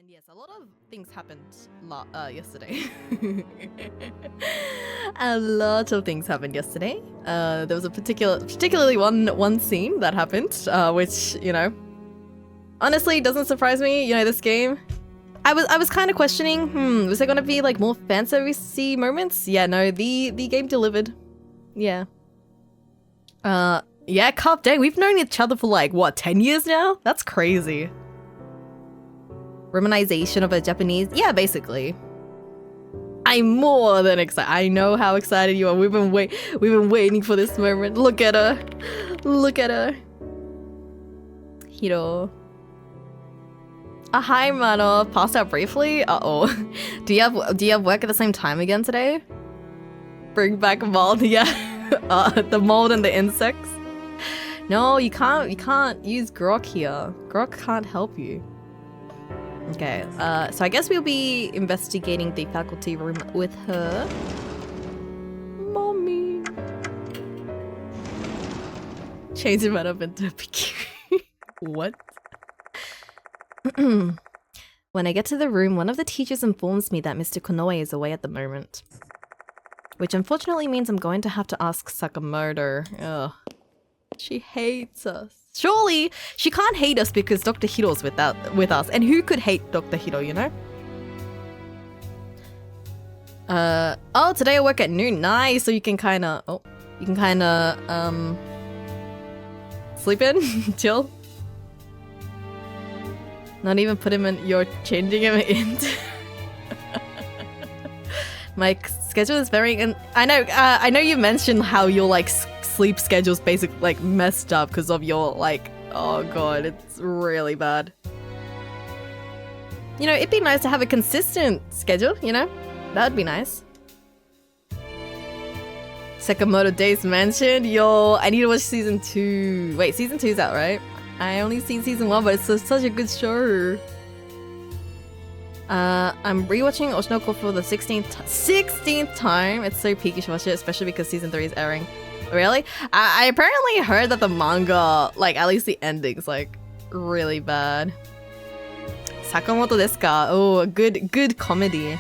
And yes, a lot of things happened yesterday. A lot of things happened yesterday. There was a particularly one scene that happened, which, you know, honestly doesn't surprise me. You know, this game, I was kind of questioning, was there gonna be like more fan servicey moments? Yeah, no, the game delivered. Yeah. Yeah, Carp, dang, we've known each other for like what, 10 years now? That's crazy. Romanization of a Japanese, yeah, basically. I'm more than excited. I know how excited you are. We've been waiting for this moment. Look at her. Look at her. Hiro. Hi, Mano. Passed out briefly? Uh-oh. Do you have work at the same time again today? Bring back mold, yeah. The mold and the insects. No, you can't use Grok here. Grok can't help you. Okay, so I guess we'll be investigating the faculty room with her. Mommy. Change him up into a bikini. What? When I get to the room, one of the teachers informs me that Mr. Konoe is away at the moment. Which unfortunately means I'm going to have to ask Sakamoto. Ugh. She hates us. Surely she can't hate us because Dr. Hiro's with us. And who could hate Dr. Hiro, you know? Oh, today I work at noon. Nice. So you can kind of, sleep in, chill. Not even put him in, you're changing him into. My schedule is very, and I know you mentioned how your like sleep schedule's basically like messed up because of your like, oh god, it's really bad. You know, it'd be nice to have a consistent schedule, you know? That'd be nice. Sakamoto Days mentioned, yo, I need to watch season 2. Wait, season 2's out, right? I only seen season 1, but it's such a good show. I'm rewatching Oshinoko for the 16th time. It's so peak, you should watch it, especially because season 3 is airing. Really? I apparently heard that the manga, like at least the ending's like really bad. Sakamoto desu ka? Oh, good comedy.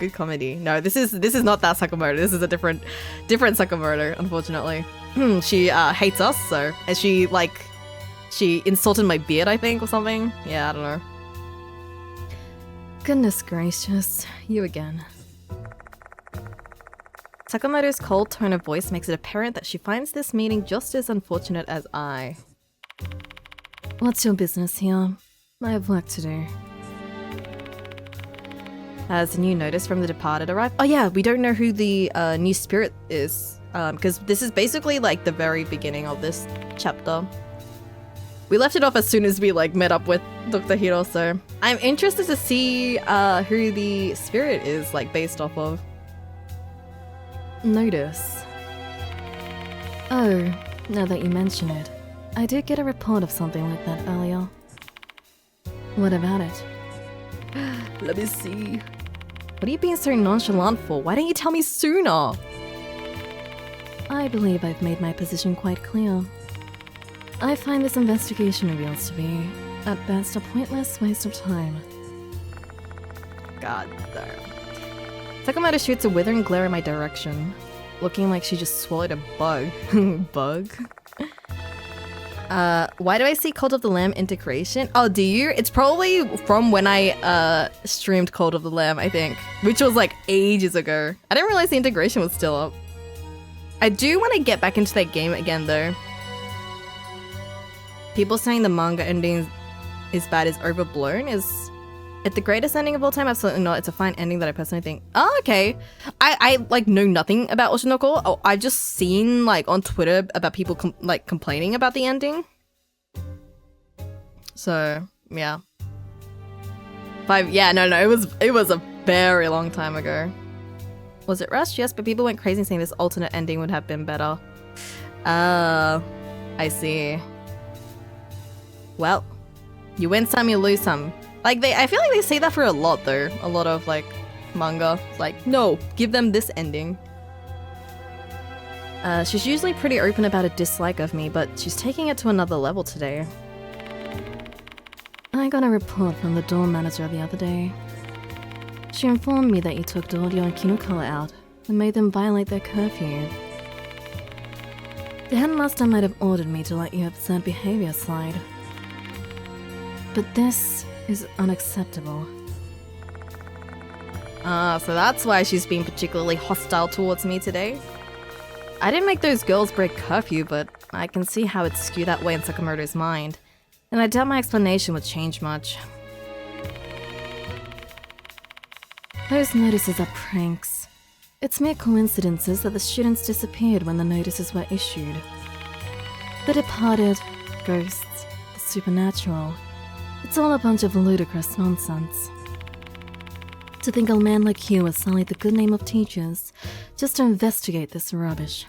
Good comedy. No, this is not that Sakamoto. This is a different Sakamoto, unfortunately. She hates us, so, and she insulted my beard, I think, or something. Yeah, I don't know. Goodness gracious, you again. Sakamoto's cold tone of voice makes it apparent that she finds this meeting just as unfortunate as I. What's your business here? I have work to do. Has a new notice from the departed arrived? Oh yeah, we don't know who the new spirit is, because this is basically like the very beginning of this chapter. We left it off as soon as we like met up with Dr. Hiro, so I'm interested to see who the spirit is like based off of. Notice. Oh, now that you mention it, I did get a report of something like that earlier. What about it? Let me see. What are you being so nonchalant for? Why didn't you tell me sooner? I believe I've made my position quite clear. I find this investigation reveals to be, at best, a pointless waste of time. God damn. Sakamoto shoots a withering glare in my direction, looking like she just swallowed a bug. Bug? Why do I see Cult of the Lamb integration? Oh, do you? It's probably from when I streamed Cult of the Lamb, I think, which was like ages ago. I didn't realize the integration was still up. I do want to get back into that game again, though. People saying the manga ending is bad is overblown. Is it the greatest ending of all time? Absolutely not. It's a fine ending that I personally think. Oh, okay. I like know nothing about Oshinoko. Oh, I've just seen like on Twitter about people complaining about the ending. So yeah. Yeah, no, it was a very long time ago. Was it rushed? Yes, but people went crazy saying this alternate ending would have been better. I see. Well, you win some, you lose some. Like I feel like they say that for a lot though. A lot of like manga. Like, no, give them this ending. She's usually pretty open about a dislike of me, but she's taking it to another level today. I got a report from the dorm manager the other day. She informed me that you took Dordio and Kinukawa out and made them violate their curfew. The headmaster might have ordered me to let your absurd behavior slide. But this is unacceptable. So that's why she's been particularly hostile towards me today. I didn't make those girls break curfew, but I can see how it's skewed that way in Sakamoto's mind. And I doubt my explanation would change much. Those notices are pranks. It's mere coincidences that the students disappeared when the notices were issued. The departed, ghosts, the supernatural. It's all a bunch of ludicrous nonsense. To think a man like you would sully the good name of teachers just to investigate this rubbish.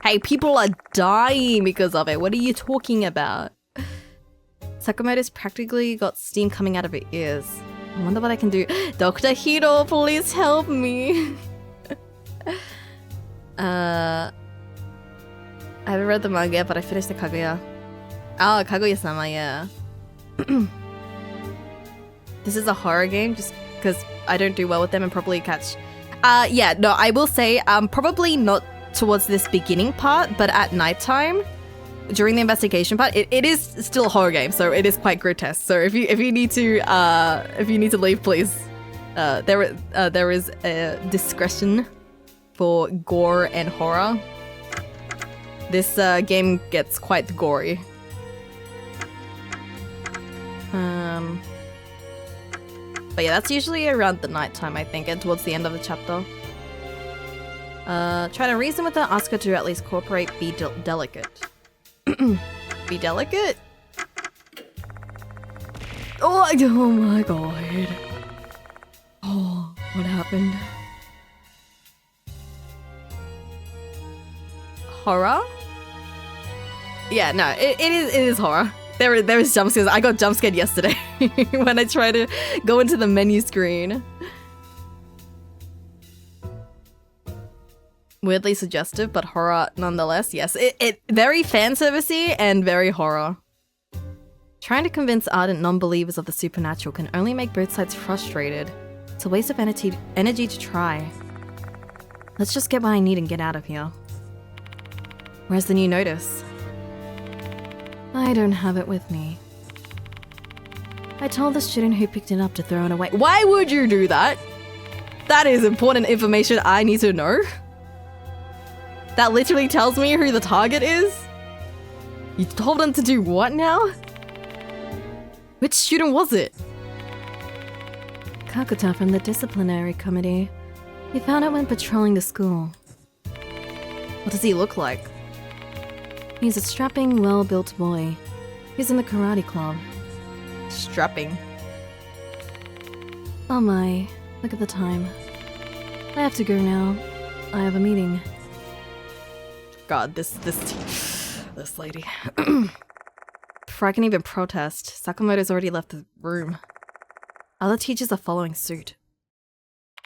Hey, people are dying because of it. What are you talking about? Sakamoto's practically got steam coming out of her ears. I wonder what I can do. Dr. Hiro, please help me. I haven't read the manga yet, but I finished the Kaguya. Oh, Kaguya-sama, yeah. This is a horror game, just because I don't do well with them and probably catch. Yeah, no, I will say, probably not towards this beginning part, but at nighttime, during the investigation part, it is still a horror game, so it is quite grotesque. So if you need to leave, please. There is a discretion for gore and horror. This game gets quite gory. But yeah, that's usually around the nighttime, I think, and towards the end of the chapter. Try to reason with her, ask her to at least cooperate, be delicate. Be delicate? Oh my god. Oh, what happened? Horror? Yeah, no, it is horror. There is jump scares. I got jump scared yesterday when I tried to go into the menu screen. Weirdly suggestive, but horror nonetheless. Yes, it very fan servicey and very horror. Trying to convince ardent non-believers of the supernatural can only make both sides frustrated. It's a waste of energy to try. Let's just get what I need and get out of here. Where's the new notice? I don't have it with me. I told the student who picked it up to throw it away. Why would you do that? That is important information I need to know. That literally tells me who the target is? You told them to do what now? Which student was it? Kakuta from the disciplinary committee. He found it when patrolling the school. What does he look like? He's a strapping, well-built boy. He's in the karate club. Strapping. Oh my, look at the time. I have to go now. I have a meeting. God, this lady. Before I can even protest, Sakamoto's already left the room. Other teachers are following suit.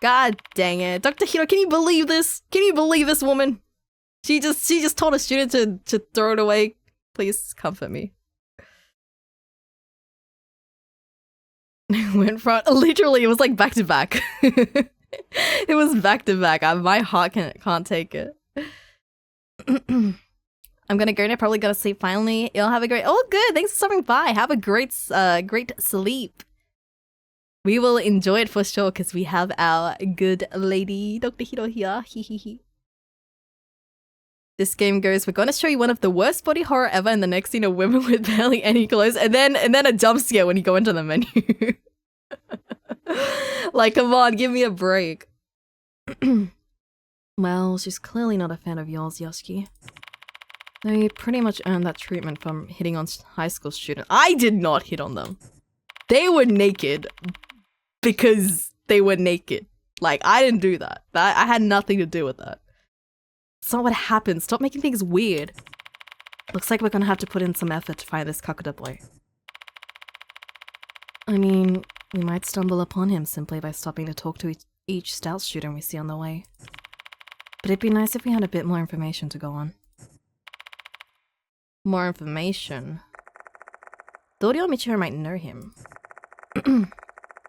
God dang it. Dr. Hiro, can you believe this? Can you believe this woman? She just told a student to throw it away. Please comfort me. Went front. Literally, it was like back to back. It was back to back. My heart can't take it. I'm gonna go now. Probably gonna sleep finally. You'll have a great. Oh, good. Thanks for stopping by. Have a great sleep. We will enjoy it for sure because we have our good lady Dr. Hiro here. This game goes, we're gonna show you one of the worst body horror ever, and the next scene, a woman with barely any clothes, and then a jump scare when you go into the menu. Like, come on, give me a break. Well, she's clearly not a fan of yours, Yoshiki. Though you pretty much earned that treatment from hitting on high school students. I did not hit on them. They were naked because they were naked. Like, I didn't do that. I had nothing to do with that. It's not what happened. Stop making things weird. Looks like we're gonna have to put in some effort to find this Kakuta boy. I mean, we might stumble upon him simply by stopping to talk to each stout student we see on the way. But it'd be nice if we had a bit more information to go on. More information? Dorio Michiru might know him.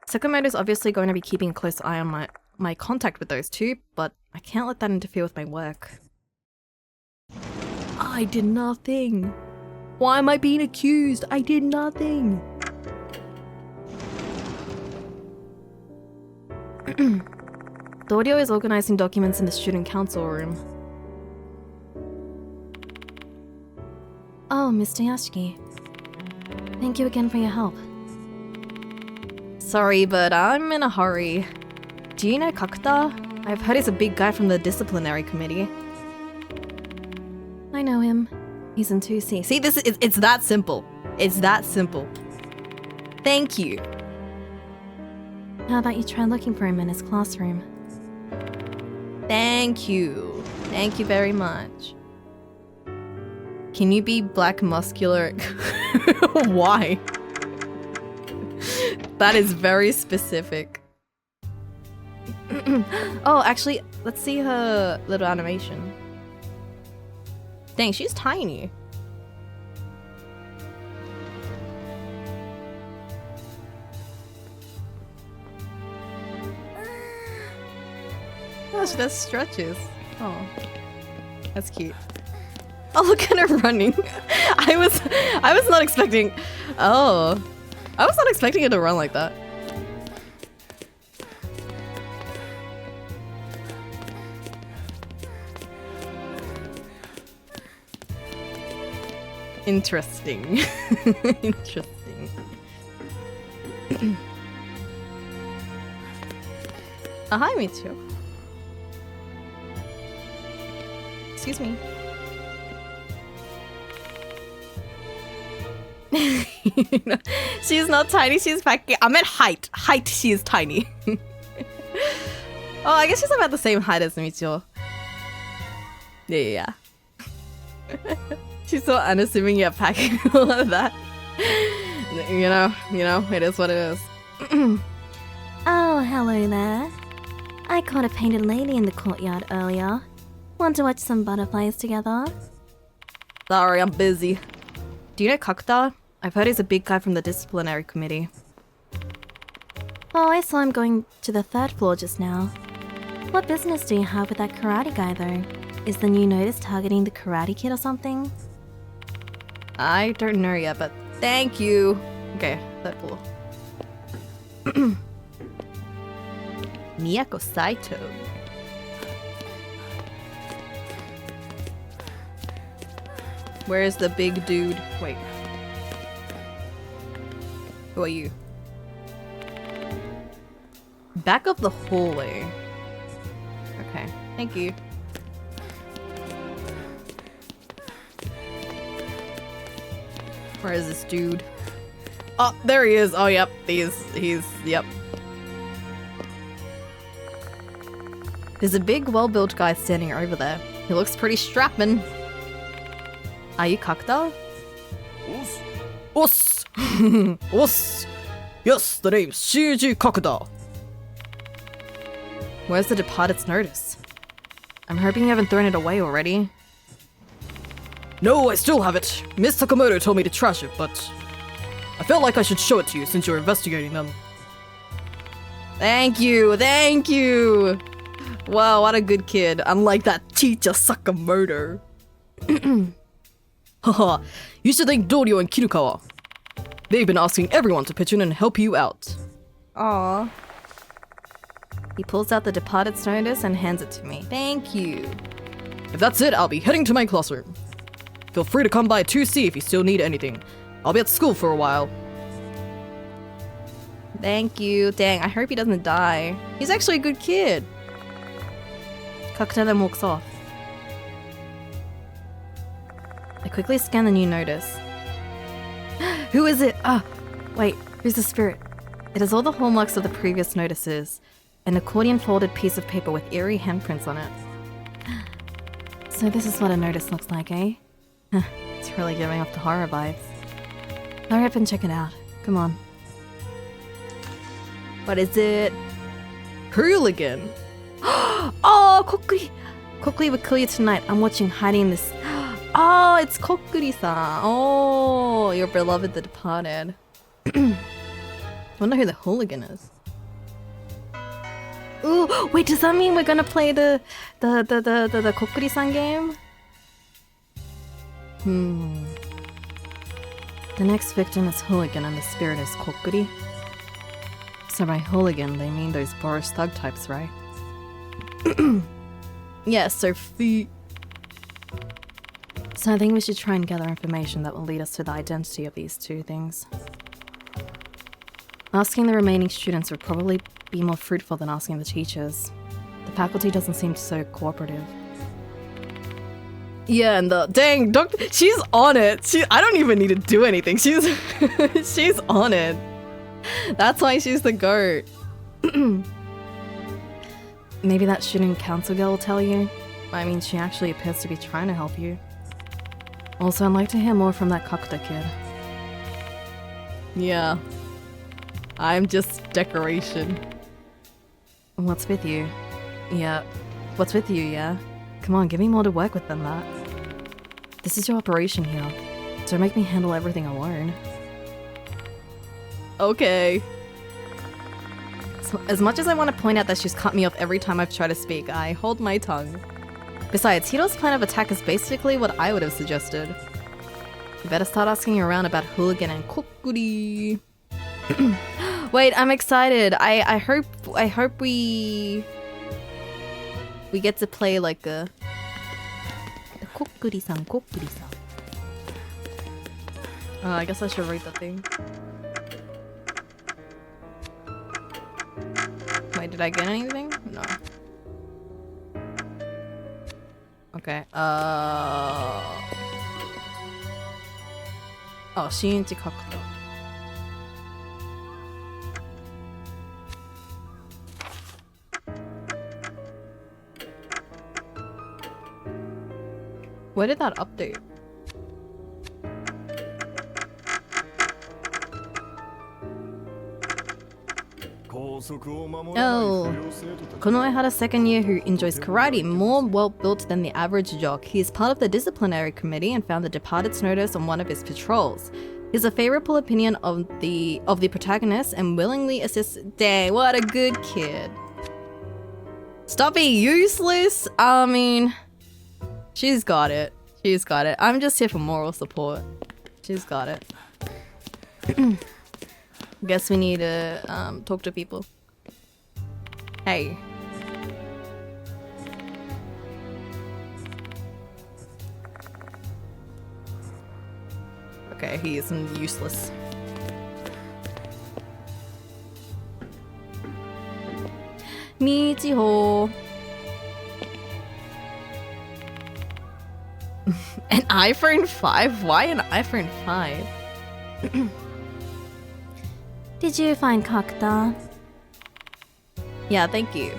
Sakamoto's obviously going to be keeping a close eye on my contact with those two, but I can't let that interfere with my work. I did nothing. Why am I being accused? I did nothing. Dorio is organizing documents in the student council room. Oh, Mr. Yashiki. Thank you again for your help. Sorry, but I'm in a hurry. Do you know Kakuta? I've heard he's a big guy from the disciplinary committee. I know him. He's in 2C. See, it's that simple. It's that simple. Thank you. How about you try looking for him in his classroom? Thank you. Thank you very much. Can you be black muscular? Why? That is very specific. Oh, actually, let's see her little animation. Dang, she's tiny. Gosh, that stretches. Oh, that's cute. Oh, look at her running. I was not expecting. Oh, I was not expecting it to run like that. Interesting. Interesting. Hi, Michiru. Excuse me. She's not tiny, she's packing. I meant height. Height, she is tiny. Oh, I guess she's about the same height as Michiru. Yeah. She's so unassuming yet packing all of that. You know, it is what it is. Oh, hello there. I caught a painted lady in the courtyard earlier. Want to watch some butterflies together? Sorry, I'm busy. Do you know Kakuta? I've heard he's a big guy from the disciplinary committee. Oh, I saw him going to the 3rd floor just now. What business do you have with that karate guy, though? Is the new notice targeting the Karate Kid or something? I don't know yet, but thank you. Okay, 3rd floor. Miyako Saito. Where's the big dude? Wait. Who are you? Back up the hallway. Okay, thank you. Where is this dude? Oh, there he is. Oh, yep. Yep. There's a big, well-built guy standing over there. He looks pretty strapping. Are you Kakuta? Os! Os! Yes, the name's Shiji Kakuta. Where's the departed's notice? I'm hoping you haven't thrown it away already. No, I still have it. Miss Sakamoto told me to trash it, but I felt like I should show it to you since you're investigating them. Thank you, thank you! Wow, what a good kid. Unlike that teacher Sakamoto. Haha, you should thank Dorio and Kirukawa. They've been asking everyone to pitch in and help you out. Aww. He pulls out the departed's notice and hands it to me. Thank you. If that's it, I'll be heading to my classroom. Feel free to come by 2C if you still need anything. I'll be at school for a while. Thank you. Dang, I hope he doesn't die. He's actually a good kid. Kakuta then walks off. I quickly scan the new notice. Who is it? Ah, wait, who's the spirit? It has all the hallmarks of the previous notices. An accordion folded piece of paper with eerie handprints on it. So this is what a notice looks like, eh? It's really giving off the horror vibes. Hurry up and check it out. Come on. What is it? Hooligan! Oh, Kokuri! Kokuri will kill you tonight. I'm watching hiding in this. Oh, it's Kokuri-san. Oh, your beloved The Departed. Wonder who the hooligan is. Ooh, wait, does that mean we're gonna play the Kokuri-san game? The next victim is Hooligan and the spirit is Kokuri. So by hooligan, they mean those Boris thug types, right? Yeah, Sophie. So I think we should try and gather information that will lead us to the identity of these two things. Asking the remaining students would probably be more fruitful than asking the teachers. The faculty doesn't seem so cooperative. Yeah, and the dang doctor, she's on it. I don't even need to do anything. She's she's on it. That's why she's the GOAT. Maybe that student council girl will tell you. I mean, she actually appears to be trying to help you. Also, I'd like to hear more from that Kakuta kid. Yeah. I'm just decoration. What's with you? Yeah. What's with you, yeah? Come on, give me more to work with than that. This is your operation here. Don't make me handle everything alone. Okay. So, as much as I want to point out that she's cut me off every time I've tried to speak, I hold my tongue. Besides, Hiro's plan of attack is basically what I would have suggested. You better start asking around about Hooligan and Kokuri. Wait, I'm excited. I hope we get to play like a Kokuri-san. I guess I should read the thing. Wait, did I get anything? No. Okay. Oh, Shinichi Kakuta. Where did that update? Oh, Konoe had a second year who enjoys karate, more well-built than the average jock. He is part of the disciplinary committee and found the departed's notice on one of his patrols. He has a favorable opinion of the protagonist and willingly assists. Dang, what a good kid. Stop being useless. I mean, she's got it. She's got it. I'm just here for moral support. She's got it. Guess we need to talk to people. Hey. Okay, he isn't useless. Michiho. An iPhone 5? Why an iPhone 5? Did you find Kakuta? Yeah, thank you.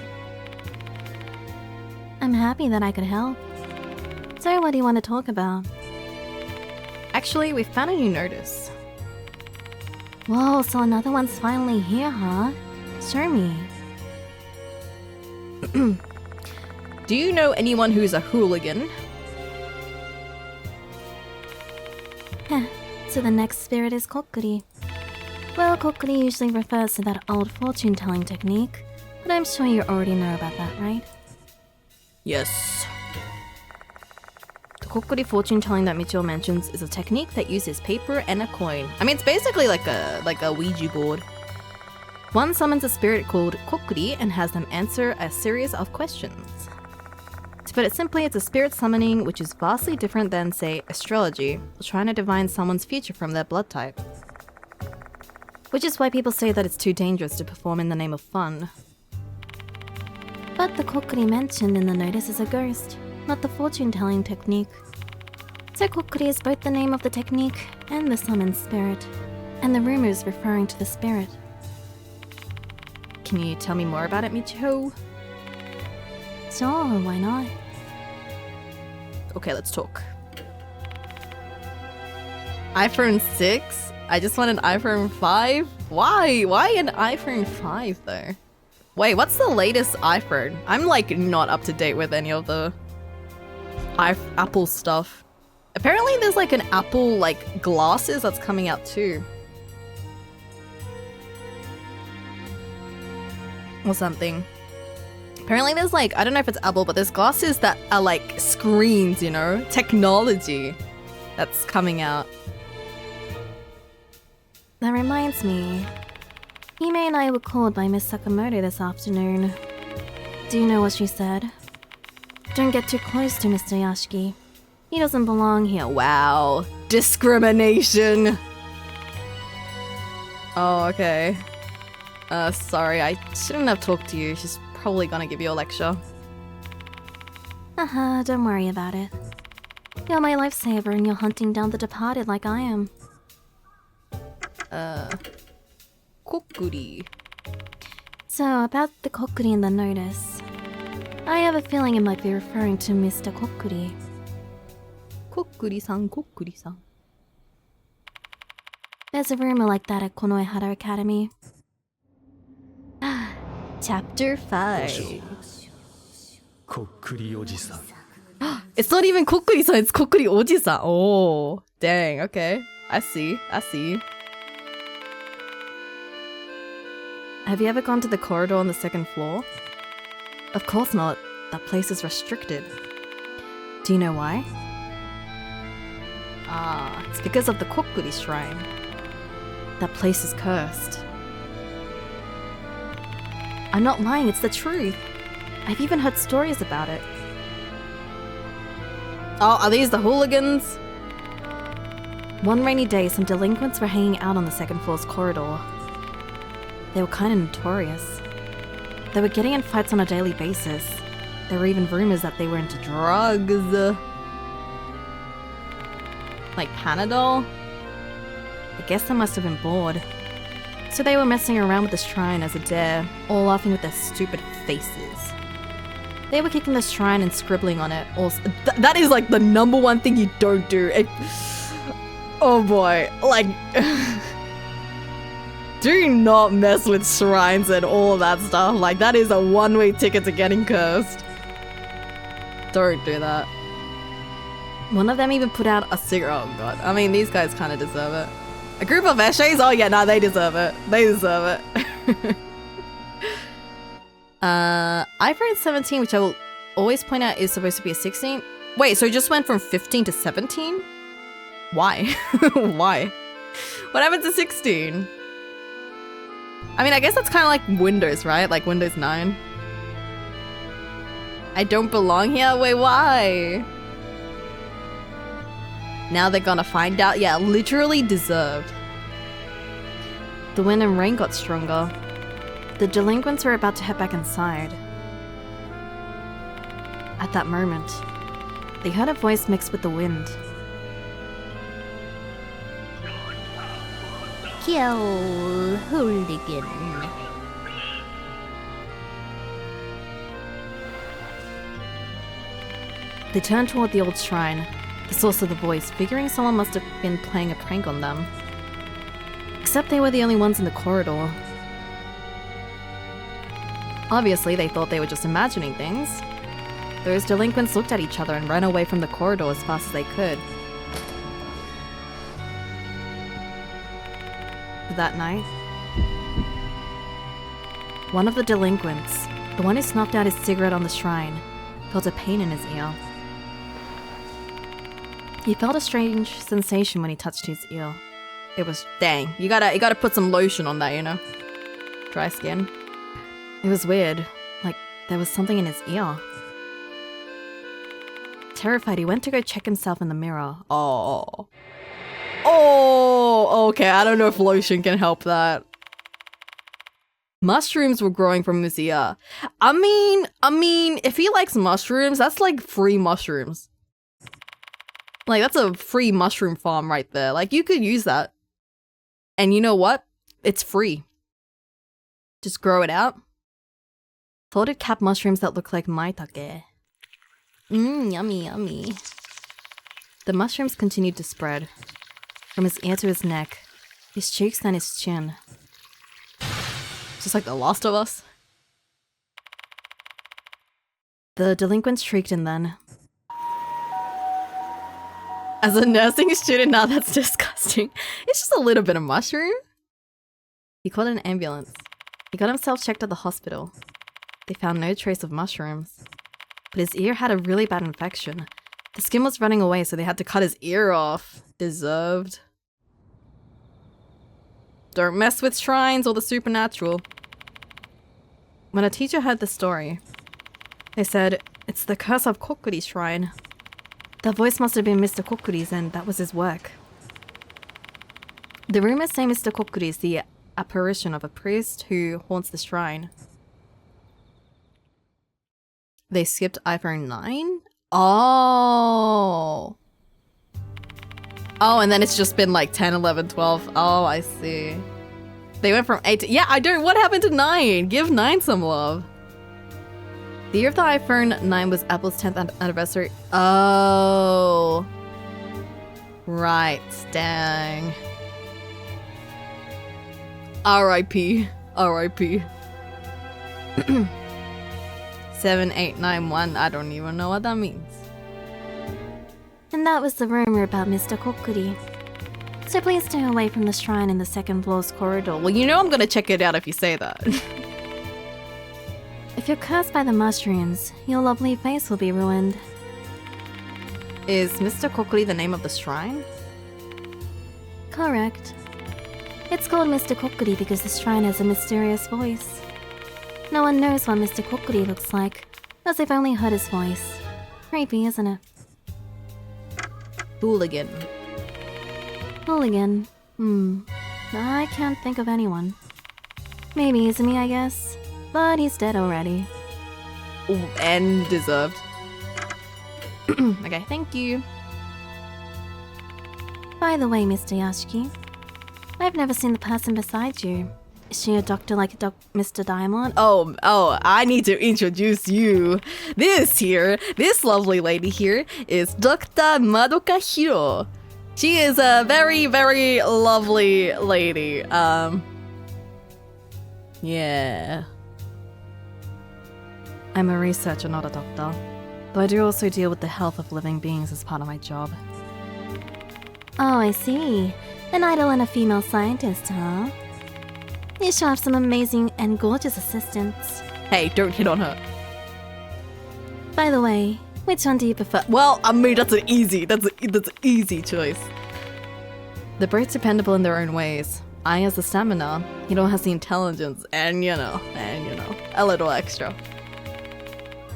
I'm happy that I could help. So what do you want to talk about? Actually, we found a new notice. Whoa, so another one's finally here, huh? Show me. Do you know anyone who's a hooligan? Heh, so the next spirit is Kokuri. Well, Kokuri usually refers to that old fortune-telling technique, but I'm sure you already know about that, right? Yes. The Kokuri fortune-telling that Michio mentions is a technique that uses paper and a coin. I mean, it's basically like a Ouija board. One summons a spirit called Kokuri and has them answer a series of questions. To put it simply, it's a spirit summoning, which is vastly different than, say, astrology, or trying to divine someone's future from their blood type. Which is why people say that it's too dangerous to perform in the name of fun. But the Kokuri mentioned in the notice is a ghost, not the fortune-telling technique. So Kokuri is both the name of the technique and the summoned spirit, and the rumors referring to the spirit. Can you tell me more about it, Michiho? Sure, why not? Okay, let's talk. iPhone 6? I just want an iPhone 5? Why? Why an iPhone 5 though? Wait, what's the latest iPhone? I'm like not up to date with any of the Apple stuff. Apparently there's like an Apple like glasses that's coming out too. Or something. Apparently there's like, I don't know if it's Apple, but there's glasses that are like screens, you know? Technology that's coming out. That reminds me. Hime and I were called by Miss Sakamoto this afternoon. Do you know what she said? Don't get too close to Mr. Yashiki. He doesn't belong here. Wow. Discrimination. Oh, okay. Sorry, I shouldn't have talked to you. She's probably gonna give you a lecture. Haha, don't worry about it. You're my lifesaver and you're hunting down the departed like I am. Kokuri. So, about the Kokuri in the notice. I have a feeling it might be referring to Mr. Kokuri. Kokuri-san, Kokuri-san. There's a rumor like that at Konoehara Academy. Chapter 5. こっくりおじさん It's not even Kokuri-san, it's Kokuri-oji-san. Oh, dang, okay. I see. Have you ever gone to the corridor on the second floor? Of course not. That place is restricted. Do you know why? Ah, it's because of the Kokuri shrine. That place is cursed. I'm not lying, it's the truth. I've even heard stories about it. Oh, are these the hooligans? One rainy day, some delinquents were hanging out on the second floor's corridor. They were kind of notorious. They were getting in fights on a daily basis. There were even rumors that they were into drugs. Like Panadol? I guess they must have been bored. So they were messing around with the shrine as a dare, all laughing with their stupid faces. They were kicking the shrine and scribbling on it. That is like the number one thing you don't do. Oh boy, like... do not mess with shrines and all that stuff. Like, that is a one-way ticket to getting cursed. Don't do that. One of them even put out a cigarette. Oh god. I mean, these guys kind of deserve it. A group of Eshes? Oh yeah, no, they deserve it. They deserve it. iPhone 17, which I will always point out is supposed to be a 16. Wait, so it just went from 15 to 17? Why? Why? What happened to 16? I mean, I guess that's kind of like Windows, right? Like Windows 9. I don't belong here? Wait, why? Now they're gonna find out. Yeah, literally deserved. The wind and rain got stronger. The delinquents were about to head back inside. At that moment, they heard a voice mixed with the wind. Kill hooligan. They turned toward the old shrine, the source of the voice, figuring someone must have been playing a prank on them. Except they were the only ones in the corridor. Obviously, they thought they were just imagining things. Those delinquents looked at each other and ran away from the corridor as fast as they could. That night, one of the delinquents, the one who snuffed out his cigarette on the shrine, felt a pain in his ear. He felt a strange sensation when he touched his ear. It was, dang, you gotta put some lotion on that, you know? Dry skin. It was weird, like there was something in his ear. Terrified, he went to go check himself in the mirror. Oh, okay, I don't know if lotion can help that. Mushrooms were growing from his ear. I mean, if he likes mushrooms, that's like free mushrooms. Like, that's a free mushroom farm right there. Like, you could use that. And you know what? It's free. Just grow it out. Folded cap mushrooms that look like maitake. Yummy, yummy. The mushrooms continued to spread. From his ear to his neck, his cheeks and his chin. Just like The Last of Us. The delinquents shrieked and then... As a nursing student, now that's disgusting. It's just a little bit of mushroom. He called an ambulance. He got himself checked at the hospital. They found no trace of mushrooms. But his ear had a really bad infection. The skin was running away, so they had to cut his ear off. Deserved. Don't mess with shrines or the supernatural. When a teacher heard the story, they said, it's the curse of Kokuri Shrine. The voice must have been Mr. Kokuri's, and that was his work. The rumors say Mr. Kokuri is the apparition of a priest who haunts the shrine. They skipped iPhone 9? Oh. Oh, and then it's just been like 10, 11, 12. Oh, I see. They went from 8 to... Yeah, I don't... What happened to 9? Give 9 some love. The year of the iPhone 9 was Apple's 10th anniversary. Oh. Right. Dang. R.I.P. R.I.P. 7891. I don't even know what that means. And that was the rumor about Mr. Kokuri. So please stay away from the shrine in the second floor's corridor. Well, you know I'm gonna check it out if you say that. If you're cursed by the mushrooms, your lovely face will be ruined. Is Mr. Kokuri the name of the shrine? Correct. It's called Mr. Kokuri because the shrine has a mysterious voice. No one knows what Mr. Kokuri looks like, as they've only heard his voice. Creepy, isn't it? Hooligan. Hooligan. I can't think of anyone. Maybe Izumi, I guess. But he's dead already. Ooh, and deserved. Okay, thank you. By the way, Mr. Yashiki, I've never seen the person beside you. Is she a doctor like Mr. Diamond? Oh, I need to introduce you. This lovely lady here is Dr. Madoka Hiro. She is a very, very lovely lady. Yeah. I'm a researcher, not a doctor. Though I do also deal with the health of living beings as part of my job. Oh, I see. An idol and a female scientist, huh? You shall have some amazing and gorgeous assistants. Hey, don't hit on her. By the way, which one do you prefer? Well, I mean, that's an easy choice. They're both dependable in their own ways. I has the stamina, Hiro has the intelligence, and you know, a little extra.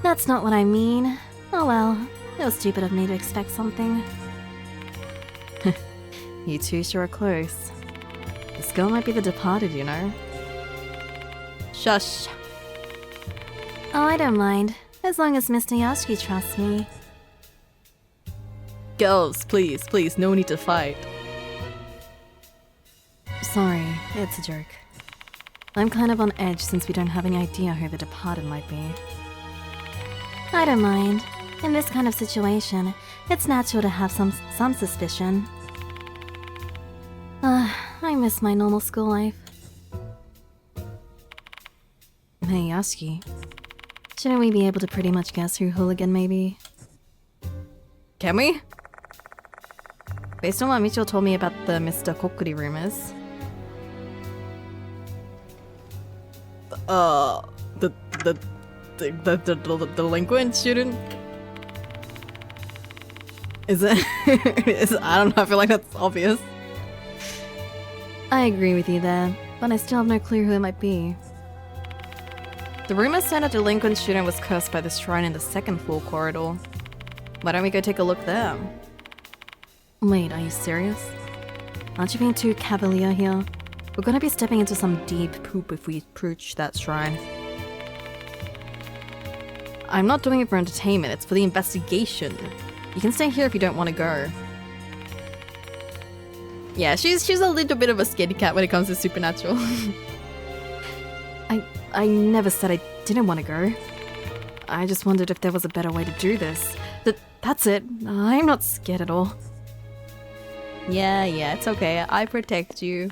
That's not what I mean. Oh well, it was stupid of me to expect something. You two sure are close. This girl might be the departed, you know. Shush. Oh, I don't mind, as long as Mr. Yashiki trusts me. Girls, please, no need to fight. Sorry, it's a joke. I'm kind of on edge since we don't have any idea who the departed might be. I don't mind. In this kind of situation, it's natural to have some suspicion. I miss my normal school life. Hey, Yasuki. Shouldn't we be able to pretty much guess who Hooligan may be? Can we? Based on what Michio told me about the Mr. Kokuri rumors. The delinquent student? Is it? I don't know, I feel like that's obvious. I agree with you there, but I still have no clue who it might be. The rumors said a delinquent student was cursed by the shrine in the second floor corridor. Why don't we go take a look there? Wait, are you serious? Aren't you being too cavalier here? We're gonna be stepping into some deep poop if we approach that shrine. I'm not doing it for entertainment, it's for the investigation. You can stay here if you don't want to go. Yeah, she's a little bit of a scaredy cat when it comes to supernatural. I never said I didn't want to go. I just wondered if there was a better way to do this. That's it. I'm not scared at all. Yeah, it's okay. I protect you.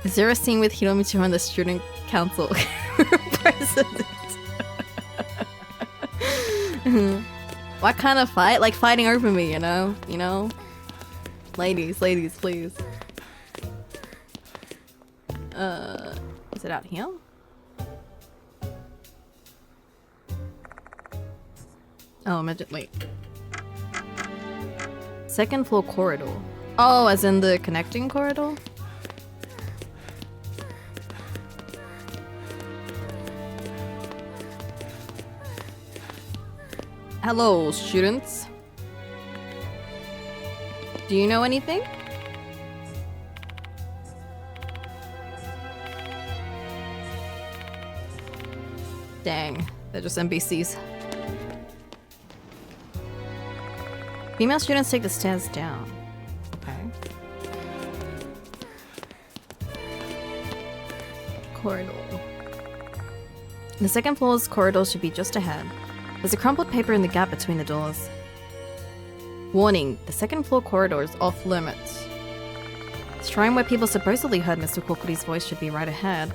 Is there a scene with Hiromichi and the student council president? What kind of fight? Like fighting over me, you know? You know? Ladies, please. Is it out here? Oh, imagine, wait. Second floor corridor. Oh, as in the connecting corridor? Hello, students. Do you know anything? Dang, they're just NPCs. Female students take the stairs down. Okay. Corridor. The second floor's corridor should be just ahead. There's a crumpled paper in the gap between the doors. Warning, the second floor corridor is off limits. The shrine where people supposedly heard Mr. Kokuri's voice should be right ahead.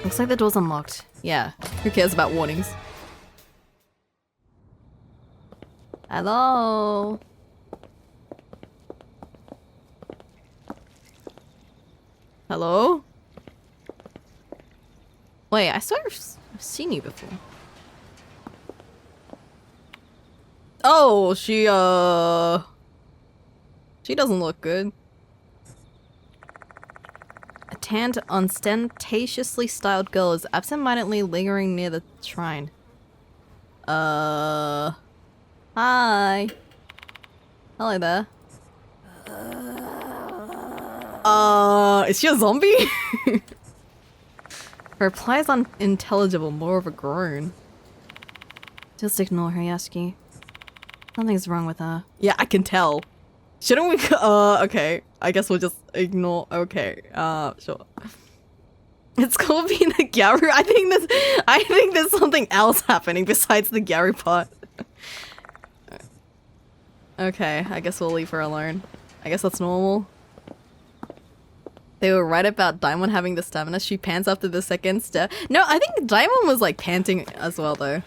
Looks like the door's unlocked. Yeah, who cares about warnings? Hello? Hello? Wait, I swear I've seen you before. Oh, she doesn't look good. A tanned, ostentatiously styled girl is absent-mindedly lingering near the shrine. Hi. Hello there. Is she a zombie? Her reply is unintelligible, more of a groan. Just ignore her, Yasuki. Something's wrong with her. Yeah, I can tell. Shouldn't we okay. I guess we'll just ignore. Okay, sure. It's called being a Gyaru. I think there's something else happening besides the Gyaru part. Okay, I guess we'll leave her alone. I guess that's normal. They were right about Daimon having the stamina. She pants after the second step. No, I think Daimon was like panting as well though.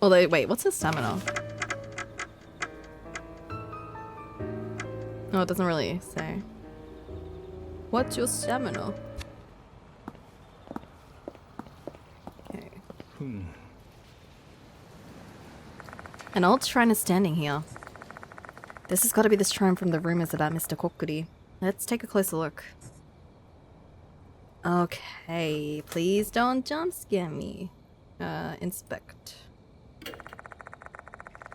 Although, wait, what's his stamina? No, it doesn't really say. What's your stamina? Okay. An old shrine is standing here. This has got to be the shrine from the rumors about Mr. Kokuri. Let's take a closer look. Okay, please don't jump scare me. Inspect.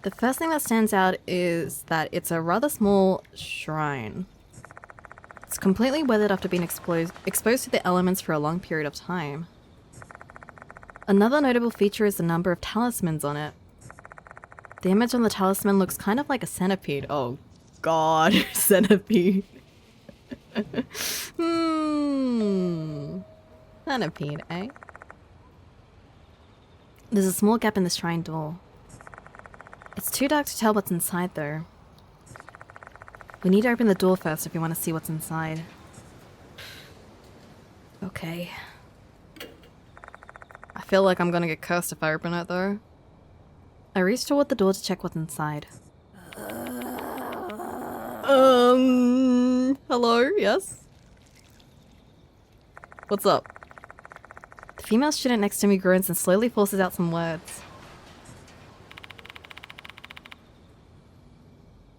The first thing that stands out is that it's a rather small shrine. It's completely weathered after being exposed to the elements for a long period of time. Another notable feature is the number of talismans on it. The image on the talisman looks kind of like a centipede. Oh god, centipede. Centipede, eh? There's a small gap in the shrine door. It's too dark to tell what's inside though. We need to open the door first if we want to see what's inside. Okay. I feel like I'm gonna get cursed if I open it though. I reach toward the door to check what's inside. Hello? Yes? What's up? The female student next to me groans and slowly forces out some words.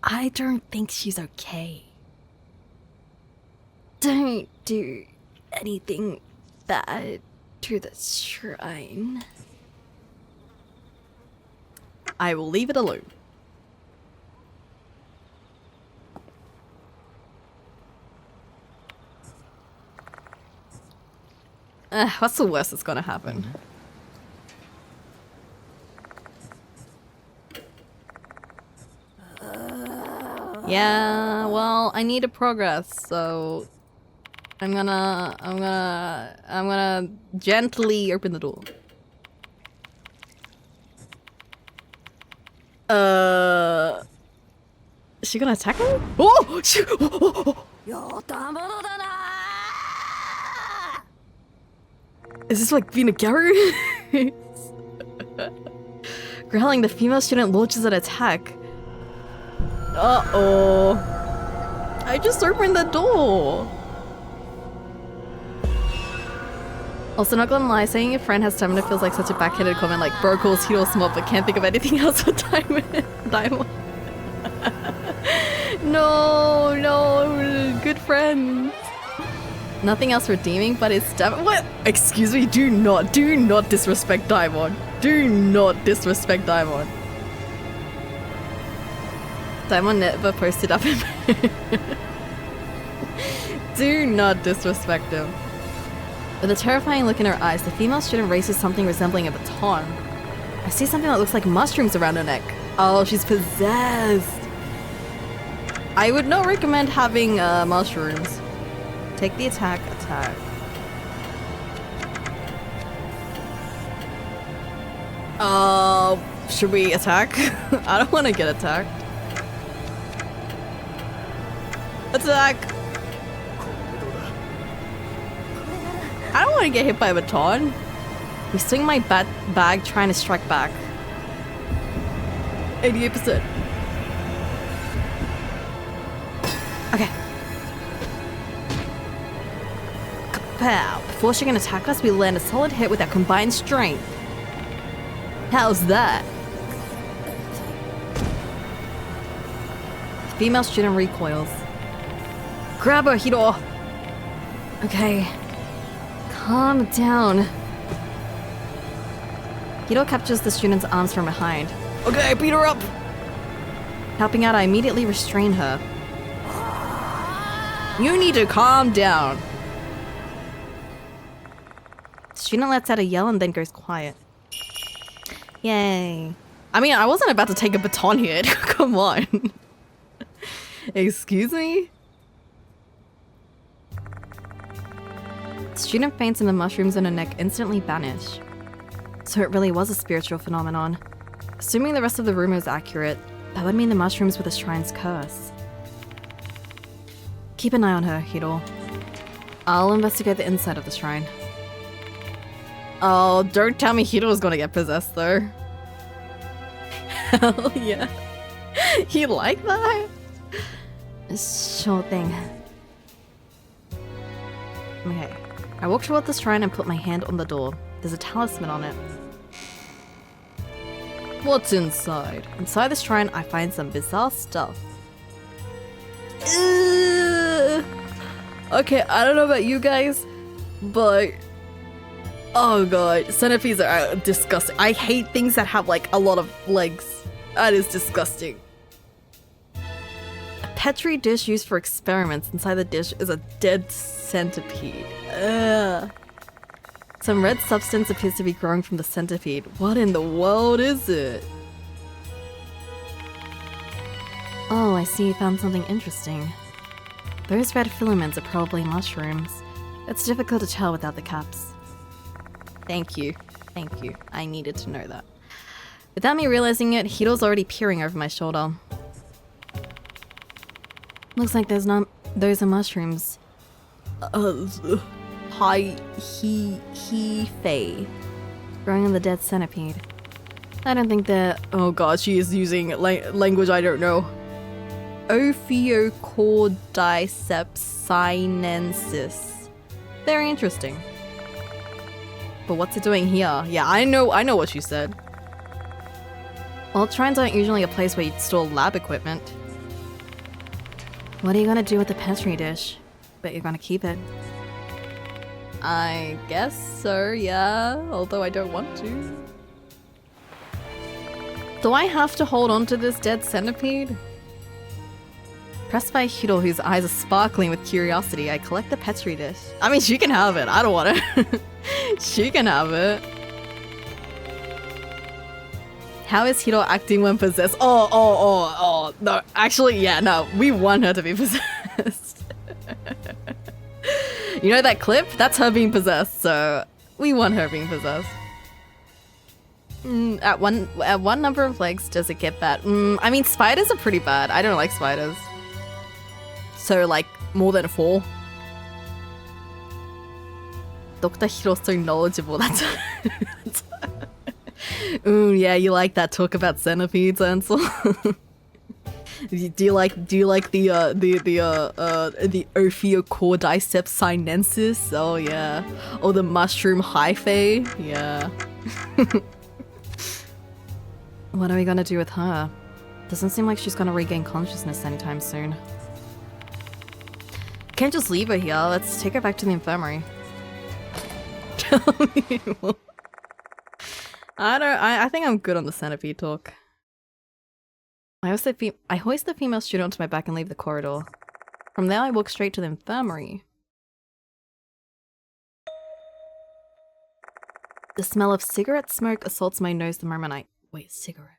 I don't think she's okay. Don't do anything bad to the shrine. I will leave it alone. What's the worst that's gonna happen? Yeah, well, I need to progress, so I'm gonna gently open the door. Is she gonna attack me? Oh! Is this like being a Gyaru? Growling, the female student launches an attack. Uh-oh. I just opened the door. Also, not gonna lie, saying your friend has stamina feels like such a backhanded comment, like bro calls Hiro smart but can't think of anything else for Diamond. No, good friends. Nothing else redeeming but his stamina. What? Excuse me, do not disrespect Diamond. Do not disrespect Diamond. Diamond never posted up him. Do not disrespect him. With a terrifying look in her eyes, the female student races something resembling a baton. I see something that looks like mushrooms around her neck. Oh, she's possessed. I would not recommend having mushrooms. Take the attack. Should we attack? I don't want to get attacked. Attack! I don't want to get hit by a baton. We swing my bag trying to strike back. 88%. Okay. Kapow! Before she can attack us, we land a solid hit with our combined strength. How's that? The female student recoils. Grab her, Hiro! Okay. Calm down. Hiro captures the student's arms from behind. Okay, beat her up! Helping out, I immediately restrain her. You need to calm down. The student lets out a yell and then goes quiet. Yay. I mean, I wasn't about to take a baton hit. Come on. Excuse me? The student faints and the mushrooms in her neck instantly vanish. So it really was a spiritual phenomenon. Assuming the rest of the rumor is accurate, that would mean the mushrooms were the shrine's curse. Keep an eye on her, Hiro. I'll investigate the inside of the shrine. Oh, don't tell me Hiro's gonna get possessed though. Hell yeah. You like that? Sure thing. Okay. I walk toward the shrine and put my hand on the door. There's a talisman on it. What's inside? Inside the shrine, I find some bizarre stuff. Okay, I don't know about you guys, but oh god, centipedes are disgusting. I hate things that have like a lot of legs. That is disgusting. A petri dish used for experiments. Inside the dish is a dead centipede. Ugh. Some red substance appears to be growing from the centipede. What in the world is it? Oh, I see you found something interesting. Those red filaments are probably mushrooms. It's difficult to tell without the caps. Thank you. Thank you. I needed to know that. Without me realizing it, Hiro's already peering over my shoulder. Looks like those are mushrooms. Fei. Growing on the dead centipede. I don't think they're... Oh god, she is using language I don't know. Ophiocordyceps sinensis. Very interesting. But what's it doing here? Yeah, I know what she said. Well, shrines aren't usually a place where you store lab equipment. What are you gonna do with the petri dish? Bet you're gonna keep it. I guess so, yeah. Although I don't want to. Do I have to hold on to this dead centipede? Pressed by Hiro, whose eyes are sparkling with curiosity, I collect the petri dish. I mean, she can have it. I don't want it. She can have it. How is Hiro acting when possessed? Oh. No, actually, yeah, no. We want her to be possessed. You know that clip? That's her being possessed, so we want her being possessed. At one number of legs does it get bad? I mean, spiders are pretty bad. I don't like spiders. So, like, more than 4. Dr. Hiro's so knowledgeable. That's Ooh, yeah, you like that talk about centipedes, Ansel? Do you like the Ophiocordyceps sinensis? Oh yeah. Or the mushroom hyphae? Yeah. What are we gonna do with her? Doesn't seem like she's gonna regain consciousness anytime soon. Can't just leave her here. Let's take her back to the infirmary. I think I'm good on the centipede talk. I hoist the female student onto my back and leave the corridor. From there I walk straight to the infirmary. The smell of cigarette smoke assaults my nose the moment I— wait, cigarette.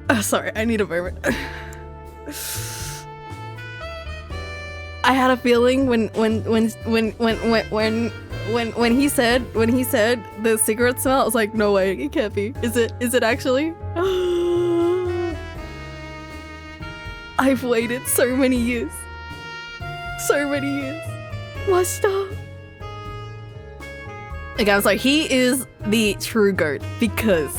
Oh, sorry, I need a moment. I had a feeling when he said the cigarette smell, I was like, no way, it can't be. Is it actually? I've waited so many years. So many years. Master. Okay, I was like, he is the true goat because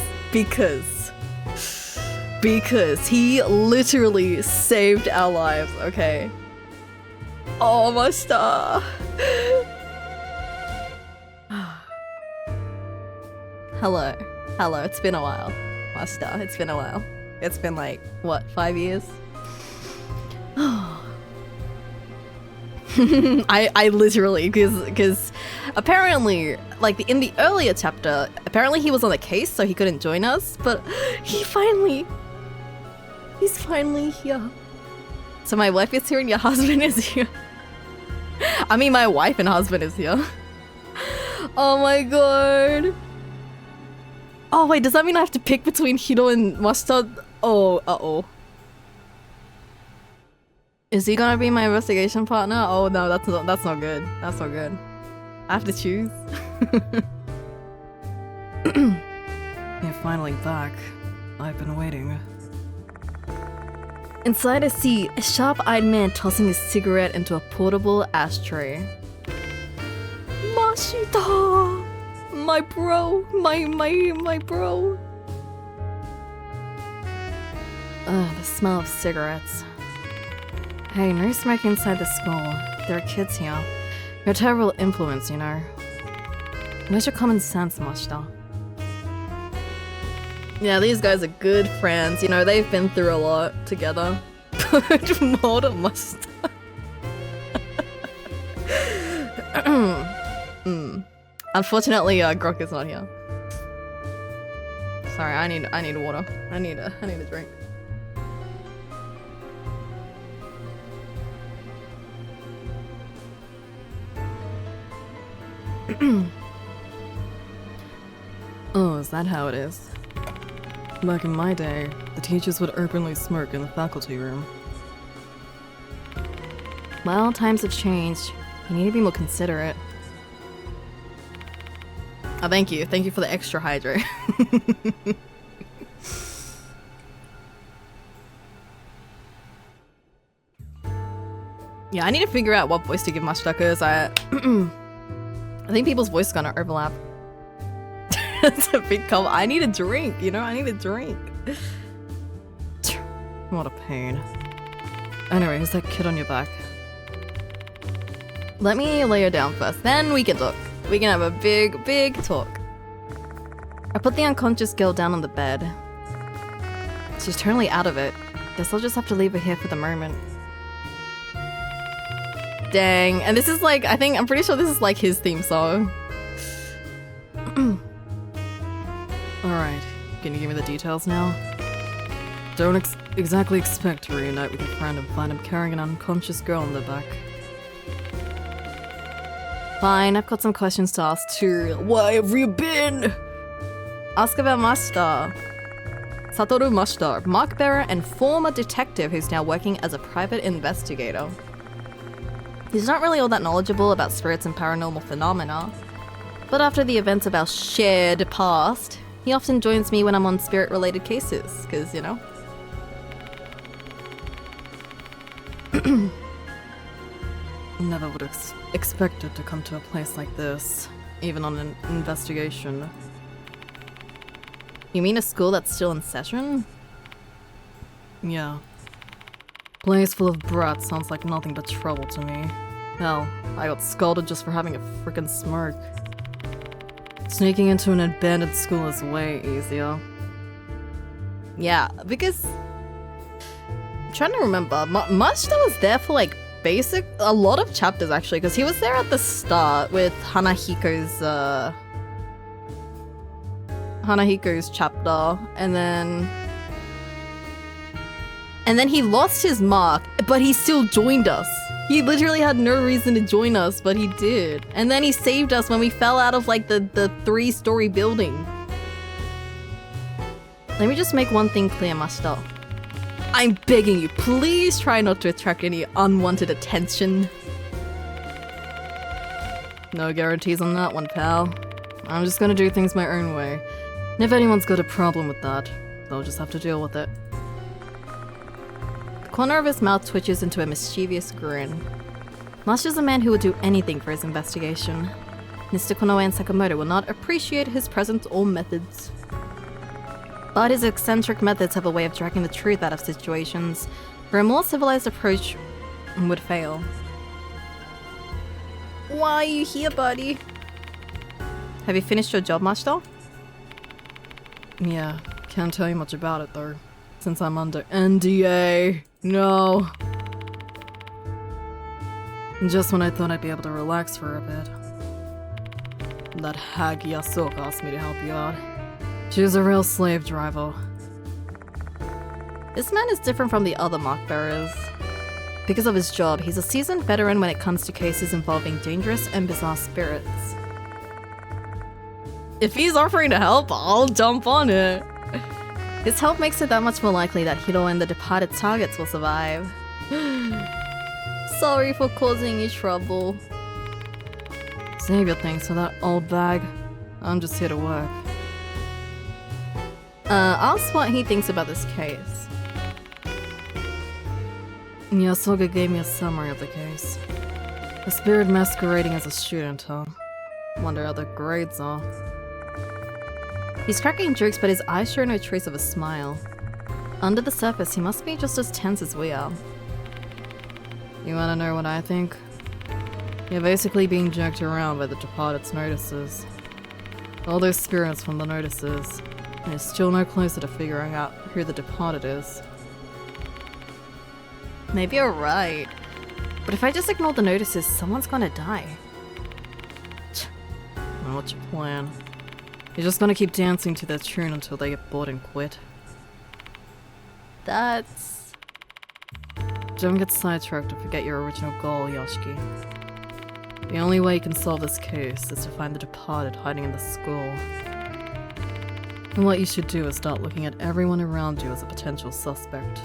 he literally saved our lives, okay? Oh, Master. Hello, it's been a while, Master, it's been a while. It's been like, what, 5 years? I literally, because apparently, like in the earlier chapter, apparently he was on the case so he couldn't join us, but he's finally here. So my wife is here and your husband is here. I mean, my wife and husband is here. Oh my god. Oh wait, does that mean I have to pick between Hiro and Mustard? Oh, uh-oh. Is he gonna be my investigation partner? Oh no, that's not good. That's not good. I have to choose. You're finally back. I've been waiting. Inside I see a sharp-eyed man tossing his cigarette into a portable ashtray. Mashita! My bro! My bro! Ugh, the smell of cigarettes. Hey, no smoking inside the school. There are kids here. You're a terrible influence, you know. Where's your common sense, Mashita? Yeah, these guys are good friends. You know, they've been through a lot together. Motor Mashita. Unfortunately, Grok is not here. Sorry, I need water. I need a drink. Oh, is that how it is? Back in my day, the teachers would openly smoke in the faculty room. Well, times have changed. You need to be more considerate. Oh, thank you. Thank you for the extra hydro. Yeah, I need to figure out what voice to give Mashita, because I think people's voices are gonna overlap. That's a big comment. I need a drink, you know? I need a drink. What a pain. Anyway, who's that kid on your back? Let me lay her down first, then we can talk. We can have a big talk. I put the unconscious girl down on the bed. She's totally out of it. Guess I'll just have to leave her here for the moment. Dang. And this is like, I'm pretty sure this is like his theme song. Alright, can you give me the details now? Don't exactly expect to reunite with your friend and find him carrying an unconscious girl on their back. Fine, I've got some questions to ask too. Where have you been? Ask about Mashita. Satoru Mashita, mark bearer and former detective who's now working as a private investigator. He's not really all that knowledgeable about spirits and paranormal phenomena, but after the events of our shared past, He often joins me when I'm on spirit-related cases, because, you know. Never would have expected to come to a place like this, even on an investigation. You mean a school that's still in session? Yeah. Place full of brats sounds like nothing but trouble to me. Hell, I got scolded just for having a frickin' smirk. Sneaking into an abandoned school is way easier. Yeah, because... I'm trying to remember. Mashita was there for like a lot of chapters actually, because he was there at the start with Hanahiko's chapter, and then he lost his mark, but he still joined us. He literally had no reason to join us, but he did. And then he saved us when we fell out of like the 3-story building. Let me just make one thing clear, Master. I'm begging you, please try not to attract any unwanted attention. No guarantees on that one, pal. I'm just gonna do things my own way. And if anyone's got a problem with that, they'll just have to deal with it. The corner of his mouth twitches into a mischievous grin. Master's a man who would do anything for his investigation. Mr. Konoe and Sakamoto will not appreciate his presence or methods. But his eccentric methods have a way of dragging the truth out of situations where a more civilized approach would fail. Why are you here, buddy? Have you finished your job, Master? Yeah, can't tell you much about it though, since I'm under NDA. No. Just when I thought I'd be able to relax for a bit, that hag Yasuoka asked me to help you out. She's a real slave driver. This man is different from the other mark bearers. Because of his job, he's a seasoned veteran when it comes to cases involving dangerous and bizarre spirits. If he's offering to help, I'll jump on it. His help makes it that much more likely that Hiro and the departed targets will survive. Sorry for causing you trouble. Save your things for that old bag. I'm just here to work. Ask what he thinks about this case. Yasuoka gave me a summary of the case. A spirit masquerading as a student, huh? Wonder how the grades are. He's cracking jokes, but his eyes show no trace of a smile. Under the surface, he must be just as tense as we are. You wanna know what I think? You're basically being jerked around by the departed's notices. All those spirits from the notices, and you're still no closer to figuring out who the departed is. Maybe you're right. But if I just ignore the notices, someone's gonna die. Well, what's your plan? You're just gonna keep dancing to their tune until they get bored and quit. That's... Don't get sidetracked or forget your original goal, Yoshiki. The only way you can solve this case is to find the departed hiding in the school. And what you should do is start looking at everyone around you as a potential suspect.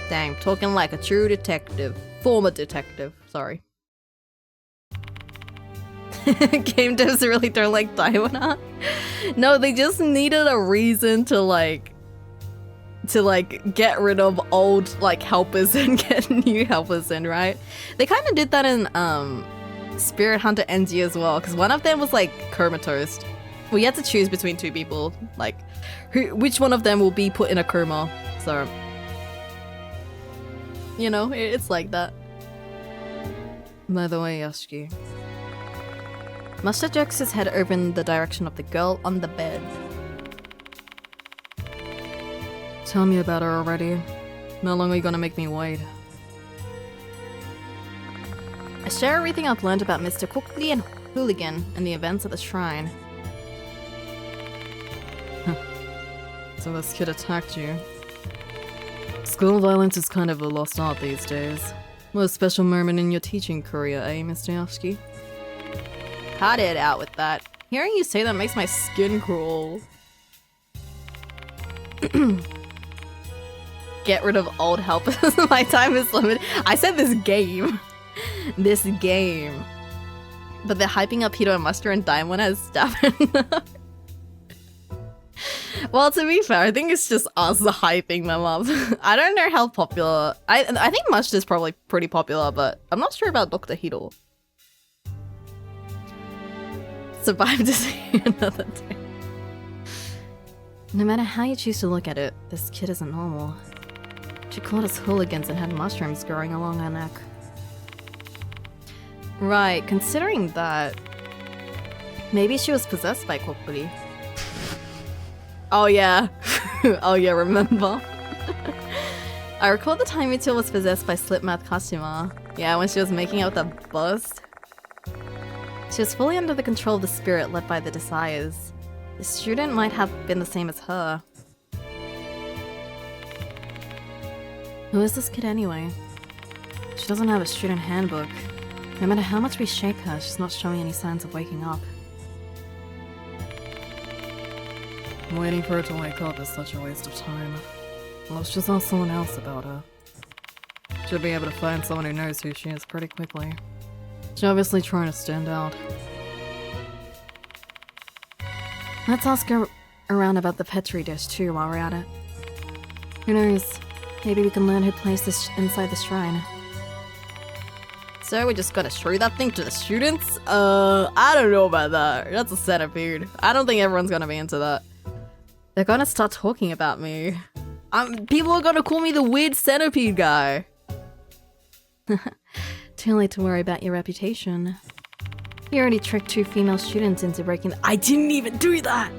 Dang, talking like a true detective. Former detective, sorry. Game devs really don't like Diana. No, they just needed a reason to get rid of old helpers and get new helpers in, right? They kind of did that in Spirit Hunter NG as well, because one of them was comatose. We had to choose between two people, which one of them will be put in a coma. So, you know, it's like that. By the way, Yasuki. Master jerks his head over in the direction of the girl on the bed. Tell me about her already. How long are you gonna make me wait? I share everything I've learned about Mr. Kukli and Hooligan and the events at the shrine. So this kid attacked you. School violence is kind of a lost art these days. What a special moment in your teaching career, eh, Mr. Yasuki? Cut it out with that. Hearing you say that makes my skin crawl. Get rid of old helpers. My time is limited. I said this game. This game. But they're hyping up Hiro and Master and Daimon as Stamina. Well, to be fair, I think it's just us hyping them up. I don't know how popular. I think Mashita is probably pretty popular, but I'm not sure about Dr. Hiro. Survive to see another day. No matter how you choose to look at it, this kid isn't normal. She called us hooligans and had mushrooms growing along her neck. Right, considering that, maybe she was possessed by Kokuri. Oh yeah. Oh yeah, remember? I recall the time Mitsuo was possessed by Slipmath Kashima. Yeah, when she was making out with that bust. She was fully under the control of the spirit led by the desires. The student might have been the same as her. Who is this kid anyway? She doesn't have a student handbook. No matter how much we shake her, she's not showing any signs of waking up. Waiting for her to wake up is such a waste of time. Let's just ask someone else about her. Should be able to find someone who knows who she is pretty quickly. She's obviously trying to stand out. Let's ask her around about the Petri dish too while we're at it. Who knows? Maybe we can learn who placed this inside the shrine. So we just gotta show that thing to the students? I don't know about that. That's a centipede. I don't think everyone's gonna be into that. They're gonna start talking about me. People are gonna call me the weird centipede guy. Too late to worry about your reputation. You already tricked 2 female students into breaking I didn't even do that!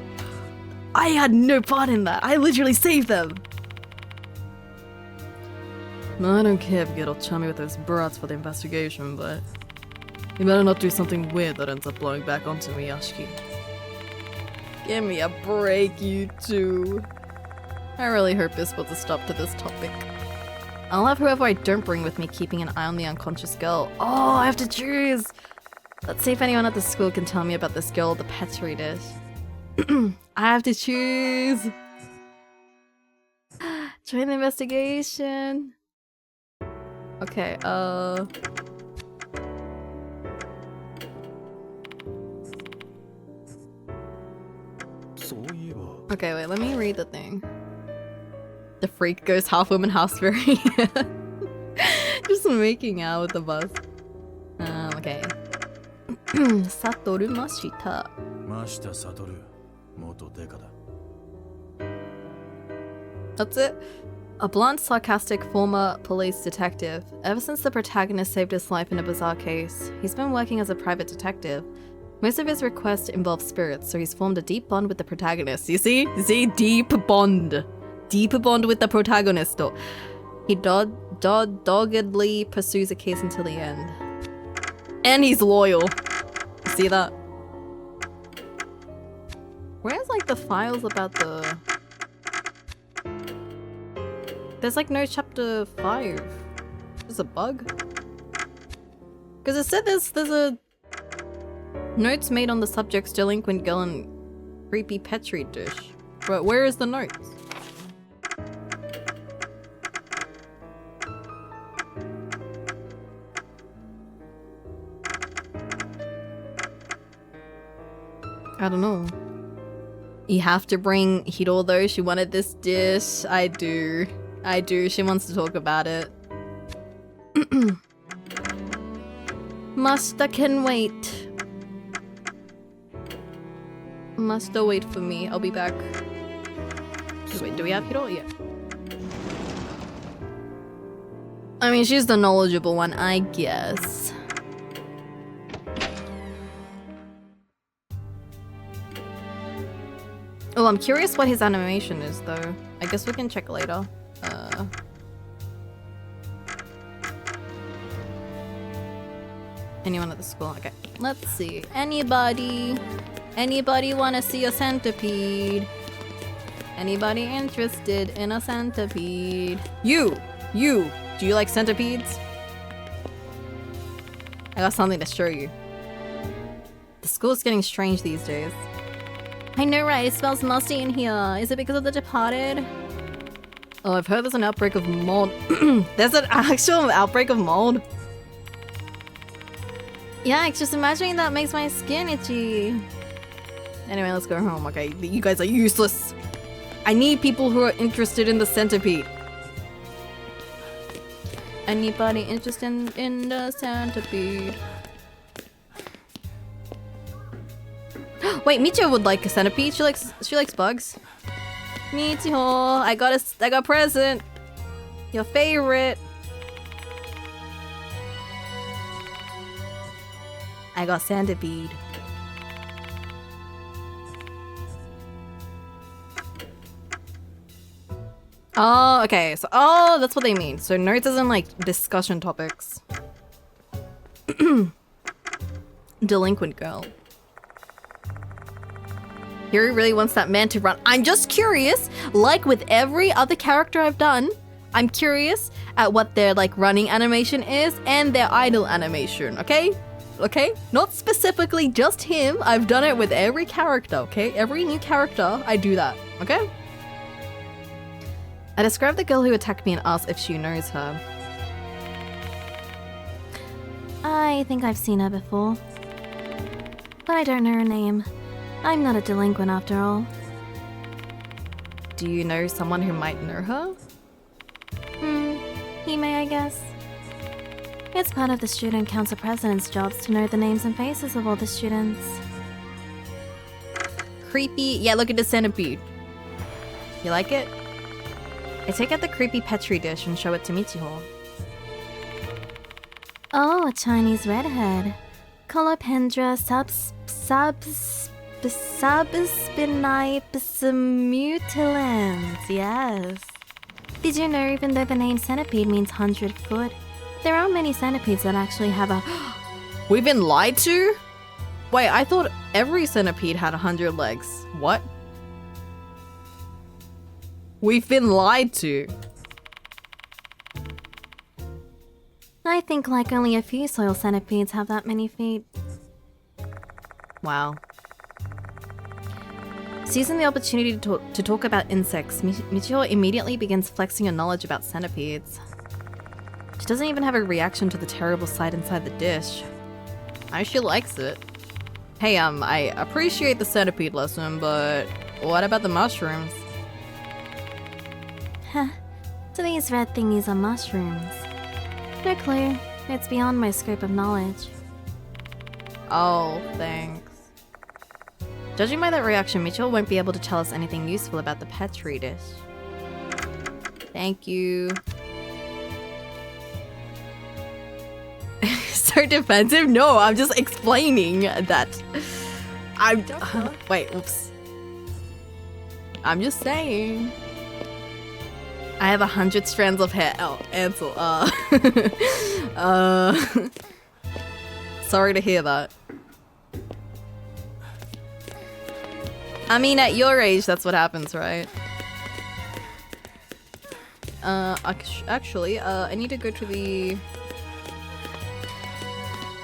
I had no part in that. I literally saved them. No, I don't care if you get all chummy with those brats for the investigation, but you better not do something weird that ends up blowing back onto me, Yashiki. Give me a break, you two. I really hope this puts a stop to this topic. I'll have whoever I don't bring with me keeping an eye on the unconscious girl. Oh, I have to choose! Let's see if anyone at the school can tell me about this girl with the Petri dish. I have to choose! Join the investigation. Okay, okay, wait, let me read the thing. The freak goes half woman, half spirit. Just making out with the bus. Okay. Satoru Mashita. Mashita Satoru, moto deka da. That's it. A blunt, sarcastic former police detective. Ever since the protagonist saved his life in a bizarre case, he's been working as a private detective. Most of his requests involve spirits, so he's formed a deep bond with the protagonist. You see? You see? Deep bond. Deep bond with the protagonist. He doggedly pursues a case until the end. And he's loyal. You see that? Where's like the files about the... There's like no chapter 5. There's a bug? Because it said there's a... Notes made on the subject's delinquent girl and creepy Petri dish. But where is the notes? I don't know. You have to bring Hiro though. She wanted this dish. I do. She wants to talk about it. Mashita can wait. Mashita wait for me. I'll be back. Wait, do we have Hiro? Yeah. I mean, she's the knowledgeable one, I guess. Oh, I'm curious what his animation is, though. I guess we can check later. Anyone at the school? Okay. Let's see. Anybody? Anybody wanna see a centipede? Anybody interested in a centipede? You! Do you like centipedes? I got something to show you. The school's getting strange these days. I know, right? It smells musty in here. Is it because of the departed? Oh, I've heard there's an outbreak of mold. There's an actual outbreak of mold? Yikes, just imagining that makes my skin itchy. Anyway, let's go home. Okay, you guys are useless. I need people who are interested in the centipede. Anybody interested in the centipede? Wait, Michiho would like a centipede. She likes bugs. Michiho, I got a present. Your favorite. I got centipede. Oh, okay. So, that's what they mean. So notes isn't like discussion topics. Delinquent girl. Hiru really wants that man to run. I'm just curious, like with every other character I've done, I'm curious at what their like running animation is and their idle animation, okay? Okay? Not specifically just him. I've done it with every character, okay? Every new character, I do that, okay? I described the girl who attacked me and asked if she knows her. I think I've seen her before. But I don't know her name. I'm not a delinquent after all. Do you know someone who might know her? Hime, I guess. It's part of the student council president's jobs to know the names and faces of all the students. Creepy. Yeah, look at the centipede. You like it? I take out the creepy petri dish and show it to Michiho. Oh, a Chinese redhead. Colopendra subspinaipsmutilans, yes. Did you know even though the name centipede means 100 foot, there are many centipedes that actually have a... We've been lied to? Wait, I thought every centipede had 100 legs. What? We've been lied to. I think like only a few soil centipedes have that many feet. Wow. Seizing the opportunity to talk about insects, Michiho immediately begins flexing her knowledge about centipedes. She doesn't even have a reaction to the terrible sight inside the dish. I she likes it. Hey, I appreciate the centipede lesson, but what about the mushrooms? Huh. So these red thingies are mushrooms. No clue. It's beyond my scope of knowledge. Oh, thanks. Judging by that reaction, Michiho won't be able to tell us anything useful about the petri dish. Thank you. So defensive? No, I'm just explaining that. Wait, oops. I'm just saying. I have 100 strands of hair. Oh, Ansel, sorry to hear that. I mean, at your age, that's what happens, right? Actually, I need to go to the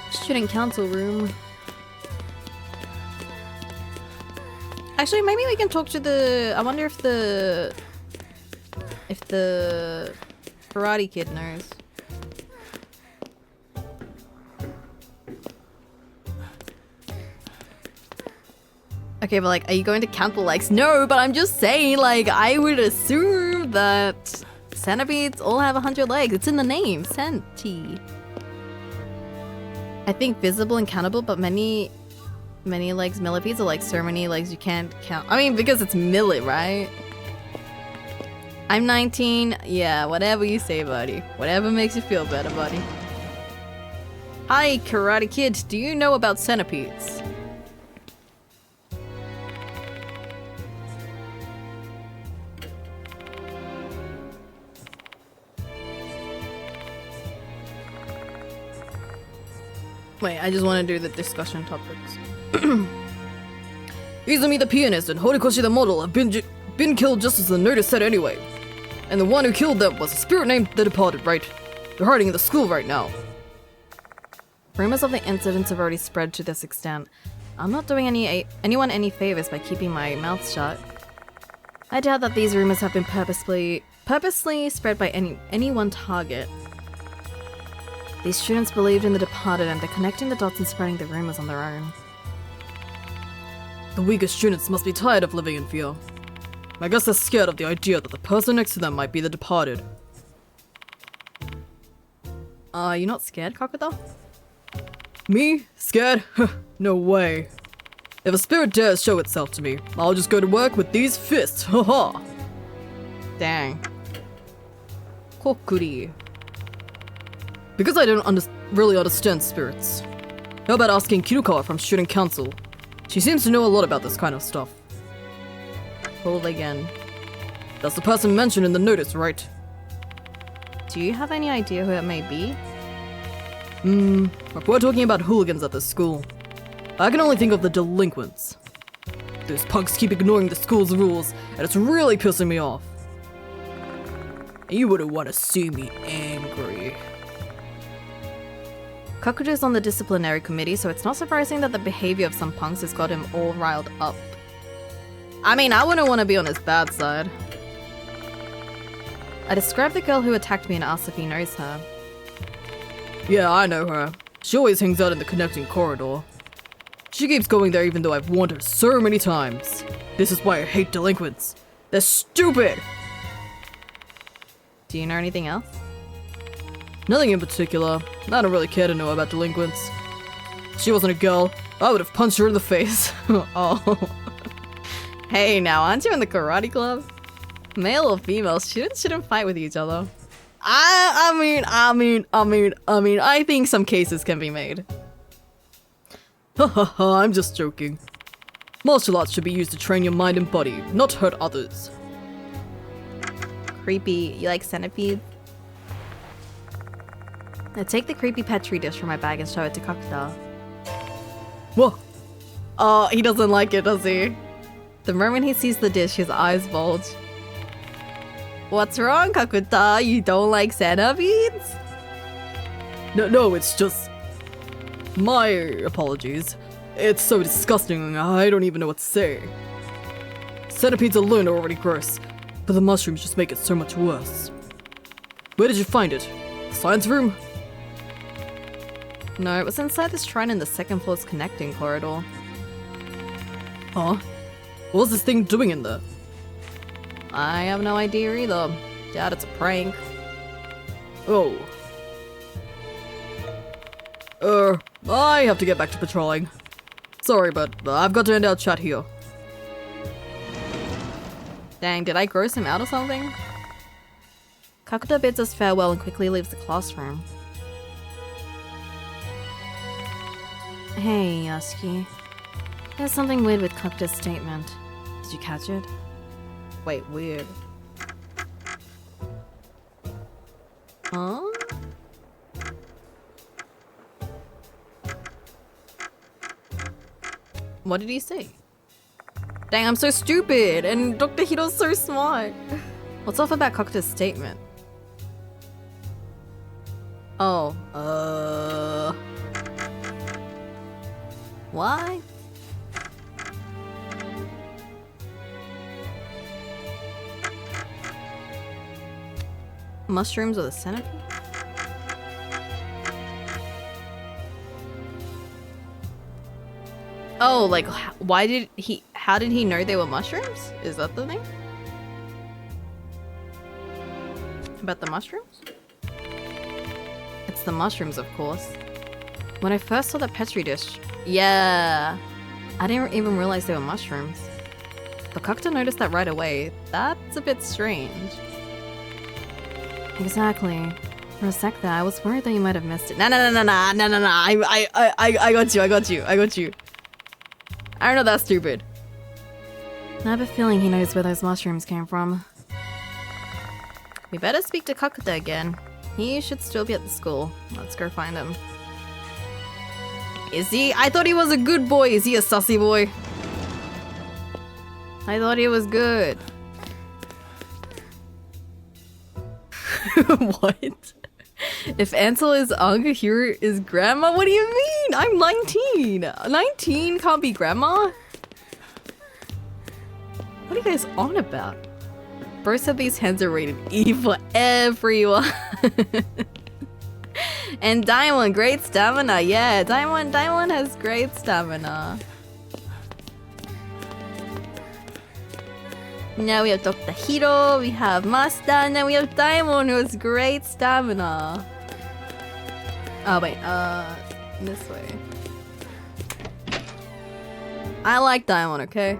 student council room. Actually, maybe we can talk to the... I wonder if the karate kid knows. Okay, but like, are you going to count the legs? No, but I'm just saying, like, I would assume that centipedes all have 100 legs. It's in the name, centi. I think visible and countable, but many legs millipedes are like so many legs you can't count. I mean, because it's millet, right? I'm 19. Yeah, whatever you say, buddy. Whatever makes you feel better, buddy. Hi, Karate Kid. Do you know about centipedes? Wait, I just want to do the discussion topics. Izumi the pianist and Horikoshi the model have been killed just as the notice said anyway. And the one who killed them was a spirit named The Departed, right? They're hiding in the school right now. Rumors of the incidents have already spread to this extent. I'm not doing anyone any favors by keeping my mouth shut. I doubt that these rumors have been purposely spread by any one target. These students believed in The Departed and they're connecting the dots and spreading the rumors on their own. The weaker students must be tired of living in fear. I guess they're scared of the idea that the person next to them might be the departed. You not scared, Kakuta? Me? Scared? No way. If a spirit dares show itself to me, I'll just go to work with these fists. Haha. Dang. Kokuri. Because I don't really understand spirits. How about asking Kiruka from Student Council? She seems to know a lot about this kind of stuff. Hold again. That's the person mentioned in the notice, right? Do you have any idea who it may be? If we're talking about hooligans at this school, I can only think of the delinquents. Those punks keep ignoring the school's rules, and it's really pissing me off. You wouldn't want to see me angry. Kakuta's on the disciplinary committee, so it's not surprising that the behavior of some punks has got him all riled up. I mean, I wouldn't want to be on his bad side. I described the girl who attacked me and asked if he knows her. Yeah, I know her. She always hangs out in the connecting corridor. She keeps going there even though I've warned her so many times. This is why I hate delinquents. They're stupid! Do you know anything else? Nothing in particular. I don't really care to know about delinquents. If she wasn't a girl, I would have punched her in the face. Oh. Hey, now, aren't you in the karate club? Male or female, students shouldn't fight with each other. I think some cases can be made. Hahaha, I'm just joking. Martial arts should be used to train your mind and body, not hurt others. Creepy. You like centipedes? Now take the creepy petri dish from my bag and show it to Kakuta. What? Oh, he doesn't like it, does he? The moment he sees the dish, his eyes bulge. What's wrong, Kakuta? You don't like centipedes? No, it's just... My apologies. It's so disgusting, I don't even know what to say. Centipedes alone are already gross, but the mushrooms just make it so much worse. Where did you find it? The science room? No, it was inside this shrine in the second floor's connecting corridor. Huh? What was this thing doing in there? I have no idea either. Doubt it's a prank. Oh. I have to get back to patrolling. Sorry, but I've got to end our chat here. Dang, did I gross him out or something? Kakuta bids us farewell and quickly leaves the classroom. Hey, Yasuki. There's something weird with Kakuta's statement. Did you catch it? Wait, weird. Huh? What did he say? Dang, I'm so stupid, and Dr. Hiro's so smart. What's off about Kakuta's statement? Oh, why? Mushrooms or the centipede? Oh, like, why did he, how did he know they were mushrooms? Is that the thing? About the mushrooms? It's the mushrooms, of course. When I first saw that petri dish, yeah, I didn't even realize they were mushrooms. But Kakuta noticed that right away. That's a bit strange. Exactly. For a sec there, I was worried that you might have missed it. No. I got you. I don't know, that's stupid. I have a feeling he knows where those mushrooms came from. We better speak to Kakuta again. He should still be at the school. Let's go find him. Is he? I thought he was a good boy. Is he a sussy boy? I thought he was good. What? If Ansel is Anga, Hiro is grandma? What do you mean? I'm 19. 19 can't be grandma? What are you guys on about? Bro said these hens are rated E for everyone. And Diamond, great stamina. Yeah, Diamond has great stamina. Now we have Dr. Hiro, we have Master, and then we have Daimon, who has great stamina. Oh wait, this way. I like Daimon, okay?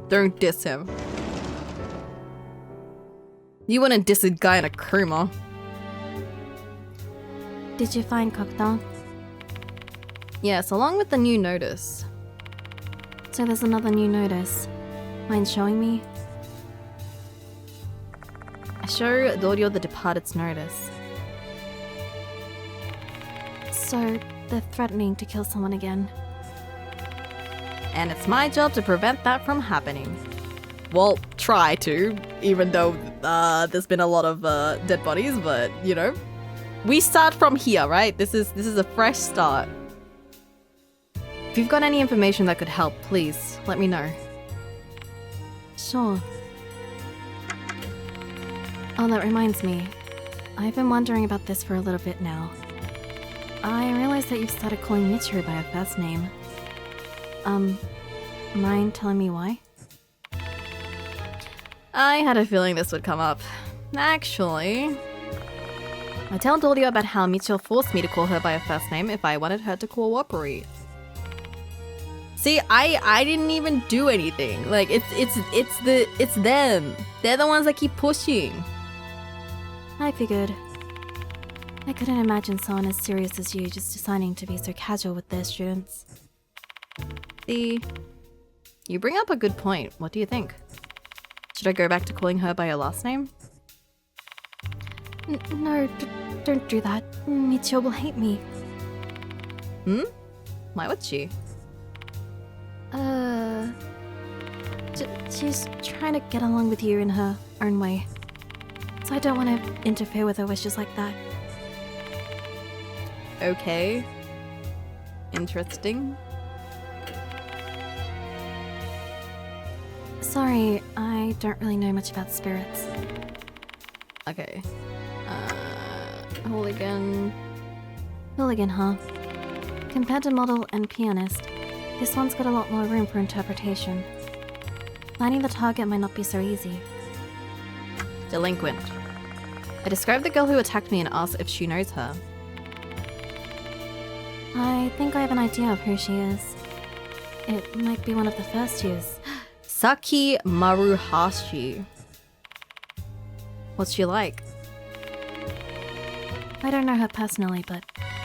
Don't diss him. You wouldn't diss a guy in a coma. Did you find Kokdon? Yes, along with the new notice. So there's another new notice. Mind showing me? I show Dorio the Departed's notice. So they're threatening to kill someone again. And it's my job to prevent that from happening. Well, try to, even though there's been a lot of dead bodies, but you know. We start from here, right? This is a fresh start. If you've got any information that could help, please let me know. Sure. Oh, that reminds me. I've been wondering about this for a little bit now. I realize that you've started calling Michiru by her first name. Mind telling me why? I had a feeling this would come up. Actually, I told Dorio about how Michiru forced me to call her by her first name if I wanted her to cooperate. See, I didn't even do anything. Like it's them. They're the ones that keep pushing. I figured. I couldn't imagine someone as serious as you just deciding to be so casual with their students. See, you bring up a good point. What do you think? Should I go back to calling her by her last name? No, don't do that. Michiru will hate me. Why would she? She's trying to get along with you in her own way. So I don't want to interfere with her wishes like that. Okay. Interesting. Sorry, I don't really know much about spirits. Okay. Hooligan. Hooligan, huh? Compared to model and pianist, this one's got a lot more room for interpretation. Finding the target might not be so easy. Delinquent. I described the girl who attacked me and asked if she knows her. I think I have an idea of who she is. It might be one of the first years. Saki Maruhashi. What's she like? I don't know her personally, but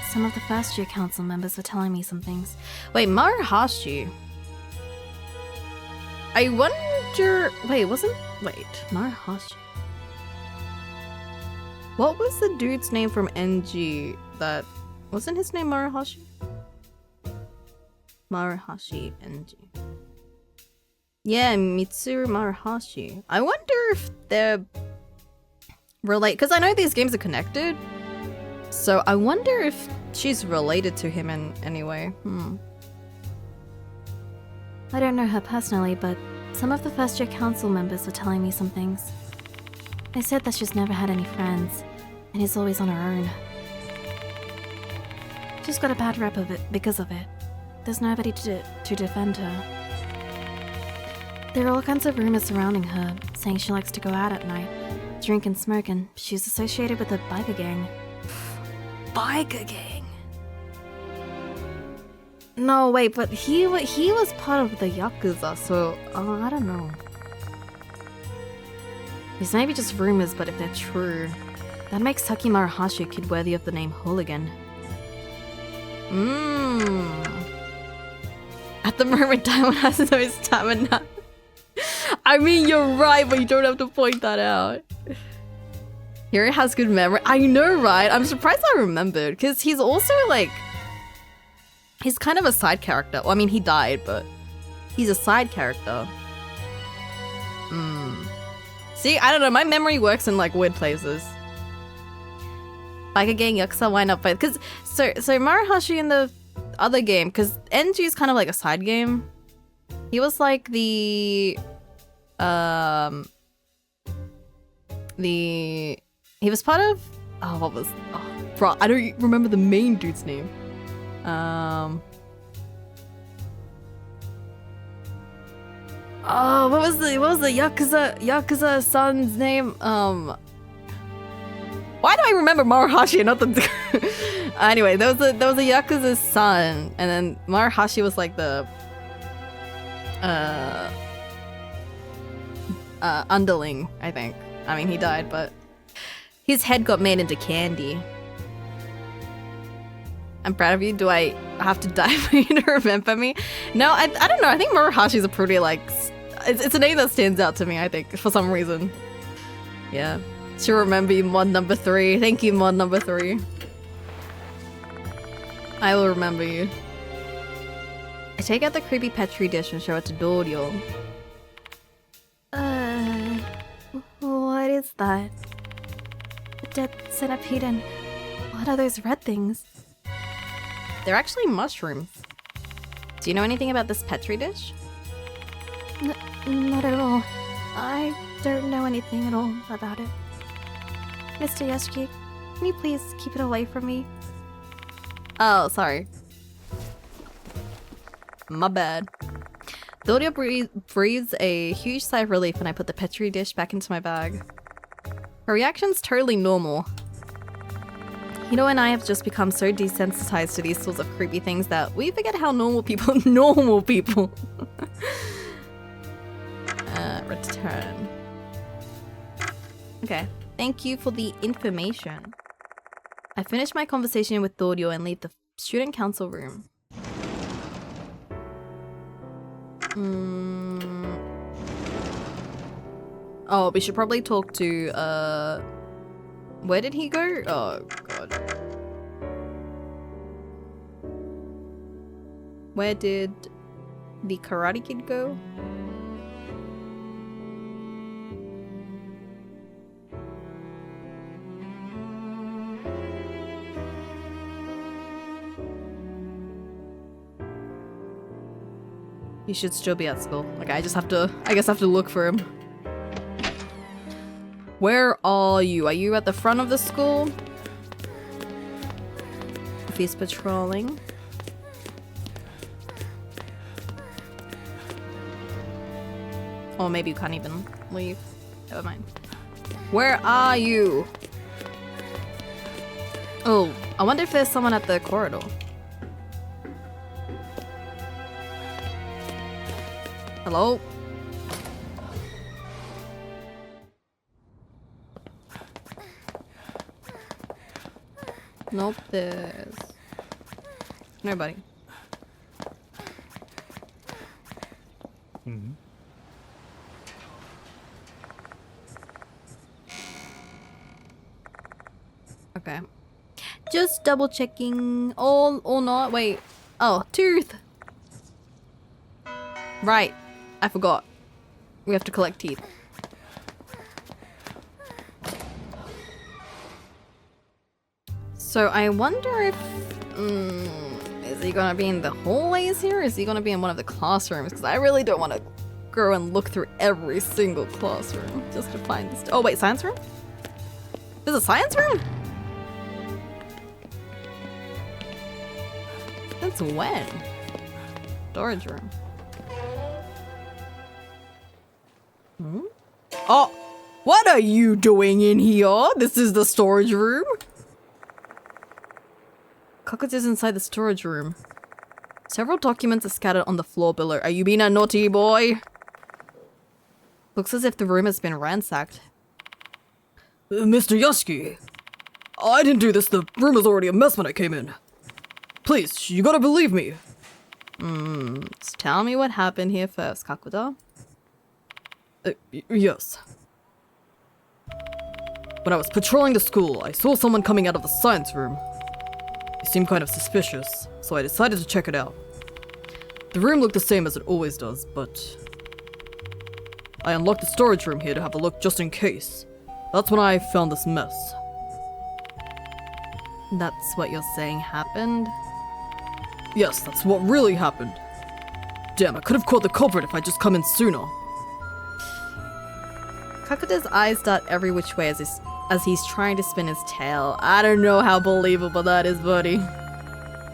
some of the first year council members were telling me some things. Wait, Maruhashi. I wonder. Wait, Maruhashi. What was the dude's name from NG that wasn't his name Maruhashi? Maruhashi NG. Yeah, Mitsuru Maruhashi. I wonder if they're related, because I know these games are connected. So I wonder if she's related to him in any way. I don't know her personally, but some of the first year council members were telling me some things. They said that she's never had any friends, and is always on her own. She's got a bad rep of it because of it. There's nobody to defend her. There are all kinds of rumors surrounding her, saying she likes to go out at night, drink and smoke, and she's associated with a biker gang. Biker gang? No, wait, but he was part of the Yakuza, so I don't know. These may be just rumors, but if they're true, that makes Saki Maruhashi a kid worthy of the name Hooligan. At the moment, Diamond has no stamina. I mean, you're right, but you don't have to point that out. Hiro has good memory. I know, right? I'm surprised I remembered, because he's also, like... He's kind of a side character. Well, I mean, he died, but... He's a side character. See, I don't know, my memory works in, like, weird places. Biker gang, Yakuza, why not fight? Because, so Maruhashi in the other game, because NG is kind of like a side game. He was like he was part of, bro, I don't remember the main dude's name. Oh, what was the Yakuza son's name? Why do I remember Maruhashi and not the... Anyway, there was a Yakuza's son, and then Maruhashi was like the... underling, I think. I mean, he died, but... His head got made into candy. I'm proud of you. Do I have to die for you to remember me? No, I don't know. I think Maruhashi's a pretty, like... It's a name that stands out to me, I think, for some reason. Yeah. She'll remember you, mod number 3. Thank you, mod number 3. I will remember you. I take out the creepy petri dish and show it to Dorio. What is that? A dead centipede and what are those red things? They're actually mushrooms. Do you know anything about this petri dish? Not at all. I don't know anything at all about it. Mr. Yashiki, can you please keep it away from me? Oh, sorry. My bad. Dorio breathes a huge sigh of relief when I put the petri dish back into my bag. Her reaction's totally normal. Hiro and I have just become so desensitized to these sorts of creepy things that we forget how normal people return. Okay, thank you for the information. I finish my conversation with Dorio and leave the student council room. Oh, we should probably talk to, where did he go? Oh, God. Where did the Karate Kid go? He should still be at school. Like, I guess I have to look for him. Where are you? Are you at the front of the school? If he's patrolling. Or maybe you can't even leave. Never mind. Where are you? Oh, I wonder if there's someone at the corridor. Hello? Nope, there's nobody. Okay. Just double checking. All or not. Wait. Oh, tooth. Right. I forgot. We have to collect teeth. So I wonder if... is he gonna be in the hallways here? Or is he gonna be in one of the classrooms? Because I really don't want to go and look through every single classroom just to find this. Oh wait, science room? There's a science room? Since when? Storage room. Oh, what are you doing in here? This is the storage room. Cockroaches inside the storage room. Several documents are scattered on the floor below. Are you being a naughty boy? Looks as if the room has been ransacked. Mr. Yashiki, I didn't do this. The room was already a mess when I came in. Please, you gotta believe me. Just tell me what happened here first, Kakuda. Yes. When I was patrolling the school, I saw someone coming out of the science room. He seemed kind of suspicious, so I decided to check it out. The room looked the same as it always does, but... I unlocked the storage room here to have a look just in case. That's when I found this mess. That's what you're saying happened? Yes, that's what really happened. Damn, I could have caught the culprit if I'd just come in sooner. Kakuda's eyes dart every which way as he's trying to spin his tail. I don't know how believable that is, buddy.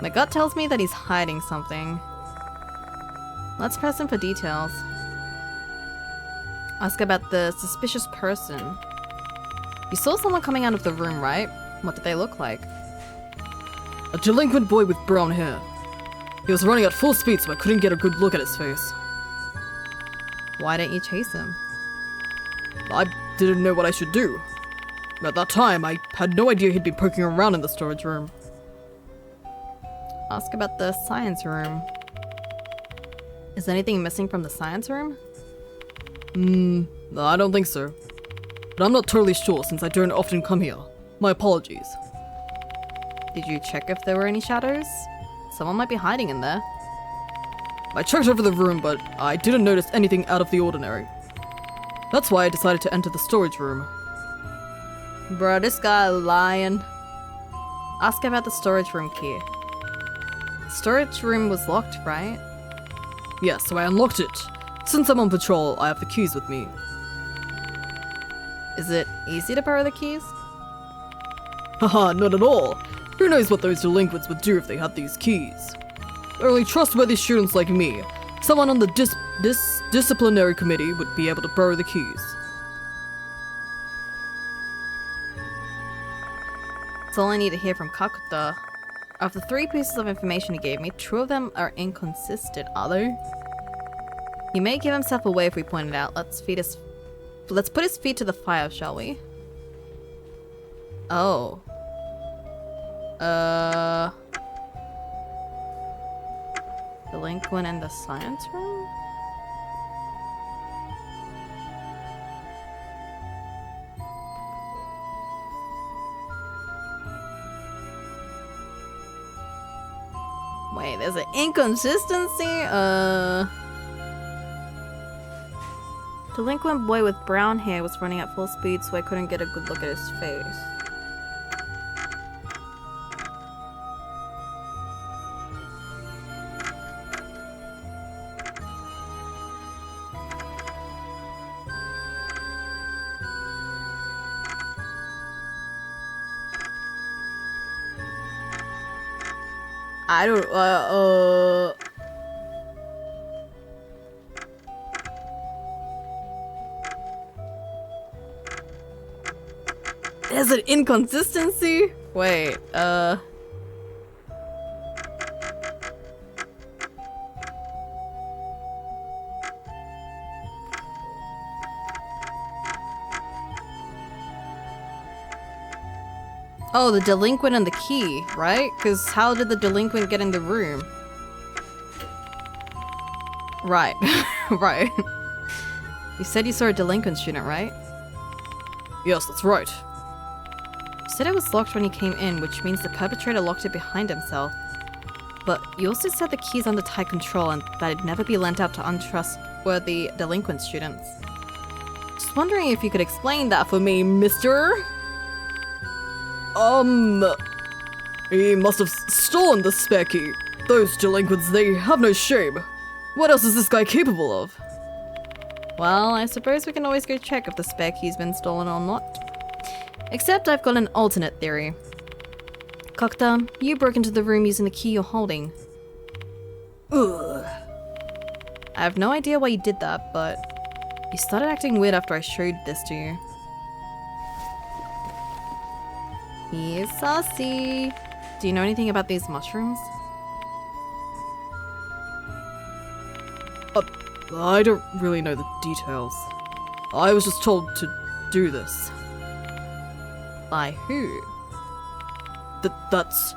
My gut tells me that he's hiding something. Let's press him for details. Ask about the suspicious person. You saw someone coming out of the room, right? What did they look like? A delinquent boy with brown hair. He was running at full speed, so I couldn't get a good look at his face. Why didn't you chase him? I didn't know what I should do. At that time, I had no idea he'd been poking around in the storage room. Ask about the science room. Is anything missing from the science room? No, I don't think so. But I'm not totally sure since I don't often come here. My apologies. Did you check if there were any shadows? Someone might be hiding in there. I checked over the room, but I didn't notice anything out of the ordinary. That's why I decided to enter the storage room. Bro, this guy lying. Ask about the storage room key. The storage room was locked, right? Yeah, so I unlocked it. Since I'm on patrol, I have the keys with me. Is it easy to borrow the keys? Haha, not at all. Who knows what those delinquents would do if they had these keys? Only trustworthy students like me, someone on the disciplinary committee, would be able to borrow the keys. That's all I need to hear from Kakuta. Of the 3 pieces of information he gave me, 2 of them are inconsistent, are they? He may give himself away if we point it out. Let's put his feet to the fire, shall we? Oh. Delinquent in the science room? Wait, there's an inconsistency? Delinquent boy with brown hair was running at full speed, so I couldn't get a good look at his face. I don't, There's an inconsistency? Wait, Oh, the delinquent and the key, right? Because how did the delinquent get in the room? Right. Right. You said you saw a delinquent student, right? Yes, that's right. You said it was locked when he came in, which means the perpetrator locked it behind himself. But you also said the key's under tight control and that it'd never be lent out to untrustworthy delinquent students. Just wondering if you could explain that for me, mister? He must have stolen the spare key. Those delinquents, they have no shame. What else is this guy capable of? Well, I suppose we can always go check if the spare key's been stolen or not. Except I've got an alternate theory. Kakuta, you broke into the room using the key you're holding. Ugh. I have no idea why you did that, but you started acting weird after I showed this to you. He's saucy. Do you know anything about these mushrooms? I don't really know the details. I was just told to do this. By who? That's...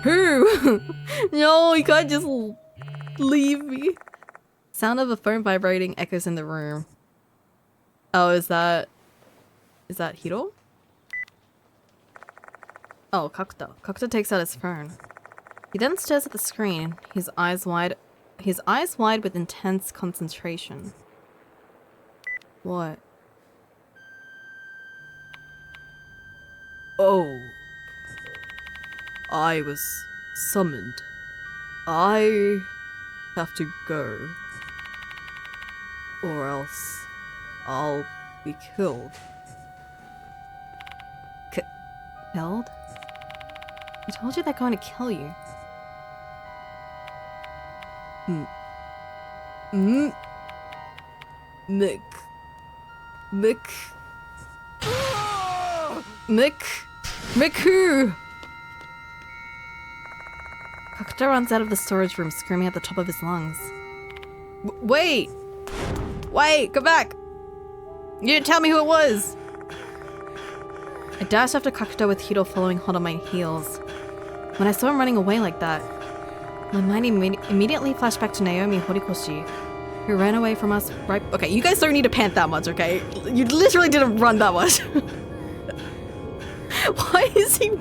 Who? No, you can't just leave me. Sound of a phone vibrating echoes in the room. Oh, is that Hiro? Oh, Kakuta. Kakuta takes out his phone. He then stares at the screen, his eyes wide with intense concentration. What? Oh. I was summoned. I have to go. Or else I'll be killed. Killed? I told you they're going to kill you. Mick. Who? Kakuta runs out of the storage room screaming at the top of his lungs. Wait! Wait, come back! You didn't tell me who it was! I dashed after Kakuta with Hiro following hot on my heels. When I saw him running away like that, my mind immediately flashed back to Naomi Horikoshi, who ran away from us right— Okay, you guys don't need to pant that much, okay? You literally didn't run that much. Why is he—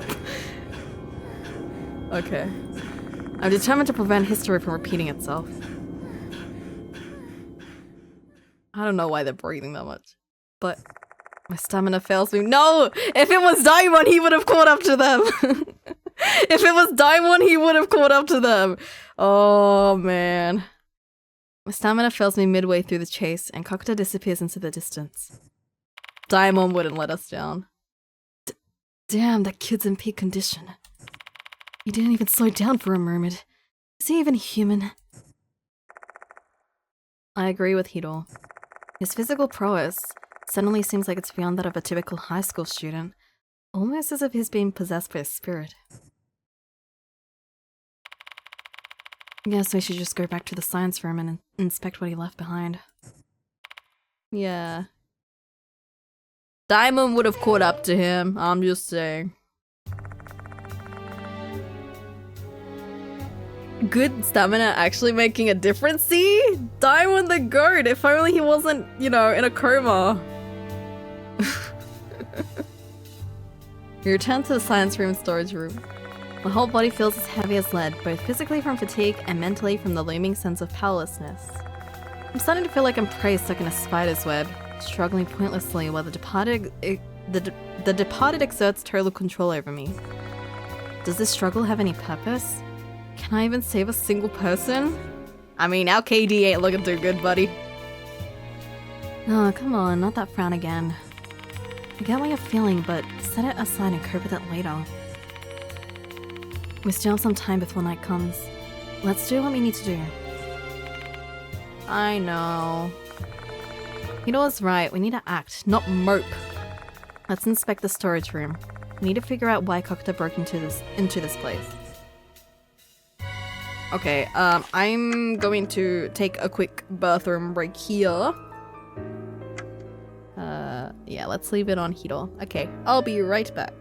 Okay. I'm determined to prevent history from repeating itself. I don't know why they're breathing that much, but my stamina fails me. No! If it was Daimon, he would have caught up to them! If it was Daimon, he would have caught up to them! Oh, man. My stamina fails me midway through the chase, and Kakuta disappears into the distance. Daimon wouldn't let us down. Damn, that kid's in peak condition. He didn't even slow down for a moment. Is he even human? I agree with Hiro. His physical prowess suddenly seems like it's beyond that of a typical high school student, almost as if he's being possessed by a spirit. Guess we should just go back to the science room and inspect what he left behind. Yeah. Daimon would have caught up to him, I'm just saying. Good stamina actually making a difference, see? Daimon the goat, if only he wasn't, you know, in a coma. We return to the science room storage room. My whole body feels as heavy as lead, both physically from fatigue and mentally from the looming sense of powerlessness. I'm starting to feel like I'm prey stuck in a spider's web, struggling pointlessly while the departed exerts total control over me. Does this struggle have any purpose? Can I even save a single person? I mean, our KD ain't looking too good, buddy. Oh, come on, not that frown again. I get what you're feeling, but set it aside and cope with it later. We still have some time before night comes. Let's do what we need to do. I know. Hiro's right, we need to act, not mope. Let's inspect the storage room. We need to figure out why Kakuta broke into this place. Okay, I'm going to take a quick bathroom break here. Yeah, let's leave it on Hiro. Okay, I'll be right back.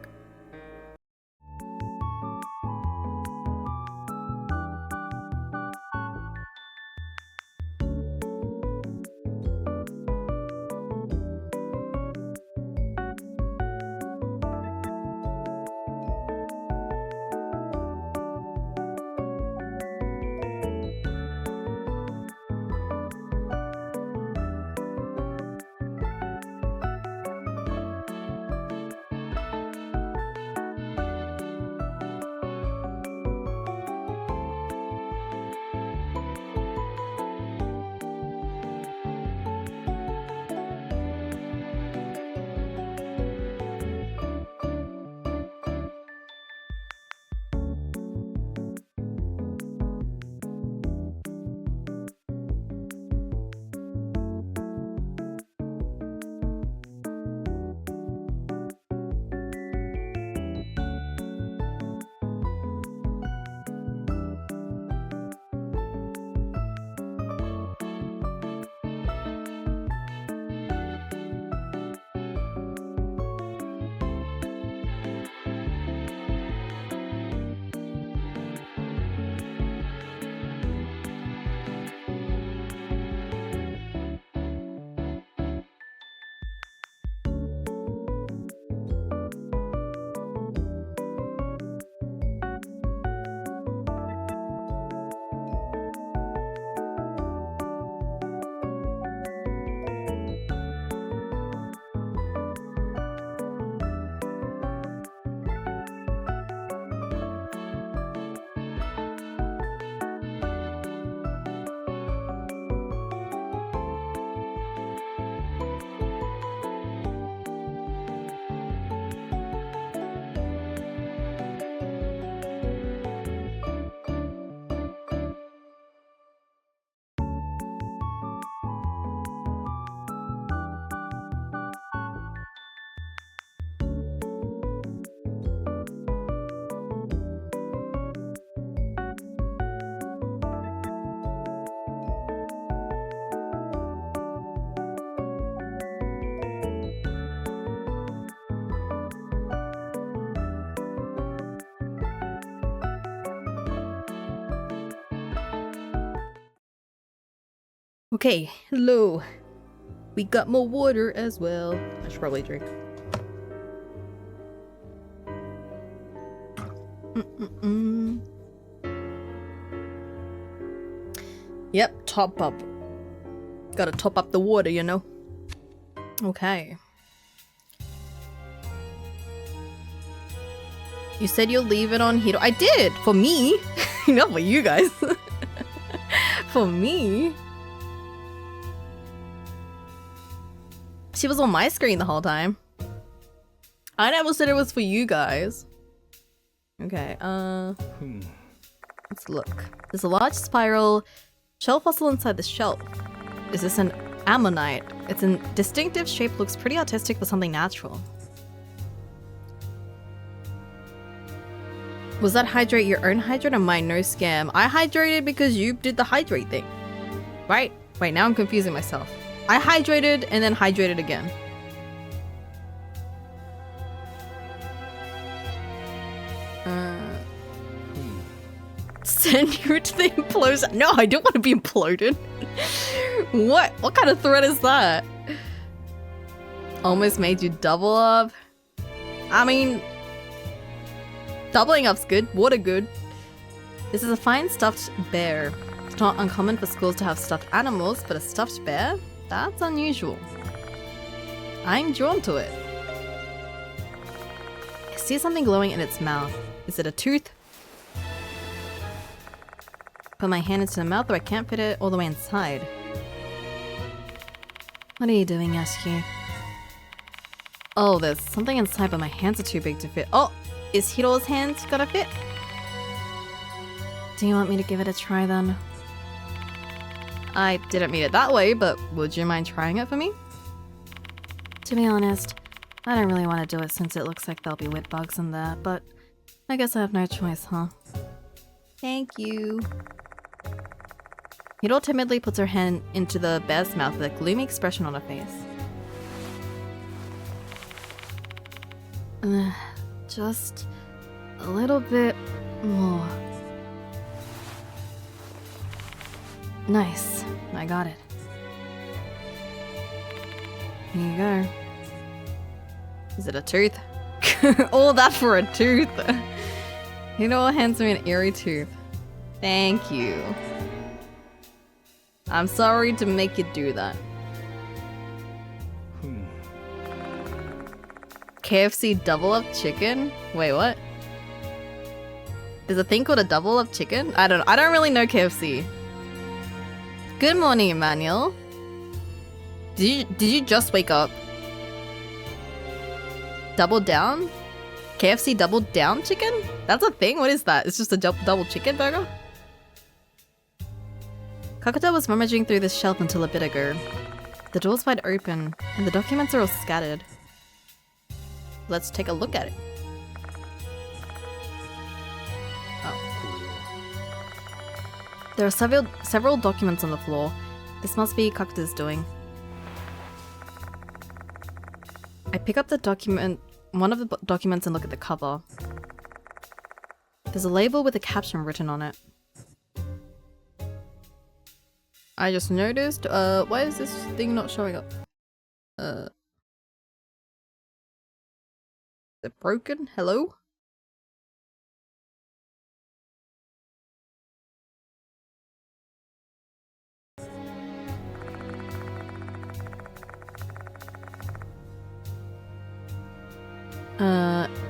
Okay, hello. We got more water as well. I should probably drink. Yep, top up. Gotta top up the water, you know. Okay. You said you'll leave it on Hiro. I did! For me! Not for you guys. For me. She was on my screen the whole time. I never said it was for you guys. Okay, let's look. There's a large spiral shell fossil inside the shelf. Is this an ammonite? Its distinctive shape looks pretty artistic for something natural. Was that hydrate your own hydrate or mine? No scam. I hydrated because you did the hydrate thing. Right? Wait, now I'm confusing myself. I hydrated and then hydrated again. Send you to the implosion. No, I don't want to be imploded. What kind of threat is that? Almost made you double up. I mean, doubling up's good. Water good. This is a fine stuffed bear. It's not uncommon for schools to have stuffed animals, but a stuffed bear? That's unusual. I'm drawn to it. I see something glowing in its mouth. Is it a tooth? Put my hand into the mouth, though I can't fit it all the way inside. What are you doing, Yasuki? Oh, there's something inside, but my hands are too big to fit. Oh, is Hiro's hands gotta fit? Do you want me to give it a try then? I didn't mean it that way, but would you mind trying it for me? To be honest, I don't really want to do it since it looks like there'll be wet bugs in there, but I guess I have no choice, huh? Thank you. Hiro timidly puts her hand into the bear's mouth with a gloomy expression on her face. Just a little bit more. Nice. I got it. Here you go. Is it a tooth? All that for a tooth. Hiro hands me an eerie tooth. Thank you. I'm sorry to make you do that. KFC double up chicken? Wait, what? There's a thing called a double up chicken? I don't really know KFC. Good morning, Emmanuel. Did you just wake up? Double down? KFC double down chicken? That's a thing? What is that? It's just a double chicken burger? Kakuta was rummaging through this shelf until a bit ago. The door's wide open, and the documents are all scattered. Let's take a look at it. Oh. There are several documents on the floor. This must be Kakuta's doing. I pick up one of the documents and look at the cover. There's a label with a caption written on it. I just noticed, why is this thing not showing up? Is it broken? Hello?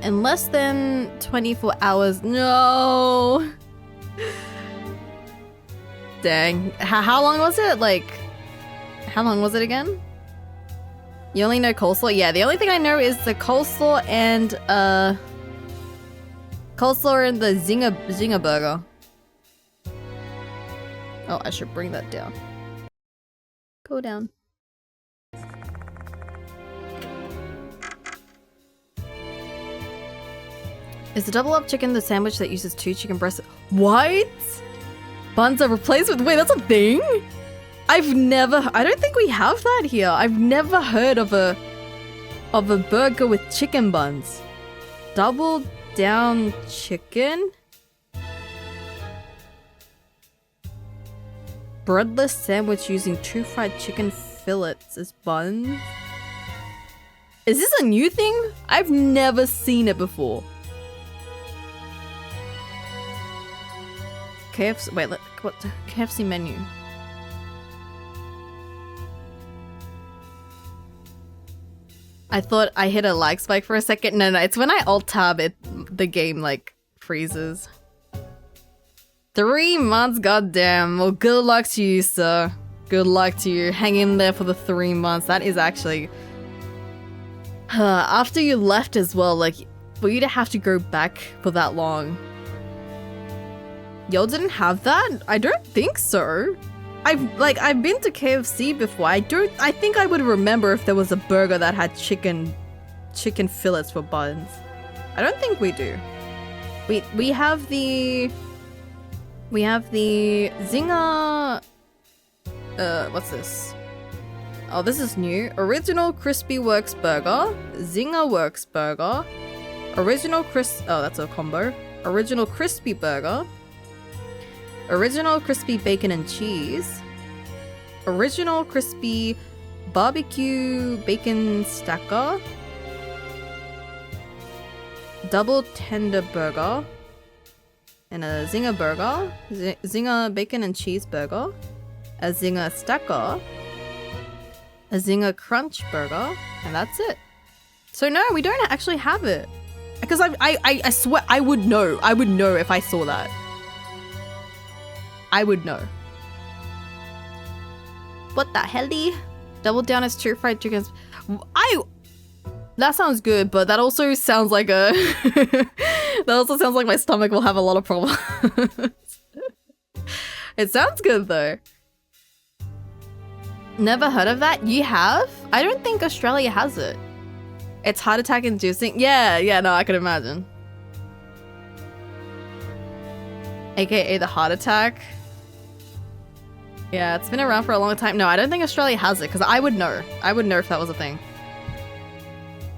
In less than 24 hours. No! Dang. How long was it? Like, how long was it again? You only know coleslaw? Yeah, the only thing I know is the coleslaw and the zinger burger. Oh, I should bring that down. Go down. Is the double up chicken the sandwich that uses 2 chicken breasts? What? Buns are replaced with— wait, that's a thing? I don't think we have that here. I've never heard of a burger with chicken buns. Double down chicken? Breadless sandwich using 2 fried chicken fillets as buns. Is this a new thing? I've never seen it before. KFC, wait, what? KFC menu. I thought I hit a lag spike for a second. No, it's when I alt tab it, the game like freezes. 3 months, goddamn. Well, good luck to you, sir. Good luck to you. Hang in there for the 3 months. That is actually... after you left as well, like, for you to have to go back for that long. Y'all didn't have that? I don't think so. I've been to KFC before. I think I would remember if there was a burger that had chicken fillets for buns. I don't think we do. We have the Zinger, what's this? Oh, this is new. Original Crispy Works Burger, Zinger Works Burger, oh, that's a combo. Original Crispy Burger, Original Crispy Bacon and Cheese, Original Crispy Barbecue Bacon Stacker, Double Tender Burger, and a Zinger Burger, Zinger Bacon and Cheese Burger, a Zinger Stacker, a Zinger Crunch Burger, and that's it. So no, we don't actually have it. Because I swear I would know. I would know if I saw that. I would know. What the helly? Double down as 2 fried chickens. That sounds good, but that also sounds like a... that also sounds like my stomach will have a lot of problems. It sounds good though. Never heard of that? You have? I don't think Australia has it. It's heart attack inducing. Yeah, no, I can imagine. AKA the heart attack. Yeah, it's been around for a long time. No, I don't think Australia has it, because I would know. I would know if that was a thing.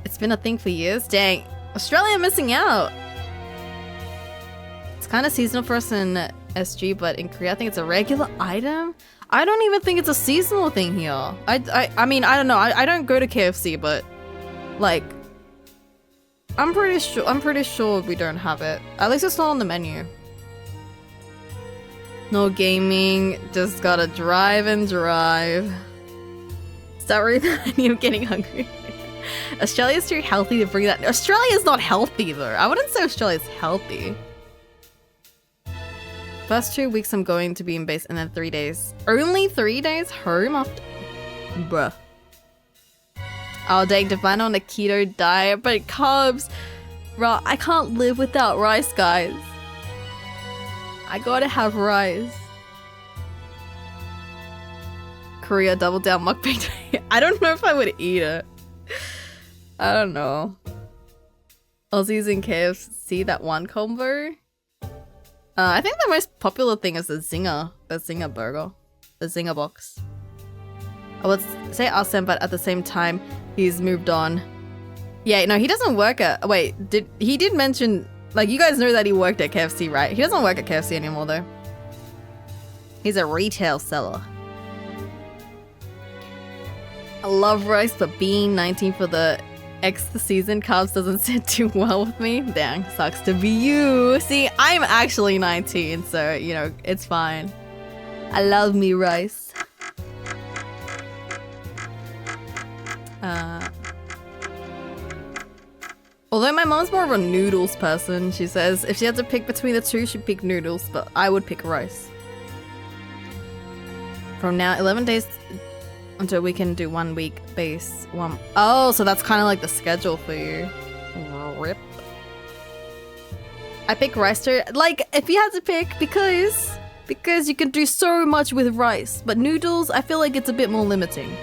It's been a thing for years. Dang, Australia missing out. It's kind of seasonal for us in SG, but in Korea, I think it's a regular item. I don't even think it's a seasonal thing here. I mean, I don't know. I don't go to KFC, but like, I'm pretty sure we don't have it. At least it's not on the menu. No gaming, just gotta drive and drive. Start reading the menu, getting hungry. Australia's too healthy to bring that. Australia's not healthy though. I wouldn't say Australia's healthy. First 2 weeks I'm going to be in base and then 3 days. Only 3 days home after? Bruh. I'll take Divine on a keto diet, but carbs. I can't live without rice, guys. I gotta have rice. Korea double down mukbang. I don't know if I would eat it. I don't know. Aussies and KFC, that one combo. I think the most popular thing is the Zinger burger, the Zinger box. I would say Arsene, but at the same time, he's moved on. Yeah, no, he doesn't work at. Wait, he did mention, like, you guys know that he worked at KFC, right? He doesn't work at KFC anymore, though. He's a retail seller. I love rice, but being 19 for the X season, carbs doesn't sit too well with me. Dang, sucks to be you. See, I'm actually 19, so, you know, it's fine. I love me rice. Although my mom's more of a noodles person, she says if she had to pick between the two, she'd pick noodles, but I would pick rice. From now, 11 days until we can do 1 week base. Oh, so that's kind of like the schedule for you. Rip. I pick rice too. Like, if you had to pick, because you can do so much with rice, but noodles, I feel like it's a bit more limiting.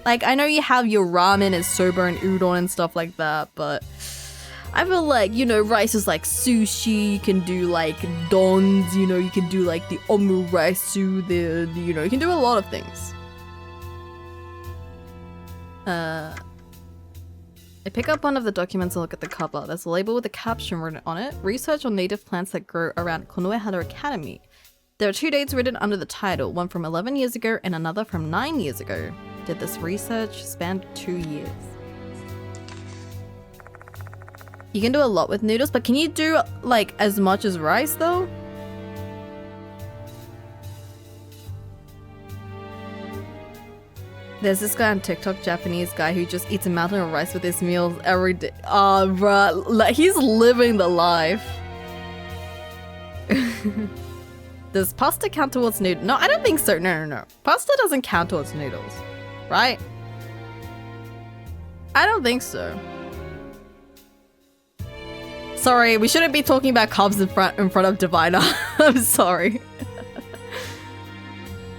Like, I know you have your ramen and soba and udon and stuff like that, but I feel like, you know, rice is like sushi, you can do like dons, you know, you can do like the omuraisu, you know, you can do a lot of things. I pick up one of the documents and look at the cover. There's a label with a caption written on it. Research on native plants that grow around Konoehara Academy. There are 2 dates written under the title, one from 11 years ago and another from 9 years ago. Did this research span 2 years? You can do a lot with noodles, but can you do like as much as rice though? There's this guy on TikTok, Japanese guy, who just eats a mountain of rice with his meals every day. Oh, bruh, like, he's living the life. Does pasta count towards noodles? No, I don't think so. No. Pasta doesn't count towards noodles, right? I don't think so. Sorry, we shouldn't be talking about carbs in front of Diviner. I'm sorry.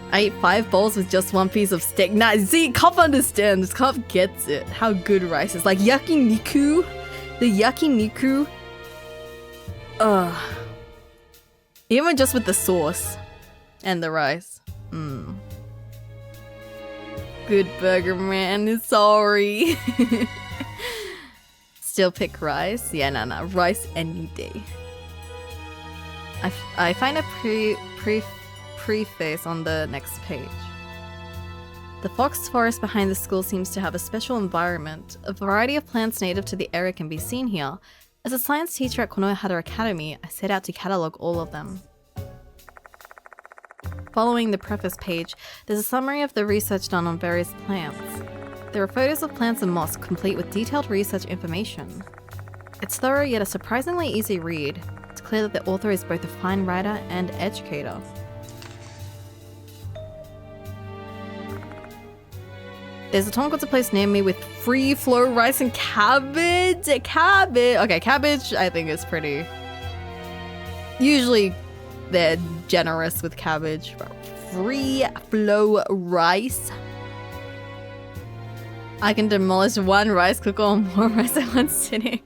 I ate 5 bowls with just 1 piece of steak. Nah, see, Cup understands. Cup gets it. How good rice is. Like yakiniku. The yakiniku. Ugh. Even just with the sauce. And the rice. Good burger, man. Sorry. Still pick rice? Yeah, no. Rice any day. I find a preface on the next page. The fox forest behind the school seems to have a special environment. A variety of plants native to the area can be seen here. As a science teacher at Konohara Academy, I set out to catalog all of them. Following the preface page, there's a summary of the research done on various plants. There are photos of plants and moss complete with detailed research information. It's thorough yet a surprisingly easy read. It's clear that the author is both a fine writer and educator. There's a tonkotsu place near me with free flow rice and cabbage. Okay, cabbage I think is pretty... Usually they're generous with cabbage. But free flow rice. I can demolish 1 rice cooker or more rice at one sitting.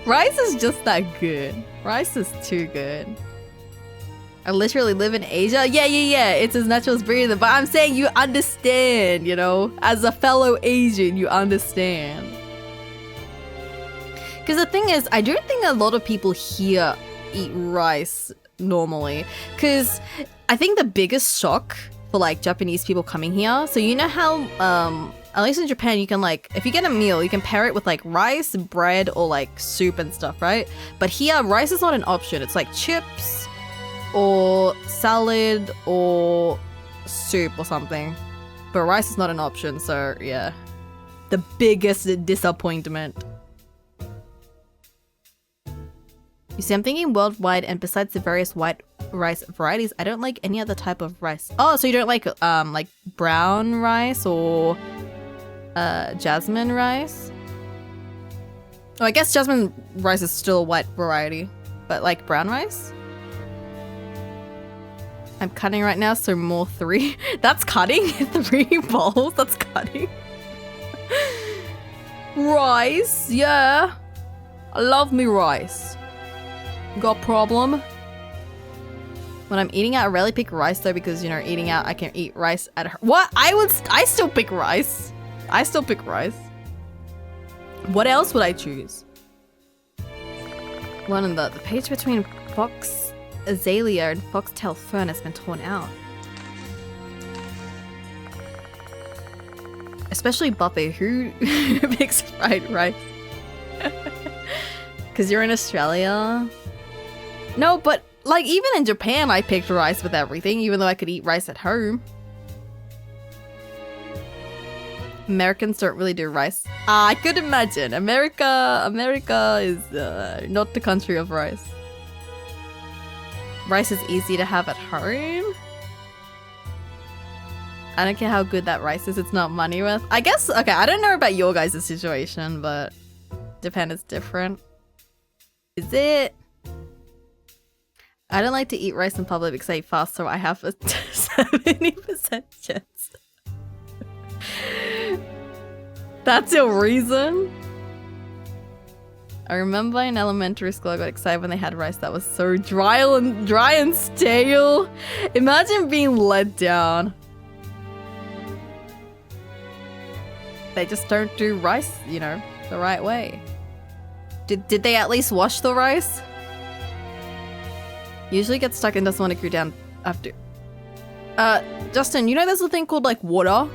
Rice is just that good. Rice is too good. I literally live in Asia. Yeah. It's as natural as breathing. But I'm saying you understand, you know? As a fellow Asian, you understand. Because the thing is, I don't think a lot of people here eat rice normally. Because I think the biggest shock for like Japanese people coming here. So you know how, at least in Japan, you can like, if you get a meal, you can pair it with like rice, bread, or like soup and stuff, right? But here, rice is not an option. It's like chips, or salad, or soup or something. But rice is not an option, so yeah. The biggest disappointment. You see, I'm thinking worldwide, and besides the various white rice varieties, I don't like any other type of rice. Oh, so you don't like brown rice or jasmine rice? Oh, I guess jasmine rice is still a white variety, but like brown rice? I'm cutting right now, so more 3. That's cutting? 3 bowls? That's cutting. Rice, yeah. I love me rice. Got problem? When I'm eating out, I rarely pick rice though, because, you know, eating out, I can eat rice at her. What? I still pick rice. I still pick rice. What else would I choose? One in the page between Fox Azalea and Foxtail Fern has been torn out. Especially Buffy, who picks fried rice? Because you're in Australia? No, but like even in Japan I picked rice with everything, even though I could eat rice at home. Americans don't really do rice. I could imagine. America is not the country of rice. Rice is easy to have at home. I don't care how good that rice is, it's not money worth. I guess, okay, I don't know about your guys' situation, but Japan is different. Is it? I don't like to eat rice in public because I eat fast, so I have a 70% chance. That's your reason? I remember in elementary school I got excited when they had rice that was so dry and stale. Imagine being let down. They just don't do rice, you know, the right way. Did they at least wash the rice? Usually get stuck and doesn't want to go down after. Justin, you know there's a thing called like water?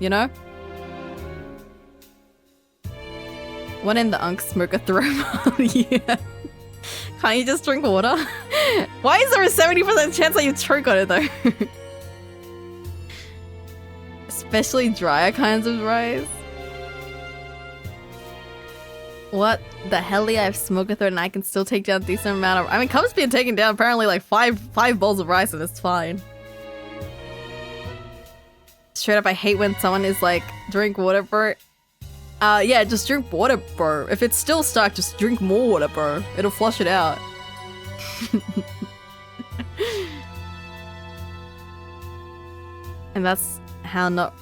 You know? One in the unk smoker throw. Yeah. Can't you just drink water? Why is there a 70% chance that you choke on it though? Especially drier kinds of rice. What the hell? I have smoker throat and I can still take down a decent amount of. I mean, Cup's been taking down apparently like five bowls of rice and it's fine. Straight up, I hate when someone is like, drink water, bro. Yeah, just drink water, bro. If it's still stuck, just drink more water, bro. It'll flush it out. And that's how not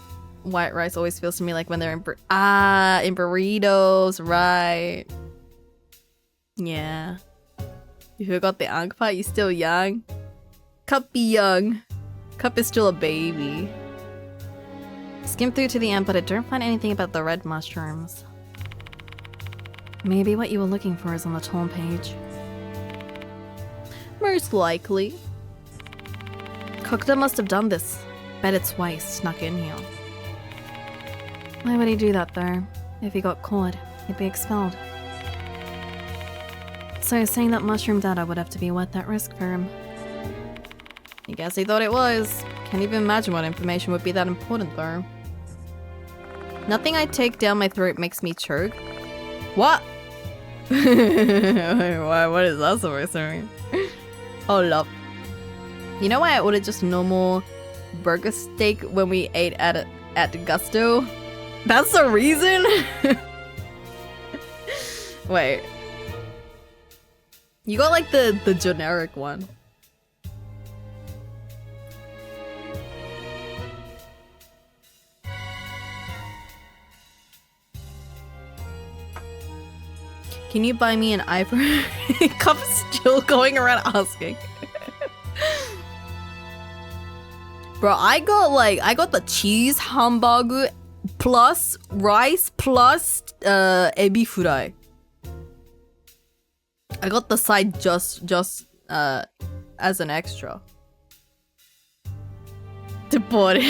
white rice always feels to me, like when they're in in burritos, right? Yeah. You forgot the unk part, you're still young. Cup be young. Cup is still a baby. Skim through to the end, but I don't find anything about the red mushrooms. Maybe what you were looking for is on the torn page. Most likely. Kokuda must have done this. Bet it's why he snuck in here. Why would he do that though? If he got caught, he'd be expelled. So saying that mushroom data would have to be worth that risk for him. I guess he thought it was. Can't even imagine what information would be that important though. Nothing I take down my throat makes me choke. What? Why? What is that supposed to mean? Oh, love. You know why I ordered just normal burger steak when we ate at Gusto? That's the reason? Wait. You got like the generic one. Can you buy me an iPhone? Cup still going around asking. Bro, I got the cheese hamburger plus rice plus ebi fry. I got the side just as an extra. Deported.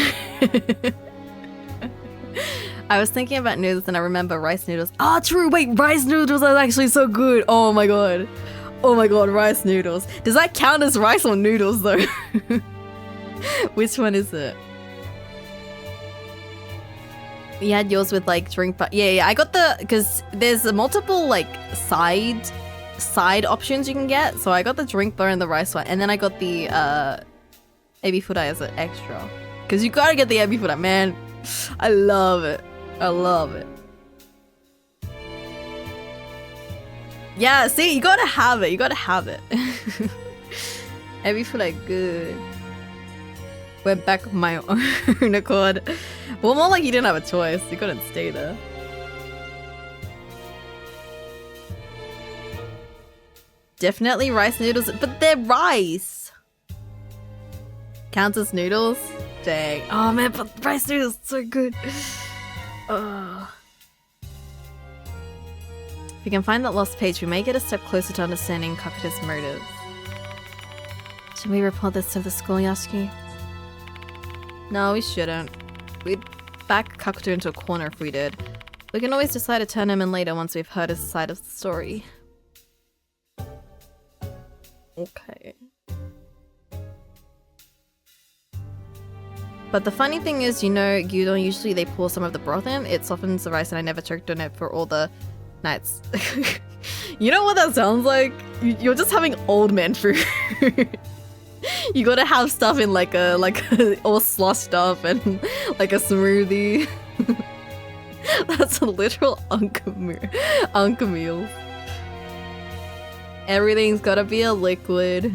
I was thinking about noodles and I remember rice noodles. Ah, true. Wait, rice noodles are actually so good. Oh my god. Oh my god, rice noodles. Does that count as rice or noodles though? Which one is it? You had yours with like drink, but yeah, I got the, because there's multiple like side options you can get. So I got the drink bar and the rice one, and then I got the ebi fry as an extra. Because you gotta get the ebi fry, man. I love it. I love it. Yeah, see, you gotta have it. You gotta have it. Ebi fry good. Went back on my own accord. Well, more like you didn't have a choice. You couldn't stay there. Definitely rice noodles, but they're rice. Counts as noodles? Dang. Oh man, but rice noodles are so good. If we can find that lost page, we may get a step closer to understanding Kakuda's motives. Should we report this to the school, Yasuki? No, we shouldn't. We'd back Kakuta into a corner if we did. We can always decide to turn him in later once we've heard his side of the story. Okay. But the funny thing is, you know, gyudon, usually they pour some of the broth in. It softens the rice and I never choked on it for all the nights. You know what that sounds like? You're just having old man food. You gotta have stuff in like a all sloshed up and like a smoothie. That's a literal uncle meal. Everything's gotta be a liquid.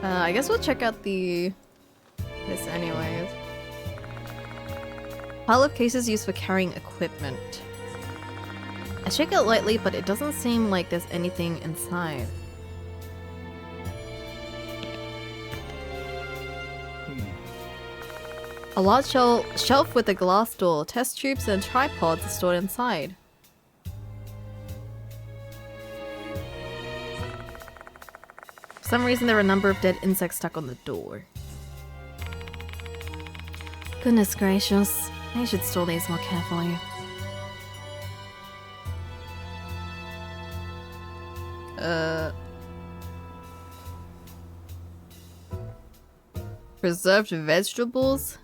I guess we'll check out this anyways. Pile of cases used for carrying equipment. I shake it lightly, but it doesn't seem like there's anything inside. A large shelf with a glass door, test tubes and tripods are stored inside. For some reason, there are a number of dead insects stuck on the door. Goodness gracious. I should store these more carefully. Preserved vegetables?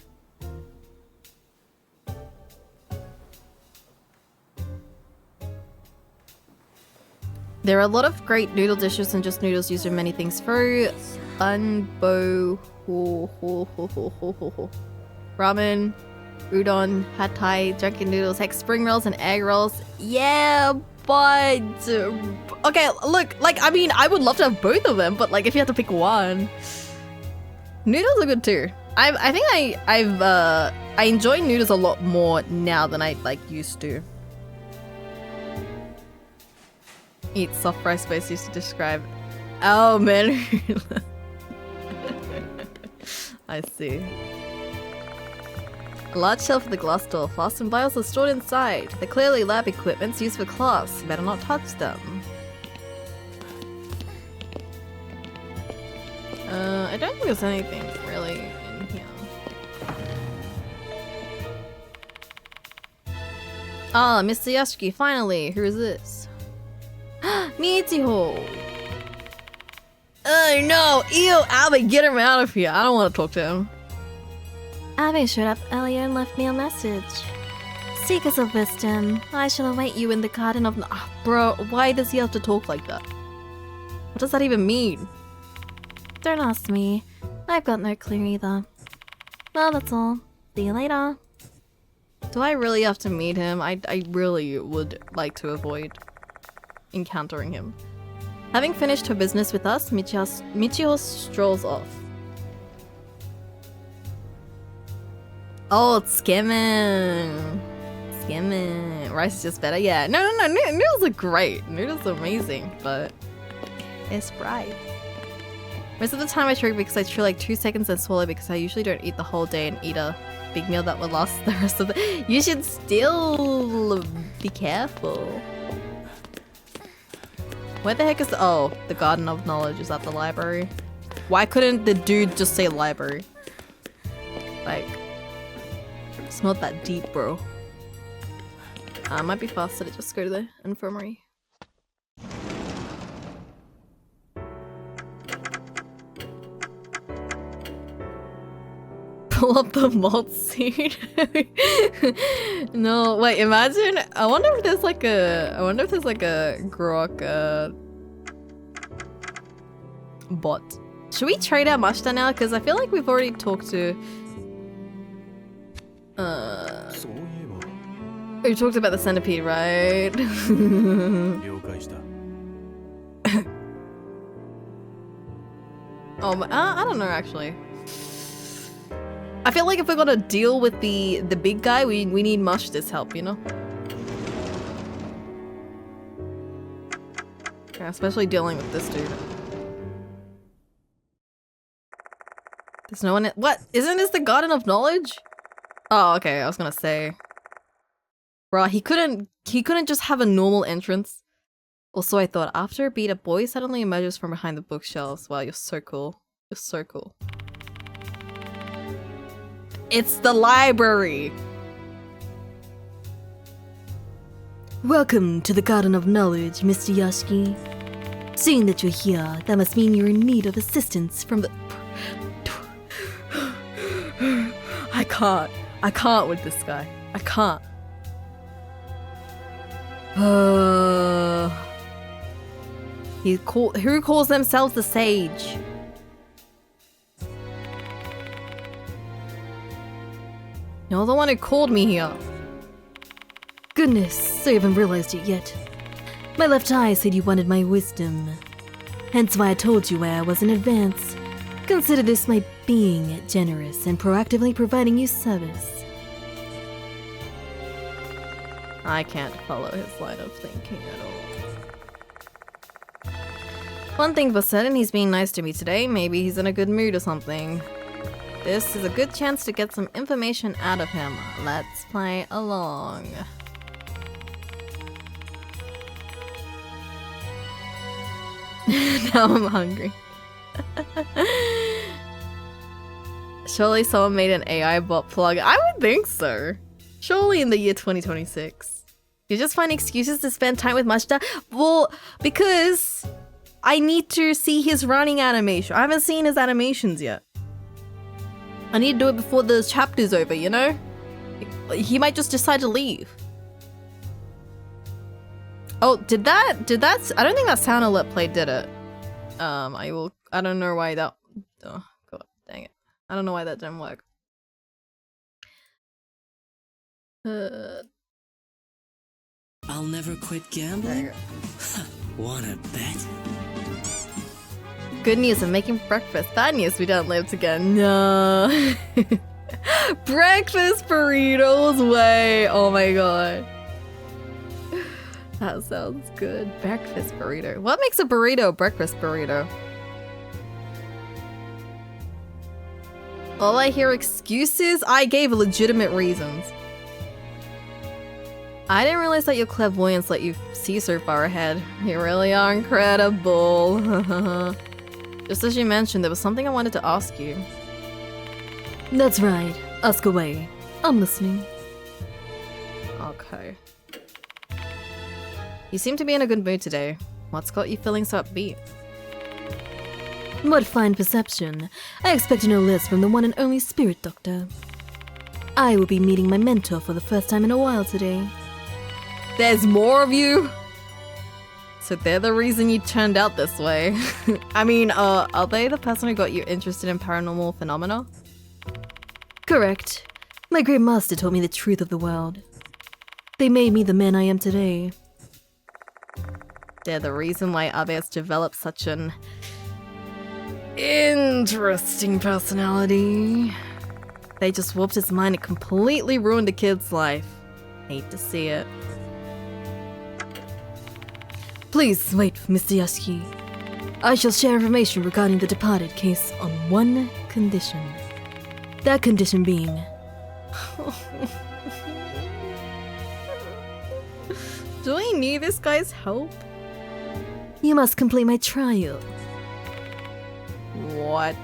There are a lot of great noodle dishes and just noodles used in many things. Pho, unbo, ramen, udon, pad thai, drunken noodles, heck, spring rolls, and egg rolls. Yeah, but okay, look, like I mean, I would love to have both of them, but like if you had to pick one, noodles are good too. I think I enjoy noodles a lot more now than I like used to. Eat soft rice base used to describe. Oh man. I see. A large shelf with a glass door. Flasks and vials are stored inside. They're clearly lab equipments used for class. You better not touch them. I don't think there's anything really in here. Ah, Mr. Yasuki, finally. Who is this? Michiho! Oh no! Ew! Abe, get him out of here! I don't want to talk to him. Abe showed up earlier and left me a message. Seekers of wisdom, I shall await you in the garden of... Bro, why does he have to talk like that? What does that even mean? Don't ask me. I've got no clue either. Well, that's all. See you later. Do I really have to meet him? I really would like to avoid encountering him. Having finished her business with us, Michiho strolls off. Oh, it's skimming. Skimming. Rice is just better. Yeah. No. Noodles are great. Noodles are amazing, but it's bright. Most of the time I choke because I chew like 2 seconds and swallow because I usually don't eat the whole day and eat a big meal that would last the rest of the... You should still be careful. Where the heck is the... Oh, the Garden of Knowledge. Is that the library? Why couldn't the dude just say library? Like, it's not that deep, bro. Might be faster to just go to the infirmary. Pull up the malt seed. No, wait, imagine. I wonder if there's like a grok bot. Should we trade our Mashita now? Because I feel like we've already talked to we talked about the centipede, right? Oh, I don't know actually. I feel like if we're gonna deal with the big guy, we need Mashita's help, you know? Yeah, especially dealing with this dude. There's no one what? Isn't this the Garden of Knowledge? Oh, okay, I was gonna say. Bruh, he couldn't just have a normal entrance. Also, I thought, after a beat, a boy suddenly emerges from behind the bookshelves. Wow, you're so cool. You're so cool. It's the library! Welcome to the Garden of Knowledge, Mr. Yasuki. Seeing that you're here, that must mean you're in need of assistance from the... I can't with this guy. I can't. Who calls themselves the sage? You're the one who called me here. Goodness, I haven't realized it yet. My left eye said you wanted my wisdom. Hence why I told you where I was in advance. Consider this my being generous and proactively providing you service. I can't follow his line of thinking at all. One thing for certain, he's being nice to me today. Maybe he's in a good mood or something. This is a good chance to get some information out of him. Let's play along. Now I'm hungry. Surely someone made an AI bot plug. I would think so. Surely in the year 2026. You just find excuses to spend time with Mashita? Well, because I need to see his running animation. I haven't seen his animations yet. I need to do it before the chapter's over, you know? He might just decide to leave. Oh, did that, I don't think that sound alert play did it. I don't know why that, oh god, dang it. I don't know why that didn't work. I'll never quit gambling? Wanna bet? Good news, I'm making breakfast. Bad news, we don't live together. No. Breakfast burritos way. Oh my god. That sounds good. Breakfast burrito. What makes a burrito a breakfast burrito? All I hear excuses? I gave legitimate reasons. I didn't realize that your clairvoyance let you see so far ahead. You really are incredible. Just as you mentioned, there was something I wanted to ask you. That's right. Ask away. I'm listening. Okay. You seem to be in a good mood today. What's got you feeling so upbeat? What fine perception. I expected no less from the one and only Spirit Doctor. I will be meeting my mentor for the first time in a while today. There's more of you? So they're the reason you turned out this way. I mean, are they the person who got you interested in paranormal phenomena? Correct. My great master told me the truth of the world. They made me the man I am today. They're the reason why Abe's developed such an interesting personality. They just warped his mind and completely ruined a kid's life. Hate to see it. Please wait, Mr. Yasuki. I shall share information regarding the departed case on one condition. That condition being... Do I need this guy's help? You must complete my trial. What?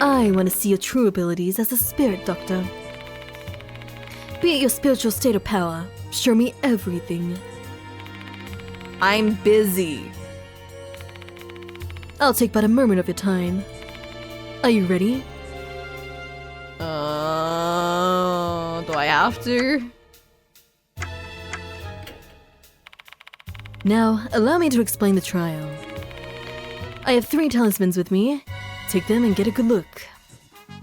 I want to see your true abilities as a spirit doctor. Be it your spiritual state or power, show me everything. I'm busy. I'll take but a moment of your time. Are you ready? Do I have to? Now, allow me to explain the trial. I have 3 talismans with me. Take them and get a good look.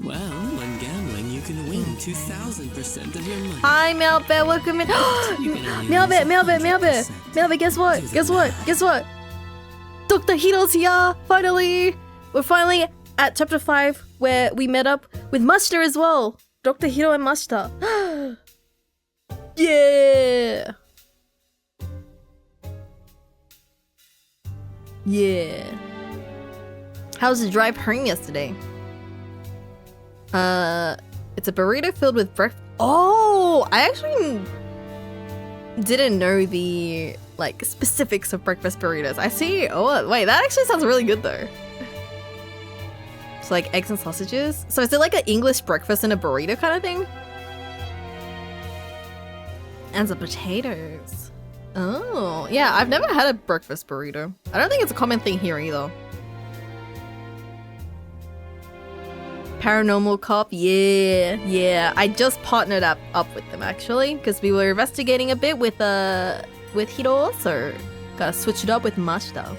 Well, when gambling, you can win 2,000% of your money. Hi, Melbear, welcome in. Melbear, guess what? Dr. Hiro's here, finally! We're finally at chapter 5, where we met up with Mashita as well. Dr. Hiro and Mashita. Yeah! Yeah. How was the drive home yesterday? It's a burrito filled with breakfast. Oh, I actually didn't know the like specifics of breakfast burritos. I see. Oh, wait, that actually sounds really good though. It's like eggs and sausages. So is it like an English breakfast and a burrito kind of thing? And some potatoes. Oh, yeah, I've never had a breakfast burrito. I don't think it's a common thing here either. Paranormal cop, yeah. I just partnered up with them actually, because we were investigating a bit with Hiro, so gotta switch it up with Mashita.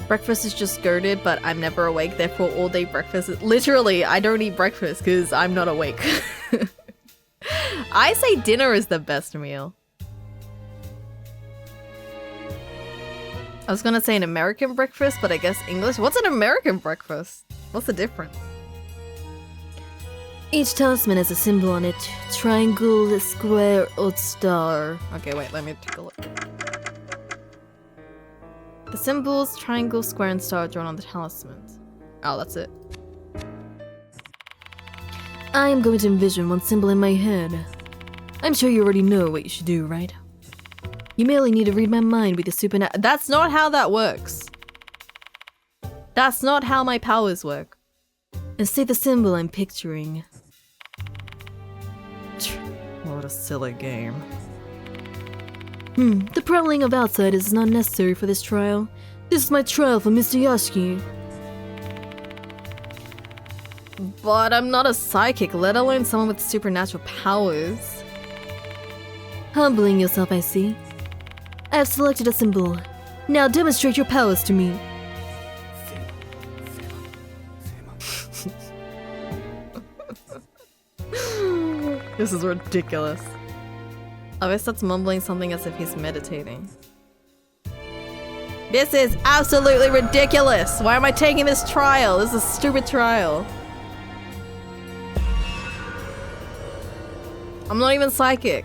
Breakfast is just goated, but I'm never awake, therefore all day breakfast is literally I don't eat breakfast because I'm not awake. I say dinner is the best meal. I was gonna say an American breakfast, but I guess English. What's an American breakfast? What's the difference? Each talisman has a symbol on it. Triangle, square, or star. Okay, wait, let me take a look. The symbols, triangle, square, and star are drawn on the talisman. Oh, that's it. I am going to envision one symbol in my head. I'm sure you already know what you should do, right? You merely need to read my mind with the supernatural. That's not how that works. That's not how my powers work. And say the symbol I'm picturing. What a silly game. The prowling of outsiders is not necessary for this trial. This is my trial for Mr. Yashiki. But I'm not a psychic, let alone someone with supernatural powers. Humbling yourself, I see. I have selected a symbol. Now demonstrate your powers to me. This is ridiculous. Abe starts mumbling something as if he's meditating. This is absolutely ridiculous! Why am I taking this trial? This is a stupid trial. I'm not even psychic.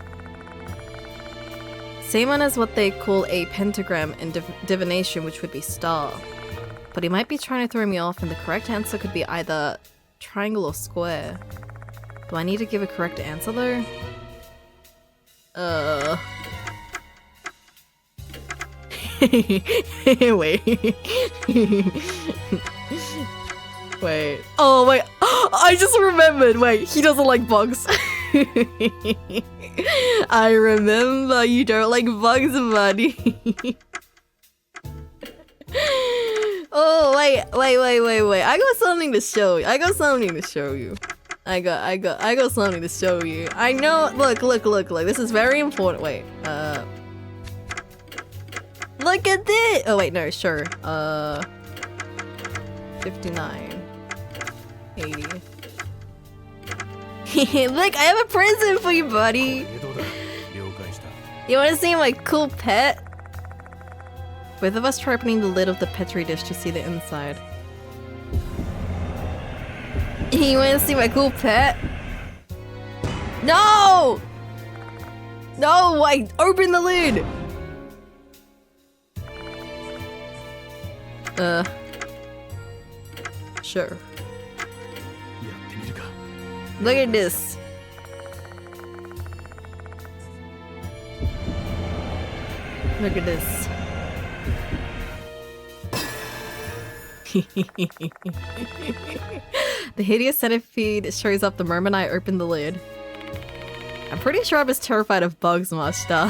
Same one as what they call a pentagram in divination, which would be star. But he might be trying to throw me off, and the correct answer could be either triangle or square. Do I need to give a correct answer though? Wait. Wait. Oh, wait. I just remembered. Wait, he doesn't like bugs. I remember you don't like bugs, buddy. Oh, wait. I got something to show you. I got something to show you. I got something to show you. I know. Look. This is very important. Wait. Look at this. Oh wait, no, sure. 59, 80. Look, I have a present for you, buddy. You want to see my cool pet? Both of us try opening the lid of the petri dish to see the inside. You want to see my cool pet? No! No, wait, open the lid! Sure. Look at this. Look at this. The hideous centipede shows up the moment I open the lid. I'm pretty sure I was terrified of bugs, Master.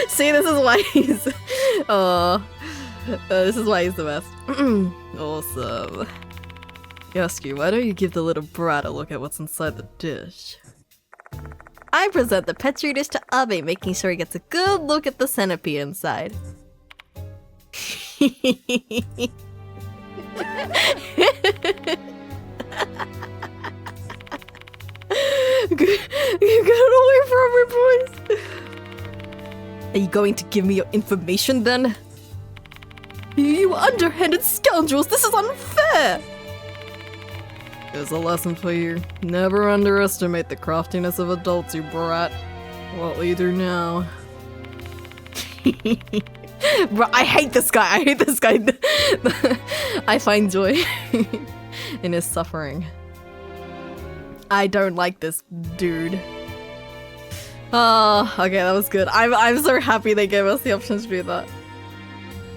See, this is why he's... this is why he's the best. Awesome. Yasuki, why don't you give the little brat a look at what's inside the dish? I present the petri dish to Abe, making sure he gets a good look at the centipede inside. You got away from me, boys! Are you going to give me your information then? You underhanded scoundrels! This is unfair! Here's a lesson for you. Never underestimate the craftiness of adults, you brat. What will you do now? Bro, I hate this guy. I hate this guy. I find joy in his suffering. I don't like this dude. Oh, okay, that was good. I'm so happy they gave us the option to do that.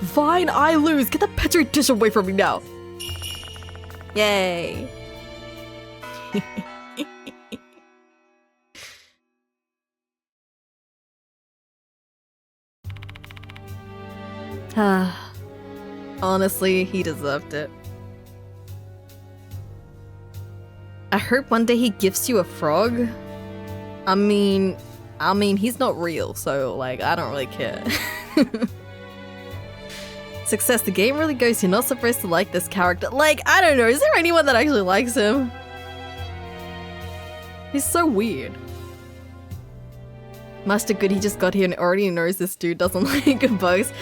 Fine, I lose. Get the petri dish away from me now. Yay. Honestly, he deserved it. I hope one day he gives you a frog. I mean, he's not real, so like, I don't really care. Success, the game really goes, you're not supposed to like this character. Like, I don't know, is there anyone that actually likes him? He's so weird. Master Good, he just got here and already knows this dude doesn't like bugs.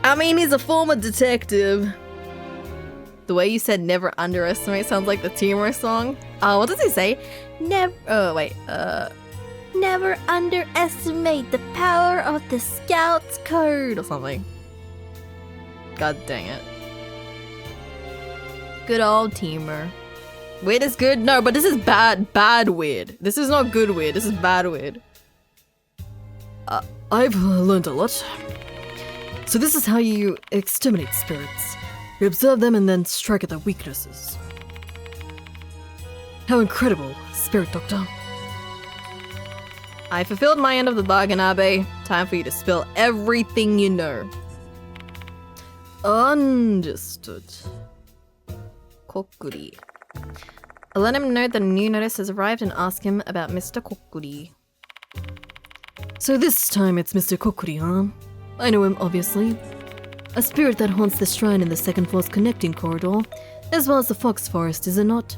I mean, he's a former detective. The way you said never underestimate sounds like the Teamwork song. what does he say? Never underestimate the power of the Scout's code or something. God dang it. Good old teamer. Weird is good? No, but this is bad weird. This is not good weird, this is bad weird. I've learned a lot. So this is how you exterminate spirits. You observe them and then strike at their weaknesses. How incredible, Spirit Doctor. I fulfilled my end of the bargain, Abe. Time for you to spill everything you know. Understood. Kokuri. I'll let him know that a new notice has arrived and ask him about Mr. Kokuri. So this time it's Mr. Kokuri, huh? I know him, obviously. A spirit that haunts the shrine in the second floor's connecting corridor, as well as the Fox Forest, is it not?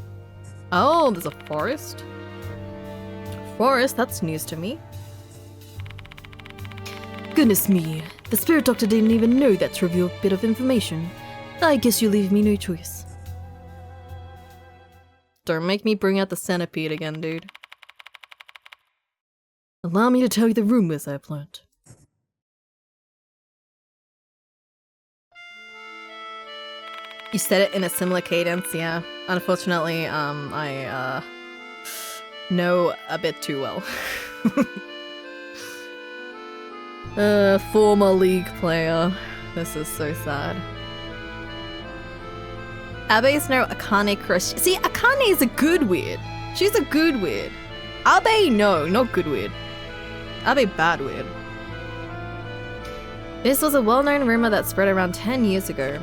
Oh, there's a forest? Forest? That's news to me. Goodness me, the Spirit Doctor didn't even know that trivial bit of information. I guess you leave me no choice. Don't make me bring out the centipede again, dude. Allow me to tell you the rumors I've learned. You said it in a similar cadence, yeah. Unfortunately, I know a bit too well. Former League player. This is so sad. Abe's no Akane crush. See, Akane is a good weird. She's a good weird. Abe, no, not good weird. Abe, bad weird. This was a well-known rumor that spread around 10 years ago.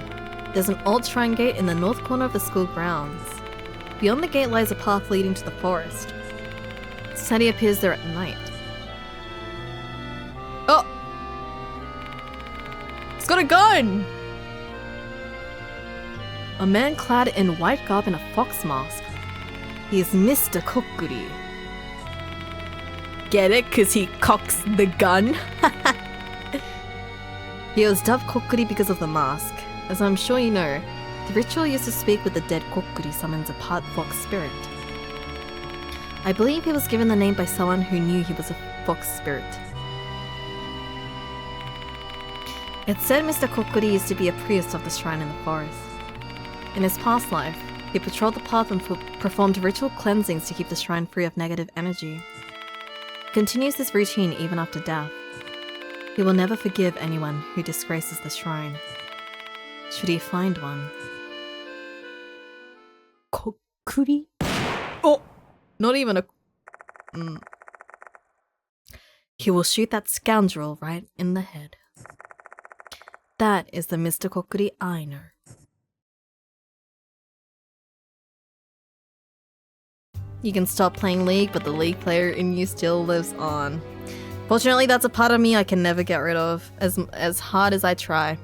There's an old shrine gate in the north corner of the school grounds. Beyond the gate lies a path leading to the forest. Sadie appears there at night. Oh! He's got a gun! A man clad in white garb and a fox mask. He is Mr. Kokuri. Get it? 'Cause he cocks the gun? He was dubbed Kokuri because of the mask. As I'm sure you know, the ritual used to speak with the dead Kokuri summons a part fox spirit. I believe he was given the name by someone who knew he was a fox spirit. It's said Mr. Kokuri used to be a priest of the shrine in the forest. In his past life, he patrolled the path and performed ritual cleansings to keep the shrine free of negative energy. He continues this routine even after death. He will never forgive anyone who disgraces the shrine. Should he find one? Kokuri? Oh! Not even a... He will shoot that scoundrel right in the head. That is the Mr. Kokuri I know. You can stop playing League, but the League player in you still lives on. Fortunately, that's a part of me I can never get rid of, as hard as I try.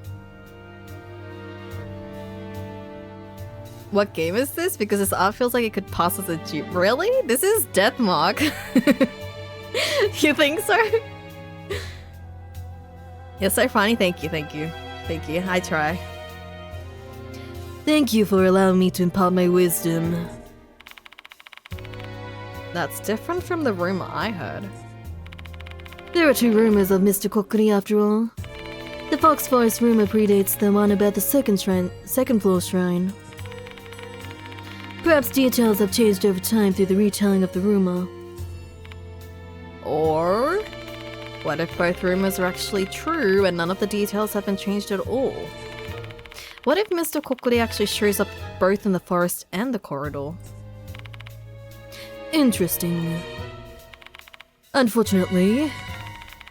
What game is this? Because this art feels like it could pass as a dupe. Really? This is Deathmark. You think so? You're so funny. Thank you, thank you. Thank you. I try. Thank you for allowing me to impart my wisdom. That's different from the rumor I heard. There are two rumors of Mr. Kokuri after all. The Fox Forest rumor predates the one about the second floor shrine. Perhaps details have changed over time through the retelling of the rumor. Or what if both rumors are actually true and none of the details have been changed at all? What if Mr. Kokuri actually shows up both in the forest and the corridor? Interesting. Unfortunately,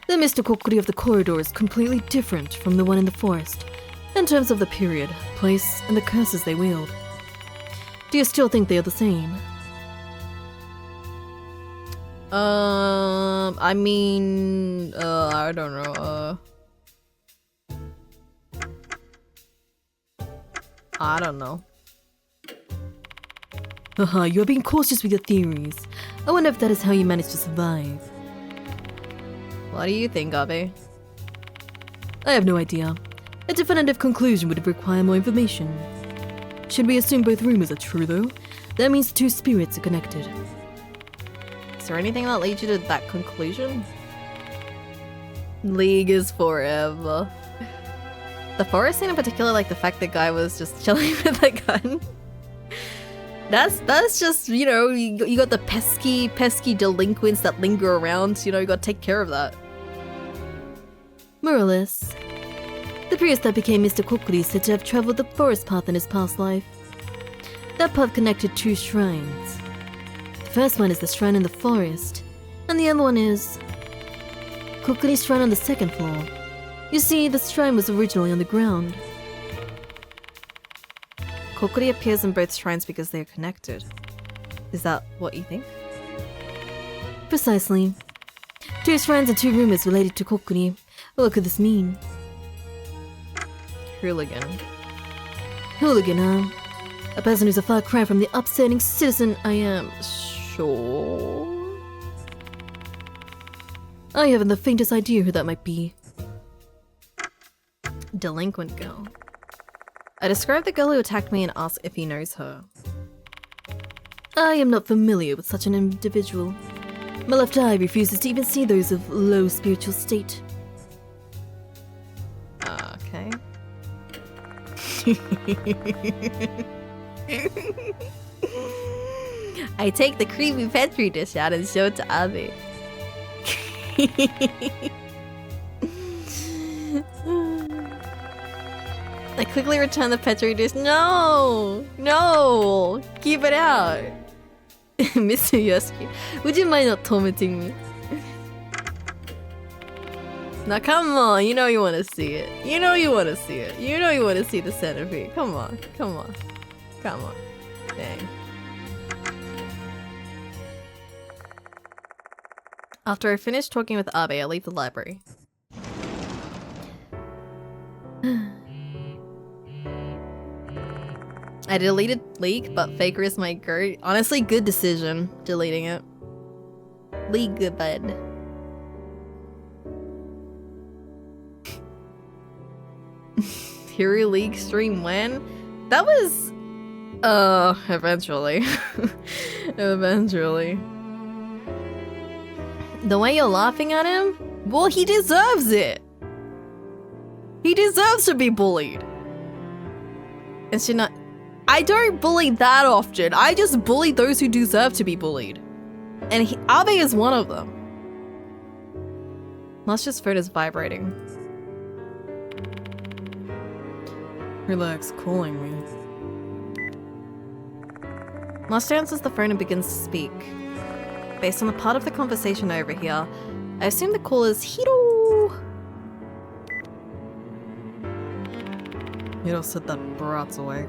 the Mr. Kokuri of the corridor is completely different from the one in the forest, in terms of the period, place, and the curses they wield. Do you still think they are the same? I mean, I don't know, I don't know. Haha, you are being cautious with your theories. I wonder if that is how you managed to survive. What do you think, Abe? I have no idea. A definitive conclusion would require more information. Should we assume both rumors are true, though? That means the two spirits are connected. Is there anything that leads you to that conclusion? League is forever. The forest scene in particular, like the fact that guy was just chilling with a gun. That's just, you know, you got the pesky delinquents that linger around, you know, you gotta take care of that. More or less. The priest that became Mr. Kokuri said to have traveled the forest path in his past life. That path connected two shrines. The first one is the shrine in the forest, and the other one is Kokuri's shrine on the second floor. You see, the shrine was originally on the ground. Kokuri appears in both shrines because they are connected. Is that what you think? Precisely. Two shrines and two rumors related to Kokuri. What could this mean? Hooligan. Hooligan, huh? A person who's a far cry from the upstanding citizen I am. Sure. I haven't the faintest idea who that might be. Delinquent girl. I described the girl who attacked me and asked if he knows her. I am not familiar with such an individual. My left eye refuses to even see those of low spiritual state. Okay. I take the creepy petri dish out and show it to Abe. I quickly return the petri dish. No! No! Keep it out! Mr. Yoshiki, would you mind not tormenting me? Now come on, you know you want to see it. You know you want to see it. You know you want to see the centipede. Come on, come on. Come on. Dang. After I finish talking with Abe, I leave the library. I deleted League, but Faker is my goat. Honestly, good decision, deleting it. League good bud. Hero League stream when? That was... eventually. Eventually. The way you're laughing at him? Well, he deserves it! He deserves to be bullied! And she not... I don't bully that often. I just bully those who deserve to be bullied. And Abe is one of them. Master's phone is vibrating. Relax, calling me. Master answers the phone and begins to speak. Based on the part of the conversation I overhear, I assume the call is Hiro. Hiro said that brat's awake.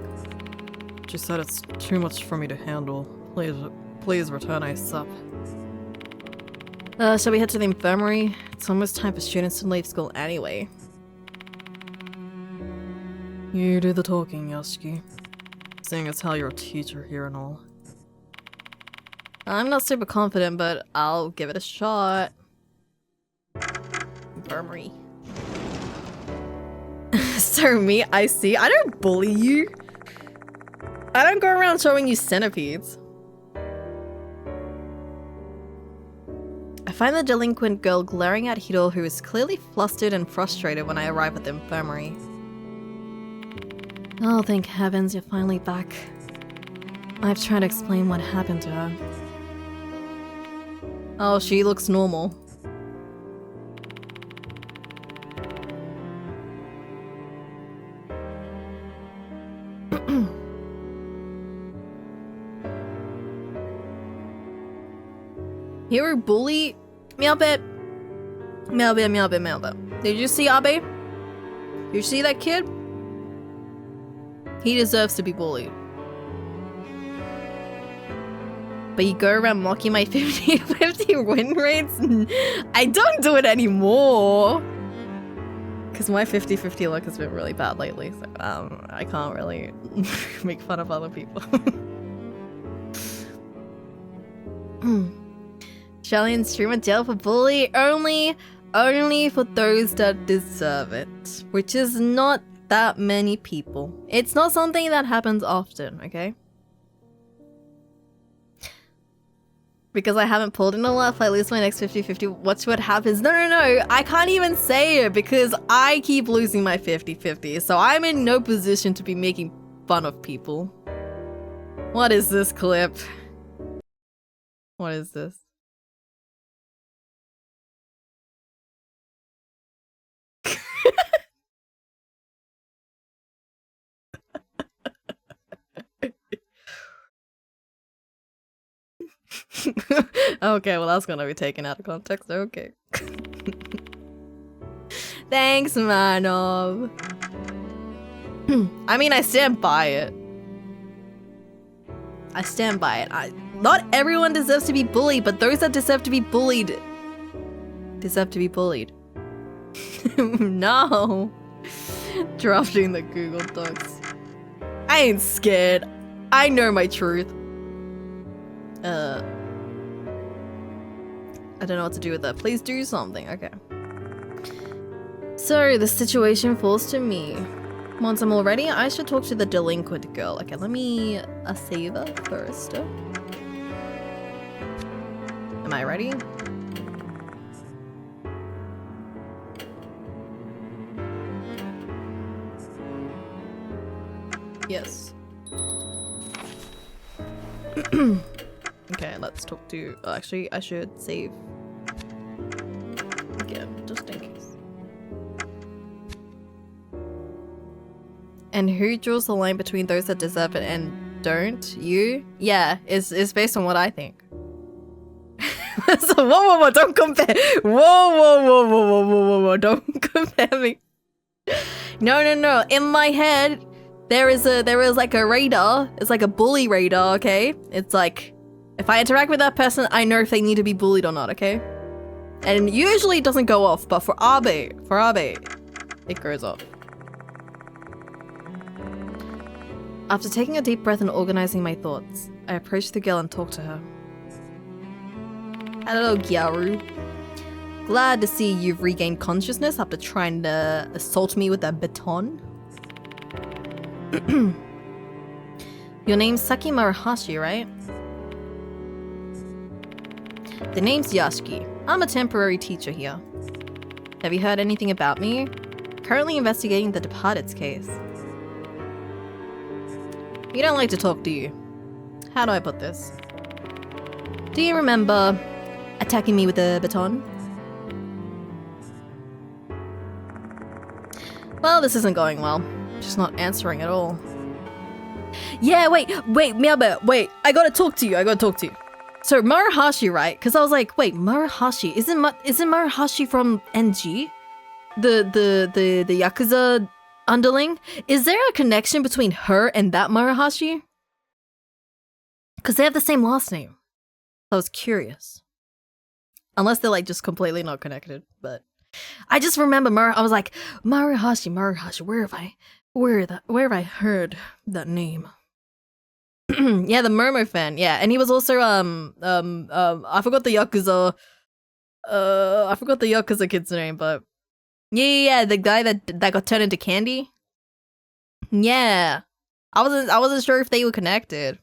She said it's too much for me to handle. Please return ASAP. Shall we head to the infirmary? It's almost time for students to leave school anyway. You do the talking, Yoshiki. Seeing as how you're a teacher here and all. I'm not super confident, but I'll give it a shot. Infirmary. So me, I see. I don't bully you. I don't go around showing you centipedes. I find the delinquent girl glaring at Hiro, who is clearly flustered and frustrated when I arrive at the infirmary. Oh, thank heavens you're finally back. I've tried to explain what happened to her. Oh, she looks normal. Hero bully? Meowbit. Meowbit, meowbit, meowbit. Did you see Abe? Did you see that kid? He deserves to be bullied. But you go around mocking my 50-50 win rates? I don't do it anymore! Because my 50-50 luck has been really bad lately, so I can't really make fun of other people. Shelly stream a jail for bully only for those that deserve it. Which is not that many people. It's not something that happens often, okay? because I haven't pulled in a lot. If I lose my next 50-50, watch what happens. No, I can't even say it because I keep losing my 50-50, so I'm in no position to be making fun of people. What is this clip? What is this? Okay, well that's gonna be taken out of context. Okay. Thanks, Manov. I mean, I stand by it. I stand by it. Not everyone deserves to be bullied, but those that deserve to be bullied deserve to be bullied. No. Drafting the Google Docs. I ain't scared. I know my truth. I don't know what to do with that. Please do something. Okay. So the situation falls to me. Once I'm all ready, I should talk to the delinquent girl. Okay, let me save her first. Am I ready? Yes. Okay, let's talk to... Oh, actually, I should save again, just in case. And who draws the line between those that deserve it and don't? You? Yeah, it's based on what I think. So, whoa, don't compare. Whoa, don't compare me. No. In my head, there is like a radar. It's like a bully radar, okay? It's like, if I interact with that person, I know if they need to be bullied or not, okay? And usually it doesn't go off, but for Abe, it goes off. After taking a deep breath and organizing my thoughts, I approached the girl and talked to her. Hello, Gyaru. Glad to see you've regained consciousness after trying to assault me with a baton. Your name's Saki Marahashi, right? The name's Yashiki. I'm a temporary teacher here. Have you heard anything about me? Currently investigating the Departed's case. You don't like to talk, do you? How do I put this? Do you remember attacking me with a baton? Well, this isn't going well. She's not answering at all. Yeah, wait, Miabe, wait. I gotta talk to you. So Marahashi, right? Because I was like, wait, Marahashi isn't Marahashi from NG? The Yakuza underling? Is there a connection between her and that Marahashi? Because they have the same last name. I was curious. Unless they're like just completely not connected, but I just remember I was like, Marahashi, where have I heard that name? Yeah, the Momo fan, yeah, and he was also I forgot the Yakuza kid's name, but yeah, the guy that got turned into candy. Yeah, I wasn't sure if they were connected.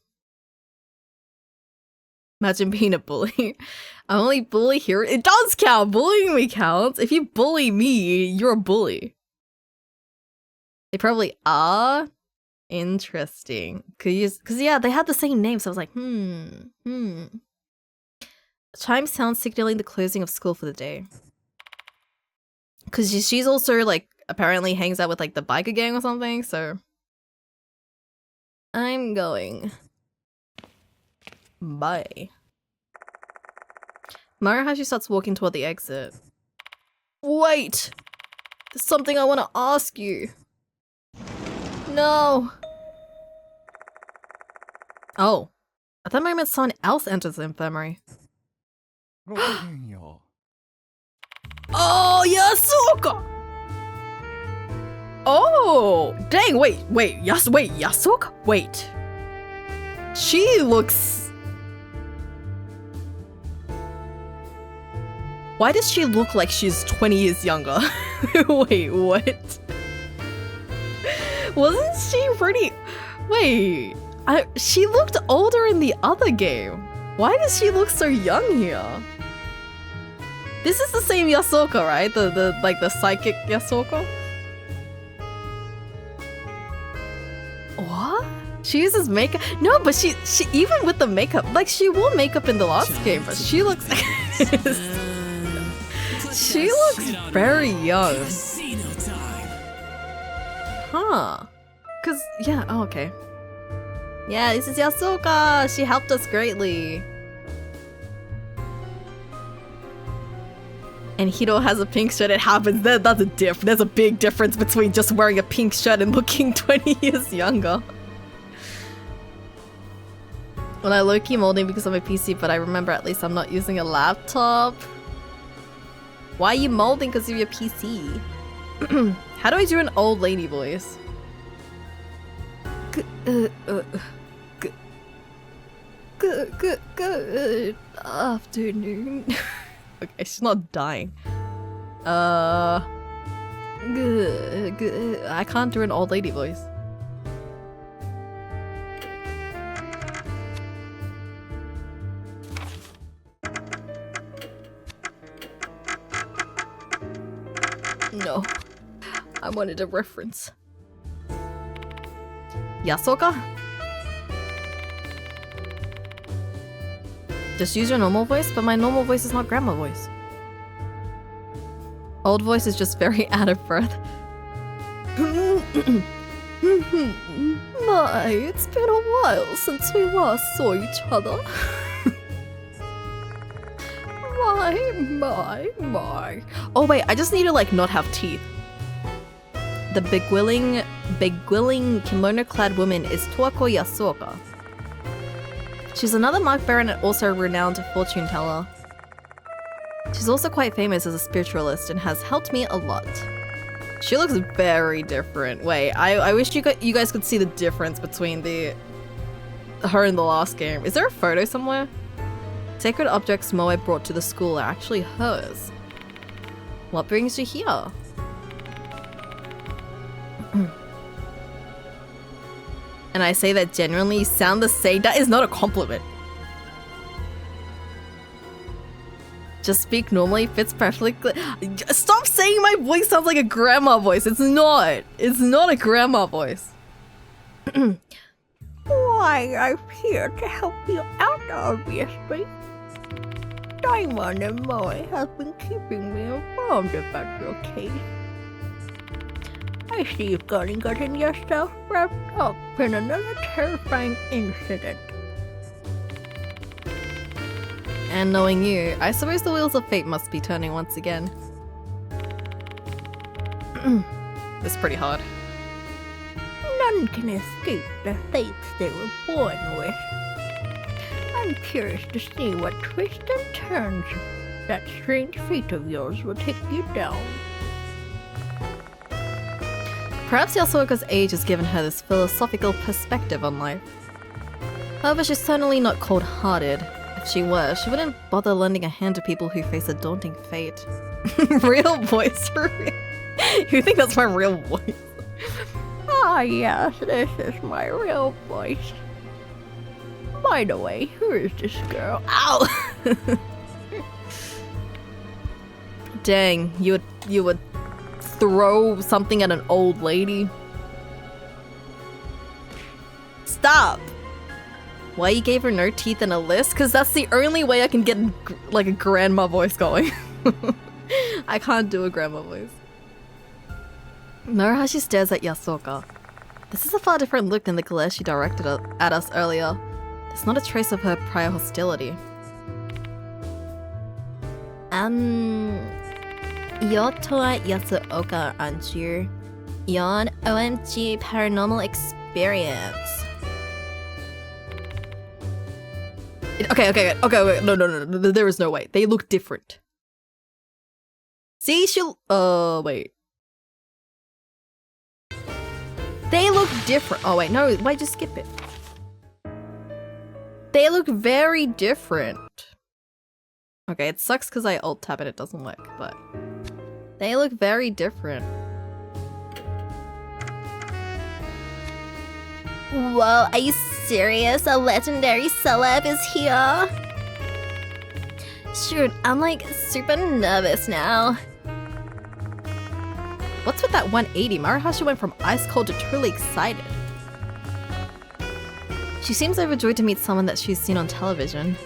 Imagine being a bully. I only bully here. It does count. Bullying me counts. If you bully me, you're a bully. They probably are. Interesting. Cause yeah, they had the same name, so I was like, Chime sounds signaling the closing of school for the day. Cause she's also like apparently hangs out with like the biker gang or something, so I'm going. Bye. Marahashi starts walking toward the exit. Wait! There's something I want to ask you. No! Oh. At that moment, someone else enters the infirmary. Oh, Yasuoka! Oh! Dang, wait, Yasuoka? Wait. She looks... Why does she look like she's 20 years younger? Wait, what? Wasn't she pretty... Wait... she looked older in the other game. Why does she look so young here? This is the same Yasuoka, right? The psychic Yasuoka? What? She uses makeup? No, but she even with the makeup, like she wore makeup in the last game, but she looks she looks very young. Huh. Cause yeah, oh, okay. Yeah, this is Yasuoka. She helped us greatly. And Hiro has a pink shirt. It happens. That's a diff. There's a big difference between just wearing a pink shirt and looking 20 years younger. Well, I low-key molding because of my PC, but I remember at least I'm not using a laptop. Why are you molding because of your PC? How do I do an old lady voice? Good afternoon. Okay, she's not dying. Good. I can't do an old lady voice. No. I wanted a reference. Yasuoka? Just use your normal voice, but my normal voice is not grandma voice. Old voice is just very out of breath. My, it's been a while since we last saw each other. My. Oh wait, I just need to like not have teeth. The begwilling kimono-clad woman is Tuako Yasuoka. She's another mark bearer and also a renowned fortune teller. She's also quite famous as a spiritualist and has helped me a lot. She looks very different. Wait, I wish you guys could see the difference between her in the last game. Is there a photo somewhere? Sacred objects Moe brought to the school are actually hers. What brings you here? And I say that genuinely, you sound the same. That is not a compliment. Just speak normally, fits perfectly. Stop saying my voice sounds like a grandma voice. It's not. It's not a grandma voice. Why, I'm here to help you out, obviously. Daimon and Moe have been keeping me informed about your case. I see you've gotten yourself wrapped up in another terrifying incident. And knowing you, I suppose the wheels of fate must be turning once again. It's pretty hard. None can escape the fates they were born with. I'm curious to see what twists and turns that strange fate of yours will take you down. Perhaps Yasuoka's age has given her this philosophical perspective on life. However, she's certainly not cold-hearted. If she were, she wouldn't bother lending a hand to people who face a daunting fate. Real voice for real. You think that's my real voice? Ah yes, this is my real voice. By the way, who is this girl? Ow! Dang, you would throw something at an old lady? Stop! Why you gave her no teeth and a list? Because that's the only way I can get like a grandma voice going. I can't do a grandma voice. Narahashi stares at Yasuoka. This is a far different look than the glare she directed at us earlier. There's not a trace of her prior hostility. You're Toa Yasuoka, aren't you? You're an OMG paranormal experience. Okay, wait, no, there is no way. They look different. See, wait. They look different. Oh, wait, no, wait, just skip it. They look very different. Okay, it sucks because I alt-tab and it doesn't work, but they look very different. Whoa, are you serious? A legendary celeb is here? Shoot, I'm like super nervous now. What's with that 180? Maruhashi went from ice cold to truly excited. She seems overjoyed to meet someone that she's seen on television.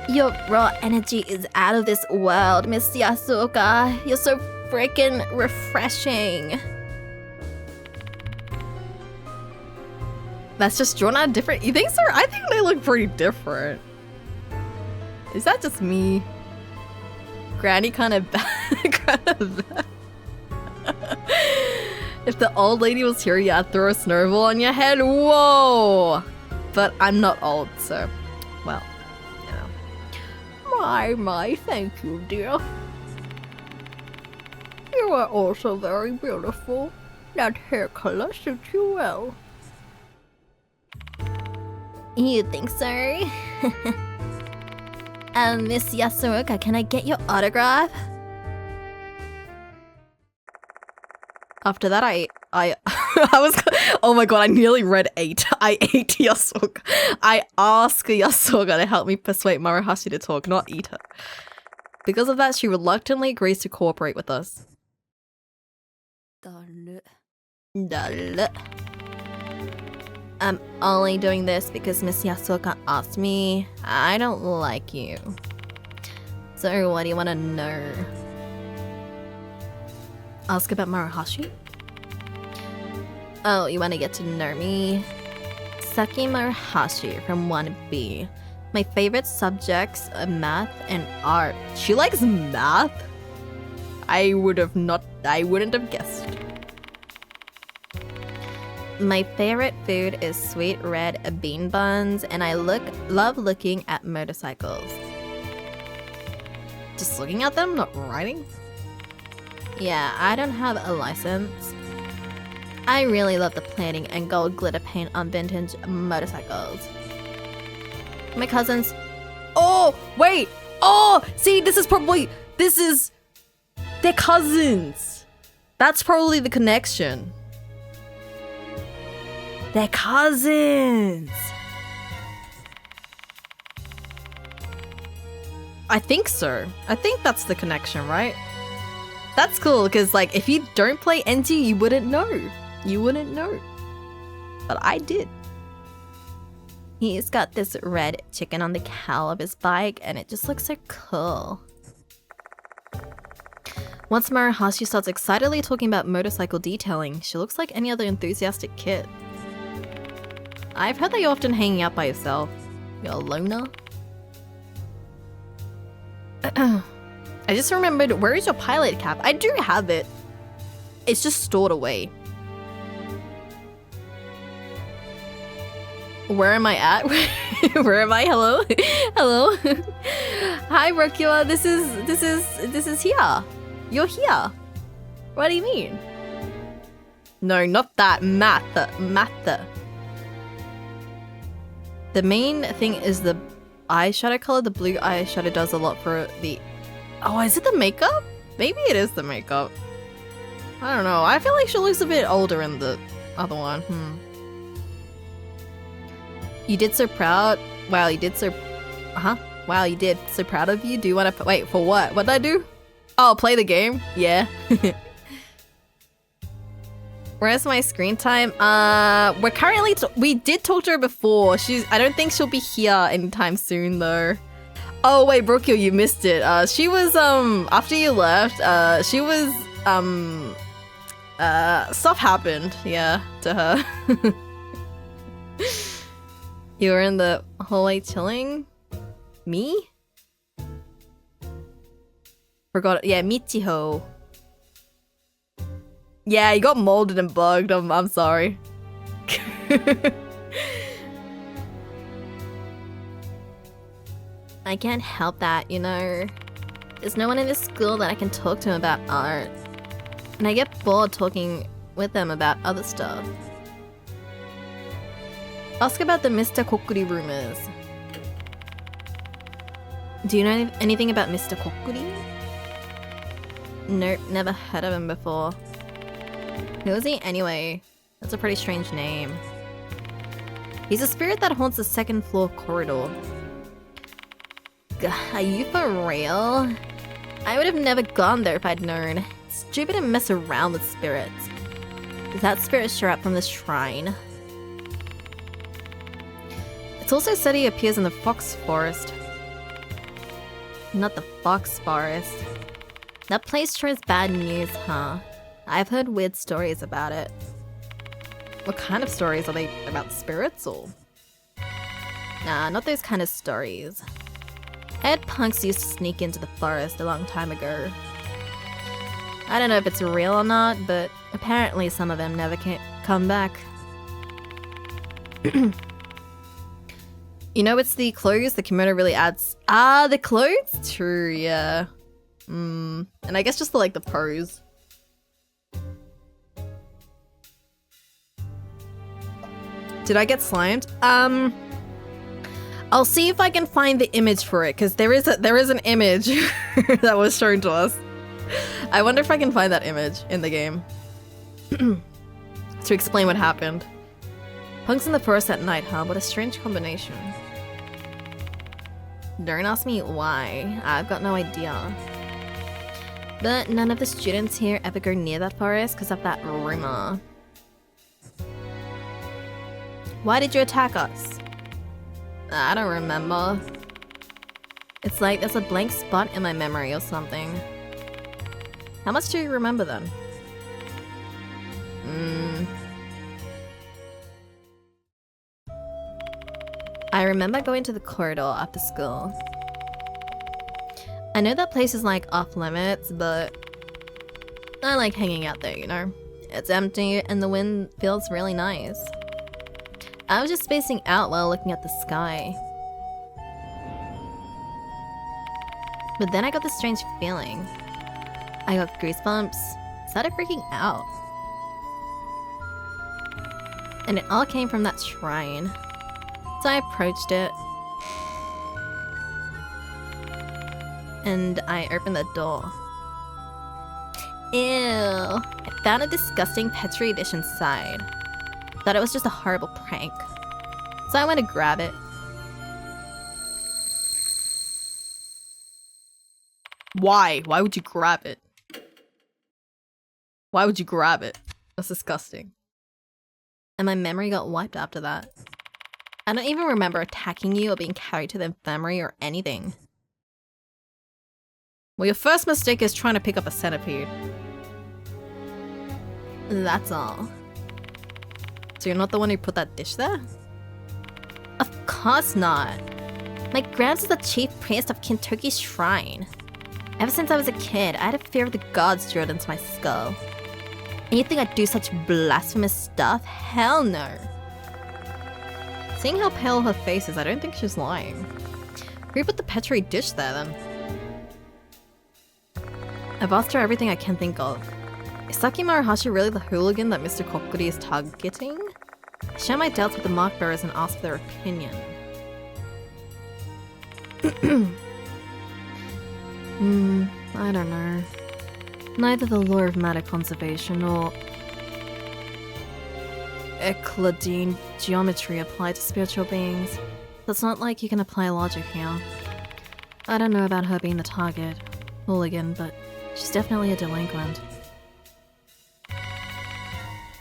Your raw energy is out of this world, Miss Yasuoka. You're so freaking refreshing. That's just drawn out different. You think so? I think they look pretty different. Is that just me? Granny kind of bad. If the old lady was here, yeah, I'd throw a snowball on your head. Whoa! But I'm not old, so, well, you know. My, thank you, dear. You are also very beautiful. That hair color suits you well. You think so? Miss Yasuoka, can I get your autograph? After that, I was, oh my god, I nearly read 8. I ate Yasuoka. I asked Yasuoka to help me persuade Maruhashi to talk, not eat her. Because of that, she reluctantly agrees to cooperate with us. Dull. I'm only doing this because Miss Yasuoka asked me. I don't like you. So what do you want to know? Ask about Maruhashi? Oh, you want to get to know me? Saki Maruhashi from 1B. My favorite subjects are math and art. She likes math? I wouldn't have guessed. My favorite food is sweet red bean buns, and I love looking at motorcycles. Just looking at them, not riding? Yeah, I don't have a license. I really love the plating and gold glitter paint on vintage motorcycles. My cousins... Oh, wait! Oh, see, this is... They're cousins! That's probably the connection. They're cousins! I think so. I think that's the connection, right? That's cool, because, like, if you don't play NT, you wouldn't know. You wouldn't know. But I did. He's got this red chicken on the cowl of his bike, and it just looks so cool. Once Maruhashi starts excitedly talking about motorcycle detailing, she looks like any other enthusiastic kid. I've heard that you're often hanging out by yourself. You're a loner? I just remembered, where is your pilot cap? I do have it. It's just stored away. Where am I at? Where am I? Hello? Hello? Hi, Rokua. This is here. You're here. What do you mean? No, not that. Math. The main thing is the eyeshadow color. The blue eyeshadow does a lot for the... Oh, is it the makeup? Maybe it is the makeup. I don't know. I feel like she looks a bit older in the other one. You did so proud. Wow, you did so... Wow, you did. So proud of you. Do you want to... Wait, for what? What did I do? Oh, play the game? Yeah. Where's my screen time? We're currently... we did talk to her before. I don't think she'll be here anytime soon, though. Oh, wait, Brookie, you missed it. She was, after you left, she was, stuff happened, yeah, to her. You were in the hallway chilling? Me? Forgot, yeah, Michiho. Yeah, you got molded and bugged, I'm sorry. I can't help that, you know. There's no one in this school that I can talk to about art. And I get bored talking with them about other stuff. Ask about the Mr. Kokuri rumors. Do you know anything about Mr. Kokuri? Nope, never heard of him before. Who is he anyway? That's a pretty strange name. He's a spirit that haunts the second floor corridor. Are you for real? I would have never gone there if I'd known. It's stupid to mess around with spirits. Does that spirit show up from the shrine? It's also said he appears in the Fox Forest. Not the Fox Forest. That place sure is bad news, huh? I've heard weird stories about it. What kind of stories? Are they about spirits or? Nah, not those kind of stories. Head punks used to sneak into the forest a long time ago. I don't know if it's real or not, but apparently some of them never come back. You know, it's the clothes the kimono really adds. Ah, the clothes? True, yeah. And I guess just the pose. Did I get slimed? I'll see if I can find the image for it, because there is an image that was shown to us. I wonder if I can find that image in the game to explain what happened. Punks in the forest at night, huh? What a strange combination. Don't ask me why. I've got no idea. But none of the students here ever go near that forest because of that rumor. Why did you attack us? I don't remember. It's like there's a blank spot in my memory or something. How much do you remember then? I remember going to the corridor after school. I know that place is off limits, but I like hanging out there, you know? It's empty and the wind feels really nice. I was just spacing out while looking at the sky. But then I got this strange feeling. I got goosebumps, started freaking out. And it all came from that shrine. So I approached it. And I opened the door. Ew. I found a disgusting Petri dish inside. Thought it was just a horrible prank. So I went to grab it. Why? Why would you grab it? Why would you grab it? That's disgusting. And my memory got wiped after that. I don't even remember attacking you or being carried to the infirmary or anything. Well, your first mistake is trying to pick up a centipede. That's all. So you're not the one who put that dish there? Of course not. My Gramps is the chief priest of Kintoki's shrine. Ever since I was a kid, I had a fear of the gods drilled into my skull. And you think I'd do such blasphemous stuff? Hell no. Seeing how pale her face is, I don't think she's lying. Who put the Petri dish there then? I've asked her everything I can think of. Is Saki Maruhashi really the hooligan that Mr. Kokuri is targeting? I share my doubts with the mark bearers and ask their opinion. I don't know. Neither the law of matter conservation or Euclidean geometry apply to spiritual beings. So it's not like you can apply logic here. I don't know about her being the target, hooligan, but she's definitely a delinquent.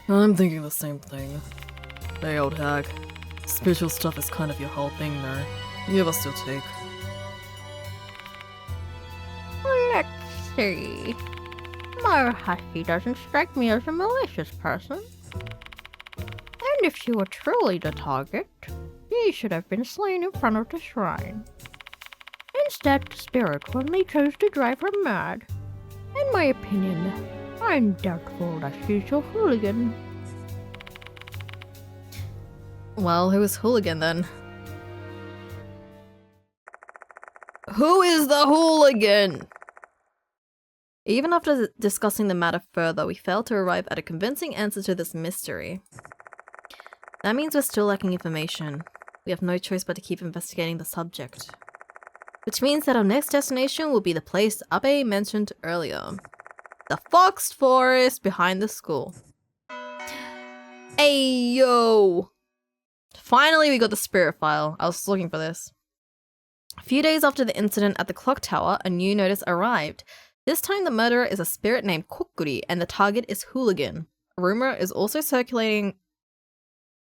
I'm thinking the same thing. Hey, old hag. Spiritual stuff is kind of your whole thing, no? Give us your take. Let's see. Maruhashi doesn't strike me as a malicious person. And if she were truly the target, she should have been slain in front of the shrine. Instead, the spirit only chose to drive her mad. In my opinion, I'm doubtful that she's a hooligan. Well, who is hooligan then? Who is the hooligan? Even after discussing the matter further, we failed to arrive at a convincing answer to this mystery. That means we're still lacking information. We have no choice but to keep investigating the subject. Which means that our next destination will be the place Abe mentioned earlier. The Fox Forest behind the school. Ayo! Finally we got the spirit file. I was looking for this. A few days after the incident at the clock tower, a new notice arrived. This time the murderer is a spirit named Kokuri and the target is Hooligan. A rumor is also circulating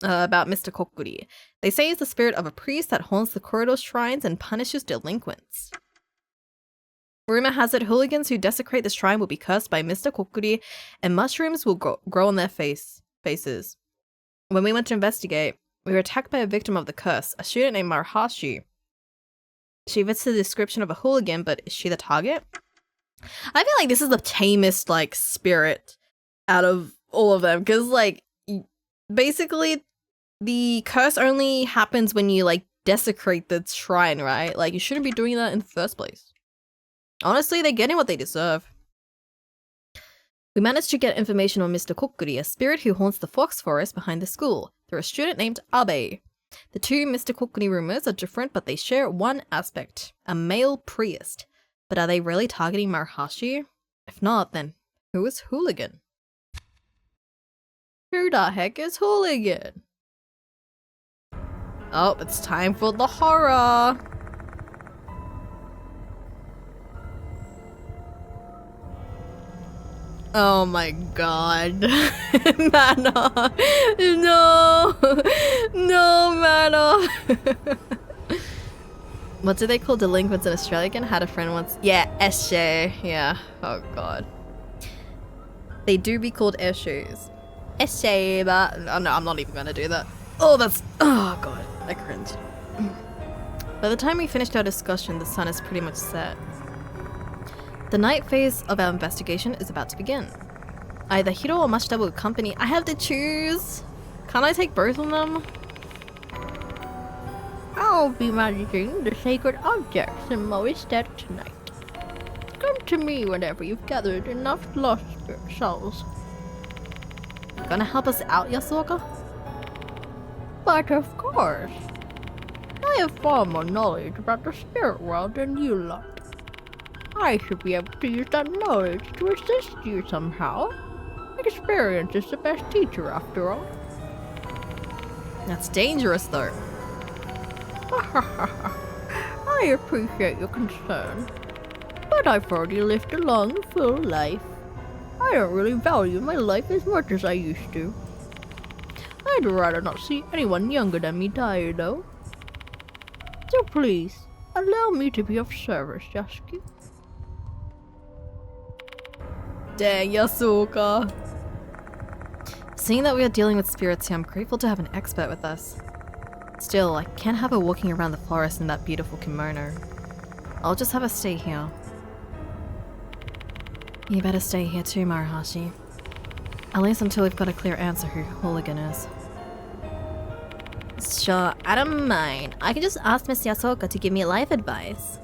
about Mr. Kokuri. They say he's the spirit of a priest that haunts the corridor shrines and punishes delinquents. Rumor has it hooligans who desecrate the shrine will be cursed by Mr. Kokuri and mushrooms will grow on their faces. When we went to investigate, we were attacked by a victim of the curse, a student named Maruhashi. She fits the description of a hooligan, but is she the target? I feel like this is the tamest, like, spirit out of all of them, because, like, basically, the curse only happens when you, like, desecrate the shrine, right? Like, you shouldn't be doing that in the first place. Honestly, they're getting what they deserve. We managed to get information on Mr. Kokuri, a spirit who haunts the fox forest behind the school, through a student named Abe. The two Mr. Kokuri rumors are different, but they share one aspect, a male priest. But are they really targeting Maruhashi? If not, then who is Hooligan? Who the heck is Hooligan? Oh, it's time for the horror! Oh my god. Mana! No! No, Mana! What do they call delinquents in Australia again? Had a friend once. Yeah, SJ. Yeah. Oh god. They do be called issues. SJ, but oh, no, I'm not even gonna do that. Oh, that's. Oh god. I cringe. By the time we finished our discussion, the sun is pretty much set. The night phase of our investigation is about to begin. Either Hiro or Mashita will accompany. I have to choose. Can't I take both of them? I'll be managing the sacred objects in Moistet tonight. Come to me whenever you've gathered enough lost souls. You gonna help us out, Yasuoka? But of course. I have far more knowledge about the spirit world than you lot. I should be able to use that knowledge to assist you somehow. Experience is the best teacher after all. That's dangerous though. I appreciate your concern, but I've already lived a long, full life. I don't really value my life as much as I used to. I'd rather not see anyone younger than me die, though. So please, allow me to be of service, Yasuki. Dang, Yasuoka. Seeing that we are dealing with spirits here, I'm grateful to have an expert with us. Still, I can't have her walking around the forest in that beautiful kimono. I'll just have her stay here. You better stay here too, Maruhashi. At least until we've got a clear answer who Hooligan is. Sure, I don't mind. I can just ask Miss Yasuoka to give me life advice.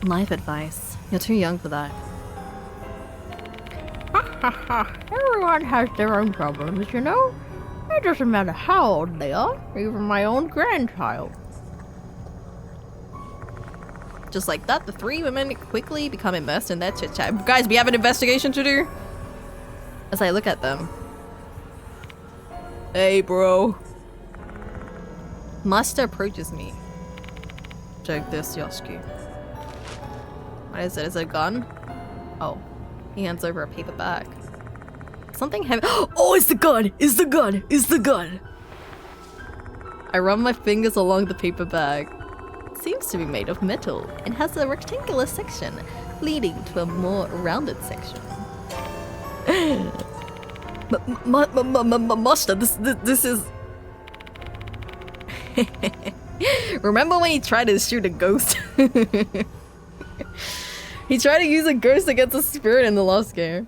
Life advice? You're too young for that. Everyone has their own problems, you know? It doesn't matter how old they are, even my own grandchild. Just like that, the three women quickly become immersed in their chit-chat. Guys, we have an investigation to do. As I look at them. Hey, bro. Master approaches me. Check this, Yoshiki. What is it? Is it a gun? Oh. He hands over a paper bag. Something heavy. Oh, it's the gun! It's the gun! It's the gun! I run my fingers along the paper bag. It seems to be made of metal and has a rectangular section leading to a more rounded section. Master, this is... Remember when he tried to shoot a ghost? He tried to use a ghost against a spirit in the last game.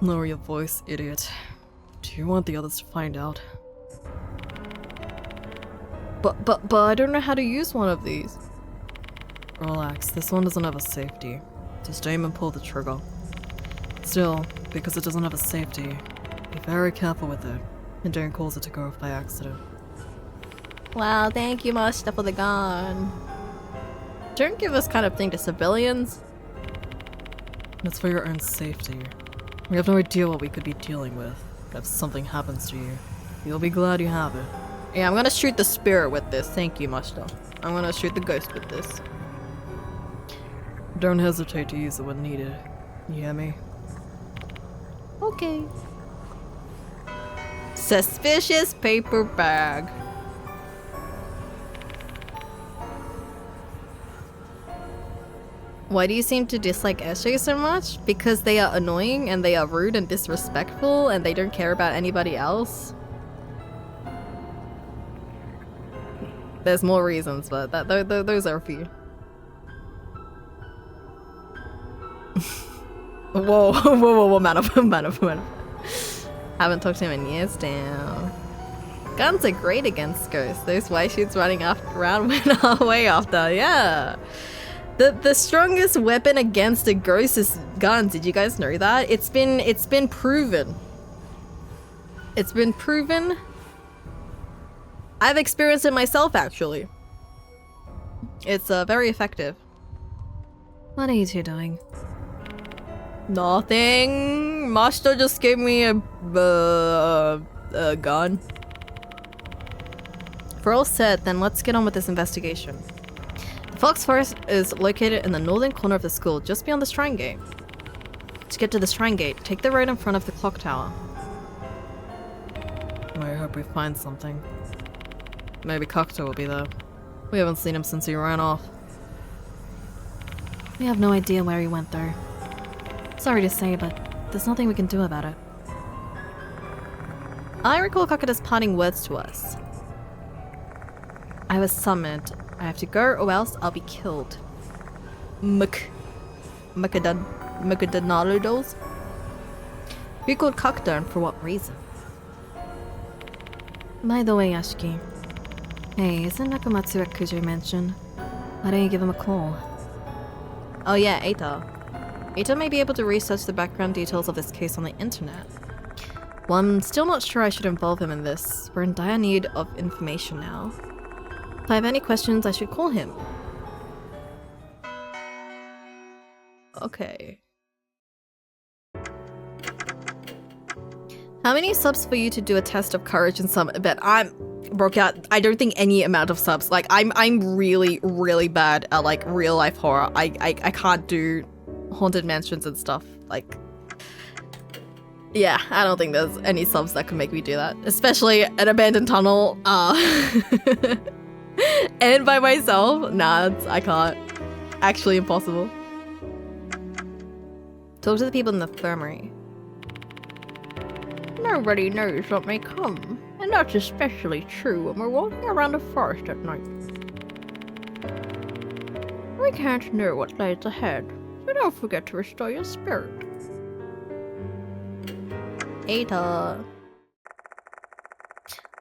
Lower your voice, idiot. Do you want the others to find out? But I don't know how to use one of these. Relax, this one doesn't have a safety. Just aim and pull the trigger. Still, because it doesn't have a safety, be very careful with it, and don't cause it to go off by accident. Wow, thank you, Master, for the gun. Don't give this kind of thing to civilians. It's for your own safety. We have no idea what we could be dealing with. If something happens to you, you'll be glad you have it. Yeah, I'm gonna shoot the spirit with this. Thank you, Master. I'm gonna shoot the ghost with this. Don't hesitate to use it when needed. You hear me? Okay. Suspicious paper bag. Why do you seem to dislike SJ so much? Because they are annoying and they are rude and disrespectful and they don't care about anybody else? There's more reasons, but those are a few. Whoa, man up. Haven't talked to him in years, damn. Guns are great against ghosts. Those white shoots running around went our way after, yeah. The strongest weapon against a ghost is guns. Did you guys know that? It's been proven. It's been proven. I've experienced it myself, actually. It's very effective. What are you two doing? Nothing. Master just gave me a gun. If we're all set, then let's get on with this investigation. The Fox Forest is located in the northern corner of the school, just beyond the Shrine Gate. To get to the Shrine Gate, take the road in front of the clock tower. I hope we find something. Maybe Cocteau will be there. We haven't seen him since he ran off. We have no idea where he went though. Sorry to say, but there's nothing we can do about it. I recall Kakuta's parting words to us. I was summoned. I have to go or else I'll be killed. Mukadanaludos? Who called Cocteau and for what reason? By the way, Yashiki. Hey, isn't Nakamatsu at Kujo Mansion? Why don't you give him a call? Oh yeah, Eita. Eita may be able to research the background details of this case on the internet. Well, I'm still not sure I should involve him in this. We're in dire need of information now. If I have any questions, I should call him. Okay. How many subs for you to do a test of courage in some event? I'm broke out. I don't think any amount of subs. Like I'm really, really bad at like real life horror. I can't do haunted mansions and stuff. Like, yeah, I don't think there's any subs that can make me do that. Especially an abandoned tunnel. And by myself. Nah, I can't. Actually impossible. Talk to the people in the infirmary. Nobody knows what may come, and that's especially true when we're walking around the forest at night. We can't know what lies ahead, so don't forget to restore your spirit. Eita.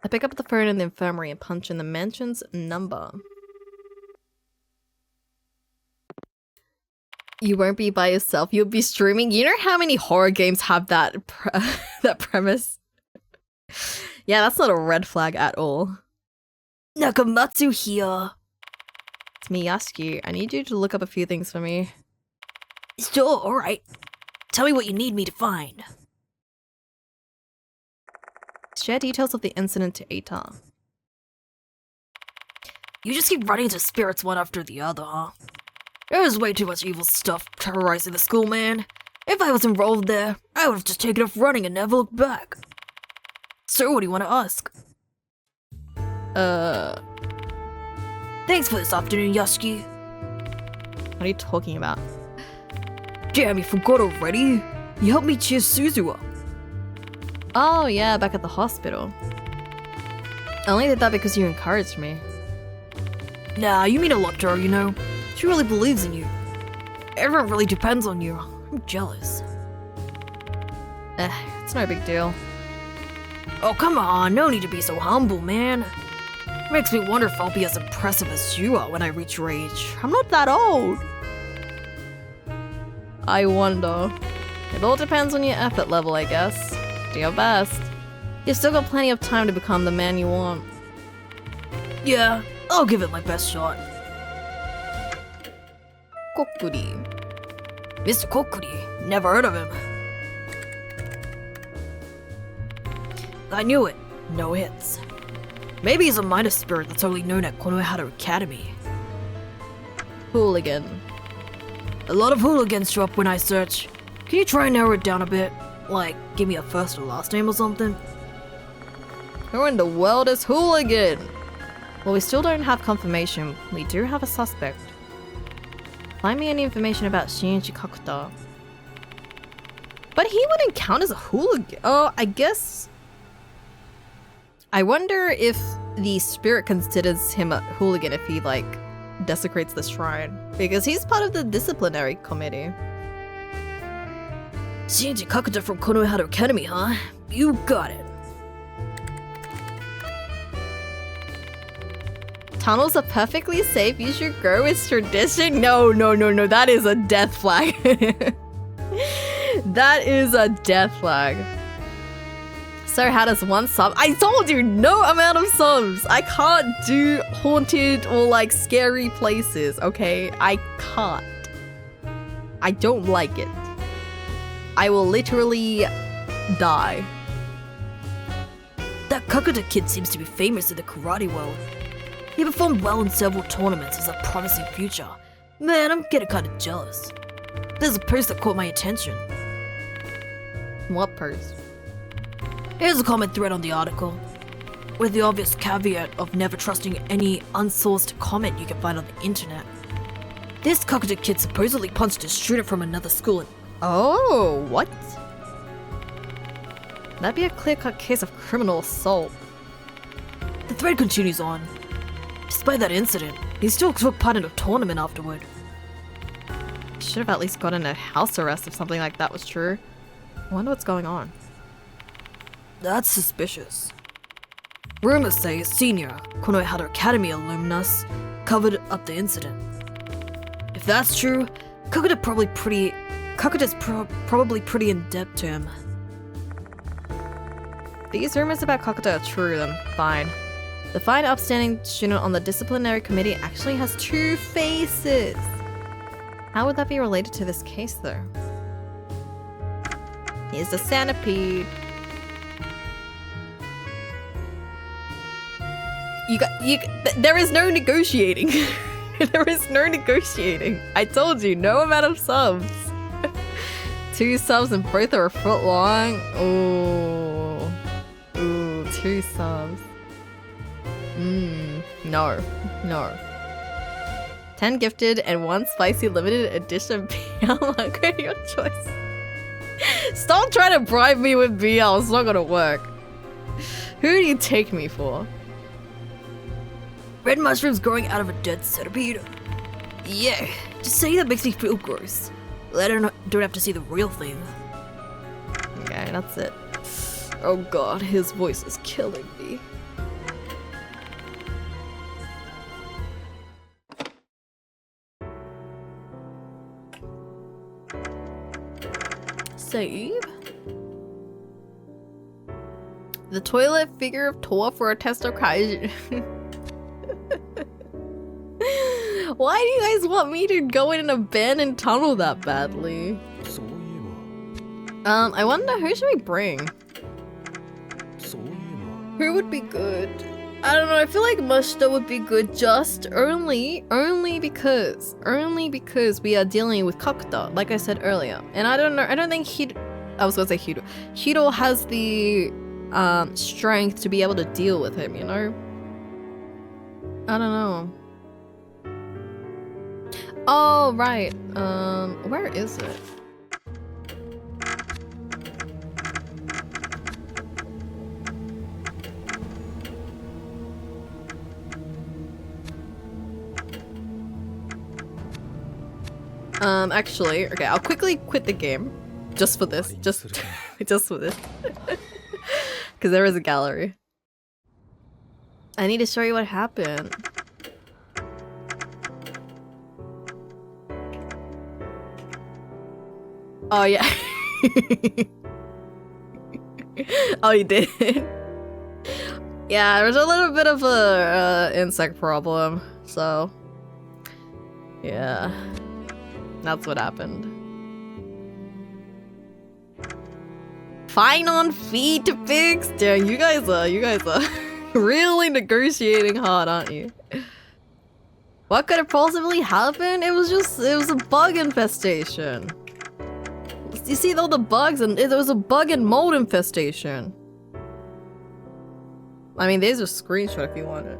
I pick up the phone in the infirmary and punch in the mansion's number. You won't be by yourself, you'll be streaming. You know how many horror games have that that premise? Yeah, that's not a red flag at all. Nakamatsu here. It's me, Yasuki. I need you to look up a few things for me. Sure, alright. Tell me what you need me to find. Share details of the incident to Eita. You just keep running into spirits one after the other, huh? There's way too much evil stuff terrorizing the school, man. If I was involved there, I would have just taken off running and never looked back. So what do you want to ask? Thanks for this afternoon, Yasuki. What are you talking about? Damn, you forgot already? You helped me cheer Suzu up. Oh yeah, back at the hospital. I only did that because you encouraged me. Nah, you mean a lot to her, you know. She really believes in you. Everyone really depends on you. I'm jealous. It's no big deal. Oh, come on, no need to be so humble, man. Makes me wonder if I'll be as impressive as you are when I reach your age. I'm not that old. I wonder. It all depends on your effort level, I guess. Do your best. You've still got plenty of time to become the man you want. Yeah, I'll give it my best shot. Kokuri. Mr. Kokuri, never heard of him. I knew it. No hits. Maybe he's a minor spirit that's only known at Konohara Academy. Hooligan. A lot of hooligans show up when I search. Can you try and narrow it down a bit? Like, give me a first or last name or something? Who in the world is Hooligan? Well, we still don't have confirmation. We do have a suspect. Find me any information about Shinji Kakuta. But he wouldn't count as a hooligan. Oh, I guess... I wonder if the spirit considers him a hooligan if he, like, desecrates the shrine. Because he's part of the disciplinary committee. Shinji Kakuta from Konohara Academy, huh? You got it. Tunnels are perfectly safe. You should go. It's tradition. No, that is a death flag. That is a death flag. So how does one sub? I told you, no amount of subs. I can't do haunted or like scary places, okay? I can't. I don't like it. I will literally die. That Kakuta kid seems to be famous in the karate world. He performed well in several tournaments as a promising future. Man, I'm getting kind of jealous. There's a post that caught my attention. What post? Here's a comment thread on the article, with the obvious caveat of never trusting any unsourced comment you can find on the internet. This Kakuta kid supposedly punched a student from another school and— Oh, what? That'd be a clear-cut case of criminal assault. The thread continues on. Despite that incident, he still took part in a tournament afterward. Should have at least gotten a house arrest if something like that was true. I wonder what's going on. That's suspicious. Rumors say a senior Konohara Academy alumnus covered up the incident. If that's true, Kakuta's probably pretty in-depth to him. These rumors about Kakuta are true, then fine. The fine upstanding student on the disciplinary committee actually has 2 faces. How would that be related to this case, though? Here's the centipede. There is no negotiating. There is no negotiating. I told you, no amount of subs. 2 subs and both are a foot long. Ooh. Ooh, 2 subs. No. 10 gifted and 1 spicy limited edition BL. Okay, your choice. Stop trying to bribe me with BL. It's not gonna work. Who do you take me for? Red mushrooms growing out of a dead centipede? Yeah, just saying that makes me feel gross. Later, don't have to see the real thing. Okay, that's it. Oh god, his voice is killing me. Save. The toilet figure of Tor for a test of Kaiju. Why do you guys want me to go in an abandoned tunnel that badly? I wonder who should we bring? Who would be good? I don't know, I feel like Mushta would be good just only because we are dealing with Kakuta, like I said earlier. And I don't think Hiro has the strength to be able to deal with him, you know? I don't know. Oh, right. Where is it? Actually, okay, I'll quickly quit the game. Just for this. Just for this. Because there is a gallery. I need to show you what happened. Oh, yeah. Oh, you did? Yeah, there's a little bit of a insect problem, so yeah, that's what happened. Fine on feet to fix. Damn, you guys are Really negotiating hard, aren't you? What could have possibly happened? It was a bug infestation. You see all the bugs, and there was a bug and mold infestation. I mean, there's a screenshot if you want it.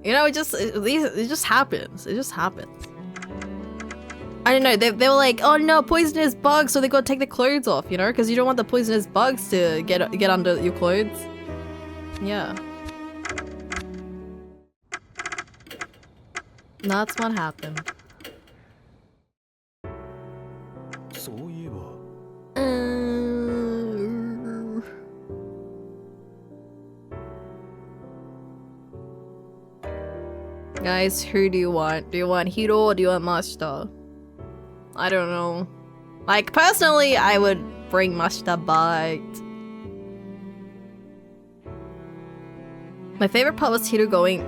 You know, it just happens. It just happens. I don't know. They were like, oh no, poisonous bugs, so they gotta take the clothes off, you know, because you don't want the poisonous bugs to get under your clothes. Yeah. That's what happened. そういえば Guys, who do you want? Do you want Hiro or do you want Mashita? I don't know. Like, personally, I would bring Mashita, but... my favorite part was Hiro going,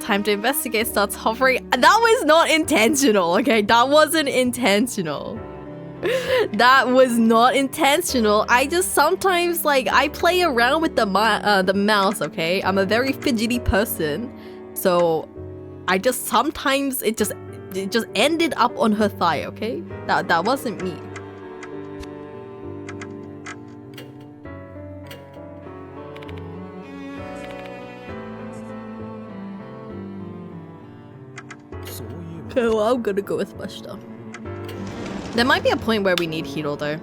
time to investigate, starts hovering. That was not intentional, okay? That wasn't intentional. That was not intentional. I just sometimes, like, I play around with the mouse, okay? I'm a very fidgety person. So, I just sometimes, it just ended up on her thigh, okay? That wasn't me. Okay, well, I'm gonna go with Mashita. There might be a point where we need Hiro though.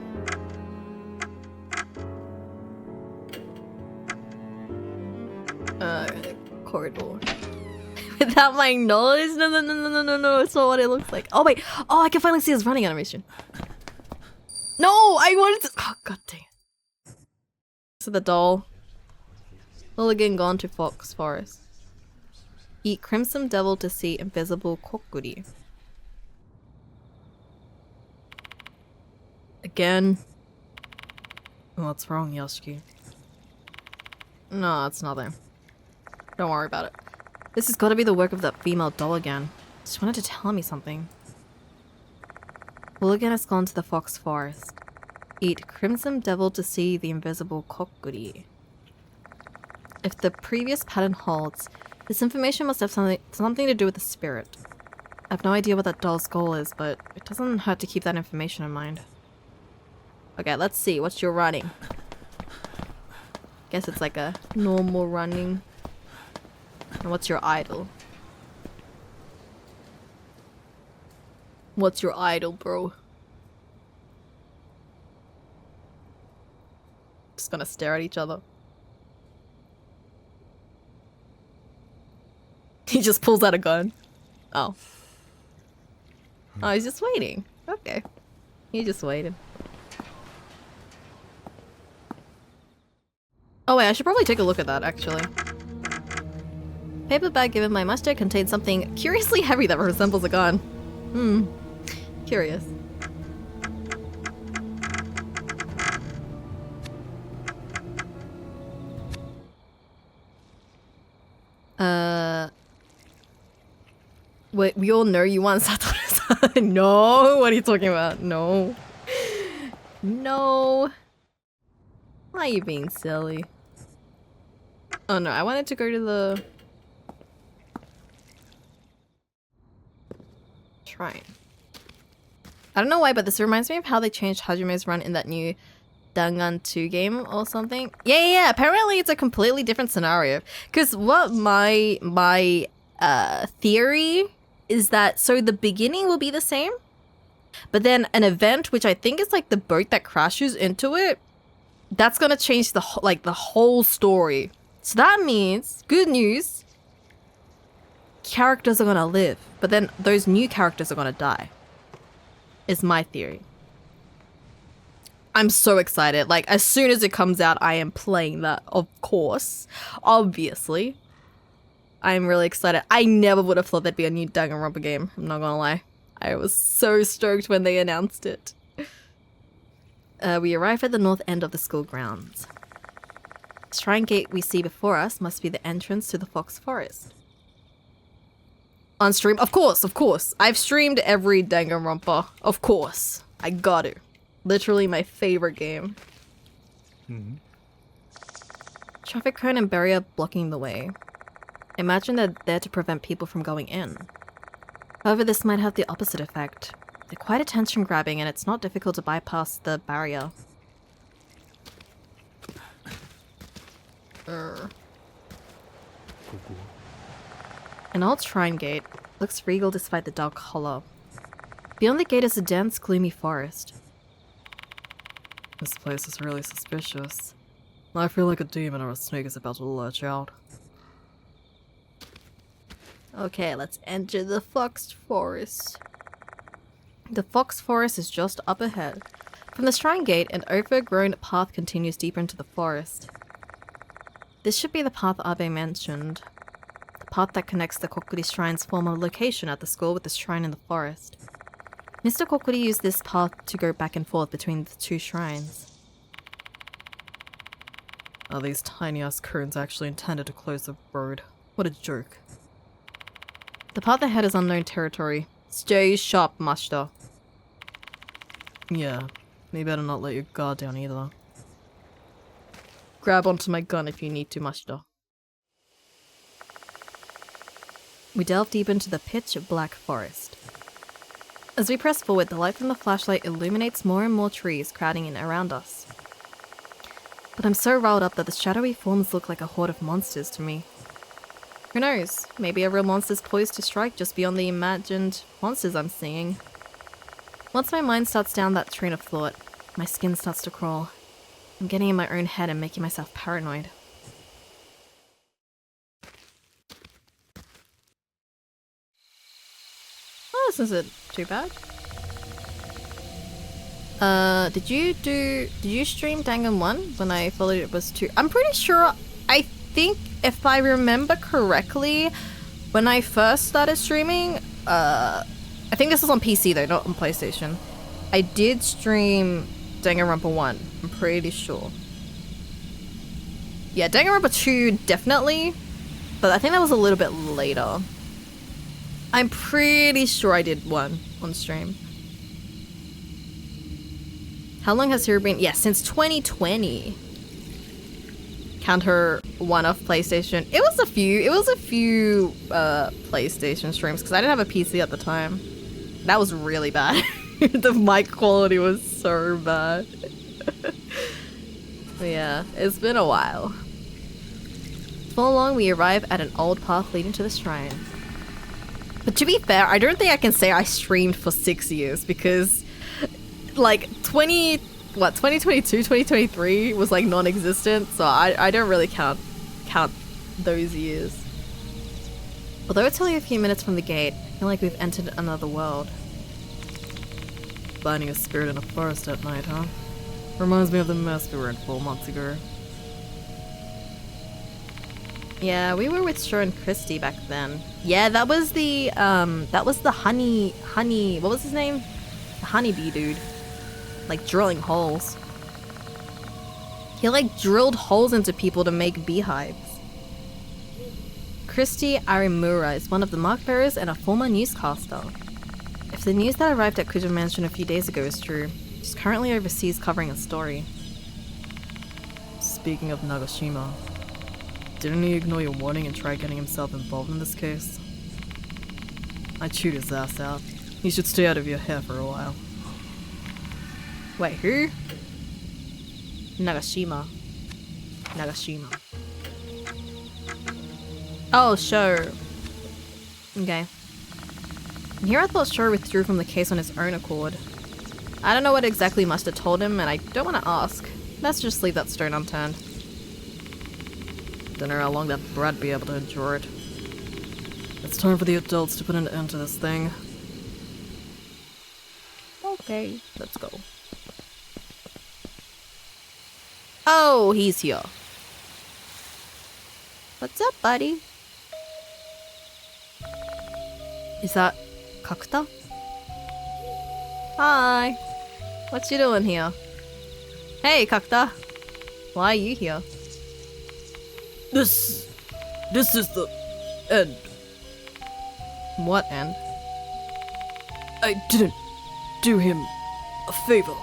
Corridor. Without my nose? No, it's not what it looks like. Oh wait, oh, I can finally see his running animation. No, I wanted to, oh god dang it. So the doll. Hooligan gone to Fox Forest. Eat Crimson Devil to see invisible kokuri. Again. What's wrong, Yoshiki? No, it's nothing. Don't worry about it. This has got to be the work of that female doll again. She wanted to tell me something. Hooligan has gone to the Fox Forest. Eat Crimson Devil to see the invisible kokuri. If the previous pattern holds, this information must have something to do with the spirit. I have no idea what that doll's goal is, but it doesn't hurt to keep that information in mind. Okay, let's see. What's your running? Guess it's like a normal running. And what's your idol? What's your idol, bro? Just gonna stare at each other. He just pulls out a gun. Oh. Oh, he's just waiting. Okay. He just waited. Oh wait, I should probably take a look at that, actually. Paper bag given by Master contains something curiously heavy that resembles a gun. Curious. Wait, we all know you want Satoru-san. No, what are you talking about? No. No. Why are you being silly? Oh no, I wanted to go to the shrine. I don't know why, but this reminds me of how they changed Hajime's run in that new Dangan 2 game or something. Yeah. Apparently it's a completely different scenario. Because what my theory is that, so the beginning will be the same, but then an event, which I think is like the boat that crashes into it, that's gonna change the whole story. So that means, good news, characters are gonna live, but then those new characters are gonna die. Is my theory. I'm so excited. Like, as soon as it comes out, I am playing that, of course. Obviously. I'm really excited. I never would have thought there'd be a new Danganronpa game, I'm not gonna lie. I was so stoked when they announced it. We arrive at the north end of the school grounds. The shrine gate we see before us must be the entrance to the Fox Forest. On stream? Of course. I've streamed every Danganronpa. Of course. I got to. Literally my favorite game. Traffic cone and barrier blocking the way. Imagine they're there to prevent people from going in. However, this might have the opposite effect. They're quite attention grabbing and it's not difficult to bypass the barrier. An old shrine gate looks regal despite the dark color. Beyond the gate is a dense, gloomy forest. This place is really suspicious. I feel like a demon or a snake is about to lurch out. Okay, let's enter the Fox Forest. The Fox Forest is just up ahead. From the shrine gate, an overgrown path continues deeper into the forest. This should be the path Abe mentioned. The path that connects the Kokuri Shrine's former location at the school with the shrine in the forest. Mr. Kokuri used this path to go back and forth between the two shrines. Are these tiny-ass cones actually intended to close the road? What a joke. The path ahead is unknown territory. Stay sharp, Master. Yeah, you better not let your guard down either. Grab onto my gun if you need to, Master. We delve deep into the pitch black forest. As we press forward, the light from the flashlight illuminates more and more trees crowding in around us. But I'm so riled up that the shadowy forms look like a horde of monsters to me. Who knows? Maybe a real monster's poised to strike just beyond the imagined monsters I'm seeing. Once my mind starts down that train of thought, my skin starts to crawl. I'm getting in my own head and making myself paranoid. Oh, this isn't too bad. Did you stream Dangan 1 when I followed it was 2? I'm pretty sure, I think if I remember correctly, when I first started streaming, I think this was on PC though, not on PlayStation. I did stream Danganronpa 1, I'm pretty sure. Yeah, Danganronpa 2 definitely, but I think that was a little bit later. I'm pretty sure I did 1 on stream. How long has Hiruha been? Yeah, since 2020. Count her one off PlayStation. It was a few PlayStation streams because I didn't have a PC at the time. That was really bad. The mic quality was so bad. But yeah, it's been a while. Before long, we arrive at an old path leading to the shrine. But to be fair, I don't think I can say I streamed for 6 years because like 2022, 2023 was like non-existent, so I don't really count those years. Although it's only a few minutes from the gate, I feel like we've entered another world. Finding a spirit in a forest at night, huh? Reminds me of the mess we were in 4 months ago. Yeah, we were with Shaw and Christy back then. Yeah, that was the honey, what was his name? The honeybee dude. Like drilling holes. He like drilled holes into people to make beehives. Christy Arimura is one of the mark bearers and a former newscaster. If the news that arrived at Kuja Mansion a few days ago is true, she's currently overseas covering a story. Speaking of Nagashima, didn't he ignore your warning and try getting himself involved in this case? I chewed his ass out. He should stay out of your hair for a while. Wait, who? Nagashima. Oh, Sho. Okay. And here I thought Sho withdrew from the case on his own accord. I don't know what exactly must have told him, and I don't want to ask. Let's just leave that stone unturned. Don't know how long that brat'd be able to endure it. It's time for the adults to put an end to this thing. Okay, let's go. Oh, he's here. What's up, buddy? Is that Kakuta? Hi. What you doing here? Hey, Kakuta. Why are you here? This is the end. What end? I didn't do him a favor.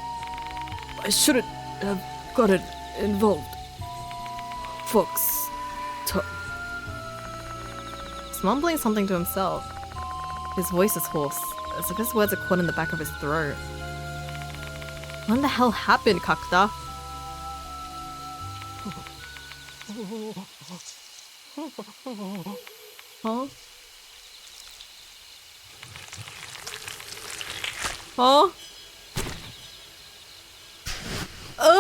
I shouldn't have gotten involved. Fox. He's mumbling something to himself. His voice is hoarse, as if his words are caught in the back of his throat. What the hell happened, Kakuta? Huh? Huh? Oh,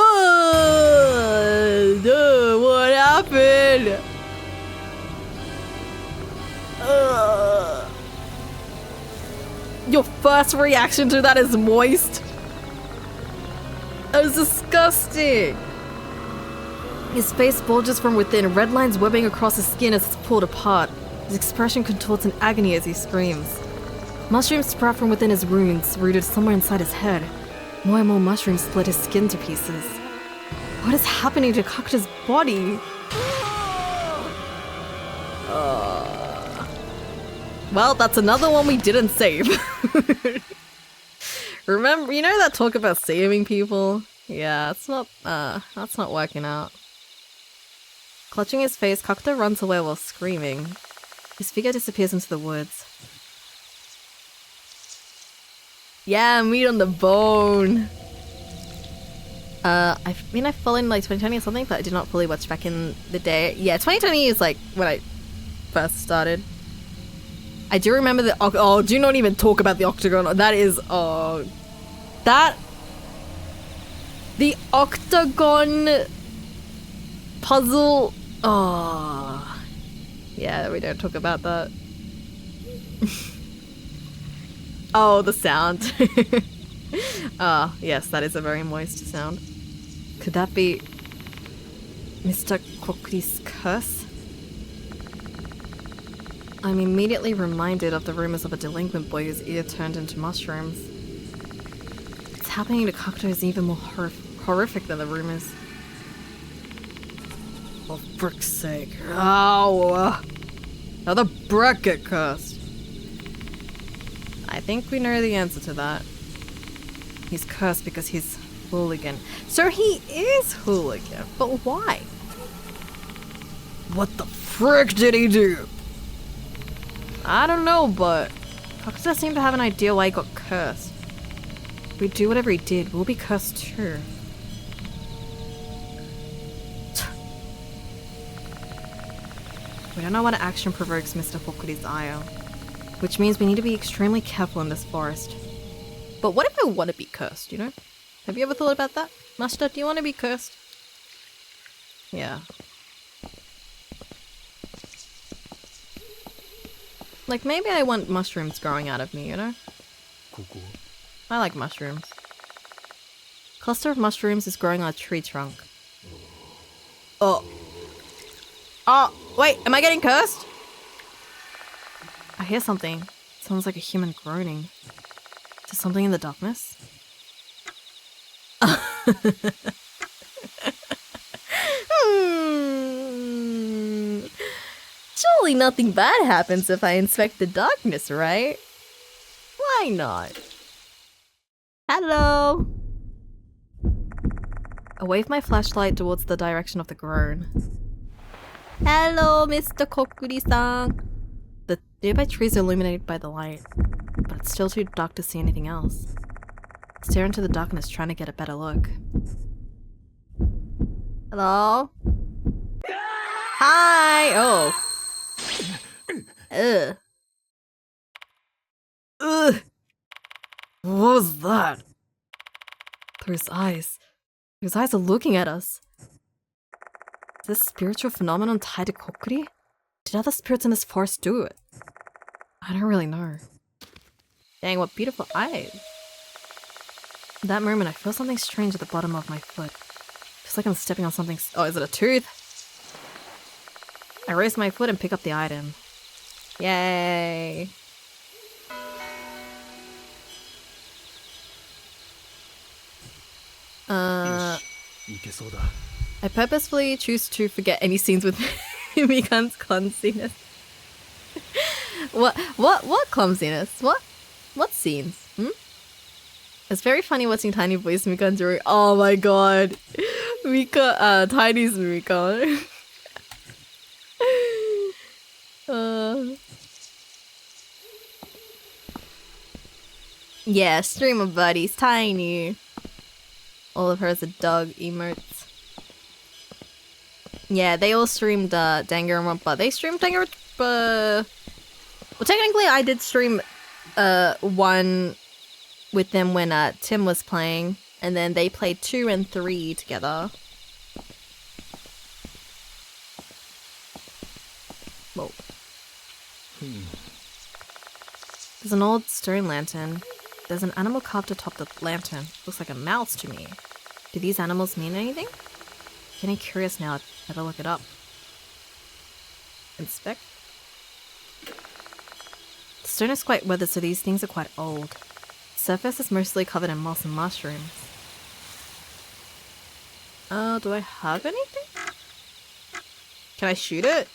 what happened? Your first reaction to that is moist. That was disgusting. His face bulges from within, red lines webbing across his skin as it's pulled apart. His expression contorts in agony as he screams. Mushrooms sprout from within his wounds, rooted somewhere inside his head. More and more mushrooms split his skin to pieces. What is happening to Kakuta's body? Well, that's another one we didn't save. Remember, you know that talk about saving people? Yeah, it's not, that's not working out. Clutching his face, Kakuta runs away while screaming. His figure disappears into the woods. Yeah, meat on the bone. I mean, I fell in like 2020 or something, but I did not fully watch back in the day. Yeah, 2020 is like when I first started. I do remember the do not even talk about the octagon. That is the octagon puzzle. Oh, yeah, we don't talk about that. Oh, the sound. Yes, that is a very moist sound. Could that be Mr. Kokuri's curse? I'm immediately reminded of the rumors of a delinquent boy whose ear turned into mushrooms. What's happening to Kakuto is even more horrific than the rumors. For frick's sake. Ow! Another brat get cursed. I think we know the answer to that. He's cursed because he's hooligan. So he is hooligan, but why? What the frick did he do? I don't know, but Kakuta seemed to have an idea why he got cursed. If we do whatever he did, we'll be cursed too. We don't know what action provokes Mr. Hokuri's ire, which means we need to be extremely careful in this forest. But what if I want to be cursed, you know? Have you ever thought about that? Master, do you want to be cursed? Yeah. Like, maybe I want mushrooms growing out of me, you know? I like mushrooms. Cluster of mushrooms is growing on a tree trunk. Oh. Oh, wait, am I getting cursed? I hear something. It sounds like a human groaning. Is there something in the darkness? Surely nothing bad happens if I inspect the darkness, right? Why not? Hello! I wave my flashlight towards the direction of the groan. Hello, Mr. Kokuri-san! The nearby trees are illuminated by the light, but it's still too dark to see anything else. I stare into the darkness, trying to get a better look. Hello? Hi! Oh. Ugh. Ugh. What was that? Those eyes. Those eyes are looking at us. Is this spiritual phenomenon tied to Kokuri? Did other spirits in this forest do it? I don't really know. Dang, what beautiful eyes. In that moment, I feel something strange at the bottom of my foot. Feels like I'm stepping on something. Oh, is it a tooth? I raise my foot and pick up the item. Yay! I purposefully choose to forget any scenes with Mikan's clumsiness. What clumsiness? What scenes? It's very funny watching Tiny voice Mikan during. Oh my god! Mika, Tiny's Mika. Yeah, streamer buddies, Tiny. All of her as a dog emotes. Yeah, they all streamed Danganronpa. They streamed Danganronpa. Well, technically, I did stream one with them when Tim was playing, and then they played 2 and 3 together. Whoa. There's an old stone lantern. There's an animal carved atop the lantern. Looks like a mouse to me. Do these animals mean anything? Getting curious now. Better look it up. Inspect. The stone is quite weathered, so these things are quite old. The surface is mostly covered in moss and mushrooms. Do I have anything? Can I shoot it?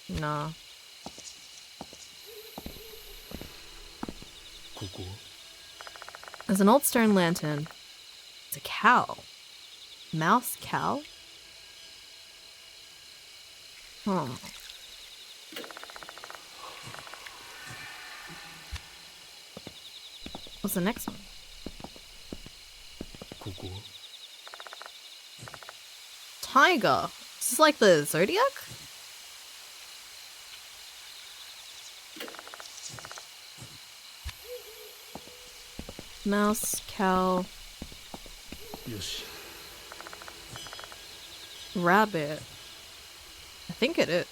No. ここ There's an old stone lantern. It's a cow. Mouse cow? Oh. What's the next one? ここ Tiger. Is this like the Zodiac? Mouse, cow, よし rabbit. I think it is.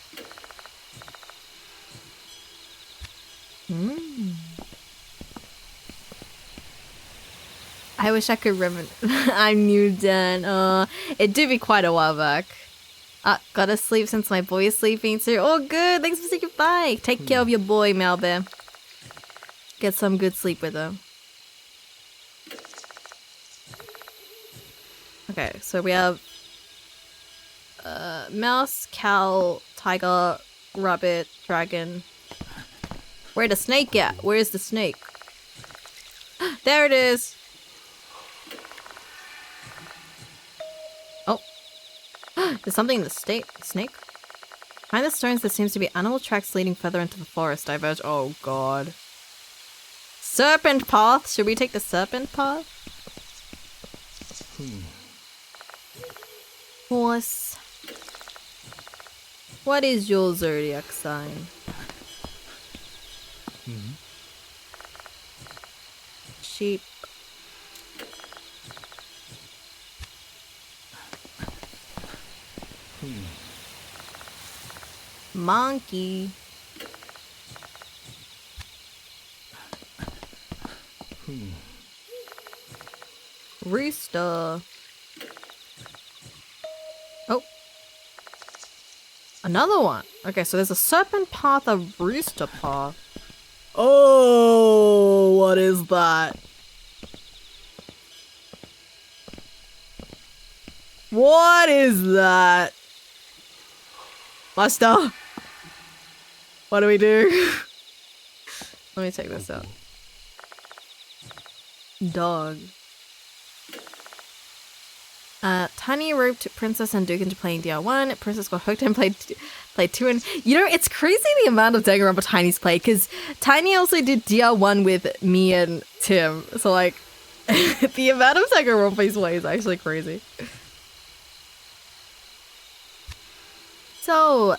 I wish I could remember. I'm new, Dan. It did be quite a while back. Gotta sleep since my boy is sleeping too. Oh, good. Thanks for saying goodbye. Take care of your boy, Malbear. Get some good sleep with him. Okay, so we have mouse, cow, tiger, rabbit, dragon. Where's the snake at? Where's the snake? There it is. Oh. There's something in the snake. Behind the stones, there seems to be animal tracks leading further into the forest. Diverge. Oh, God. Serpent path. Should we take the serpent path? Horse. What is your zodiac sign? Sheep. Monkey. Rooster. Oh. Another one. Okay, so there's a serpent path, a rooster path. Oh, what is that? What is that? Master? What do we do? Let me take this out. Dog. Tiny roped Princess and Duke into playing DR1. Princess got hooked and played 2 and... You know, it's crazy the amount of Danganronpa Tiny's played, because Tiny also did DR1 with me and Tim. So, like, the amount of Danganronpa he's played is actually crazy. So,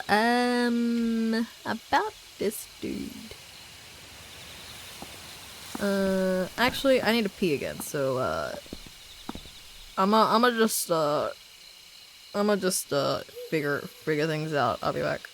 about this dude. Actually, I need to pee again, so, I'ma just figure things out. I'll be back.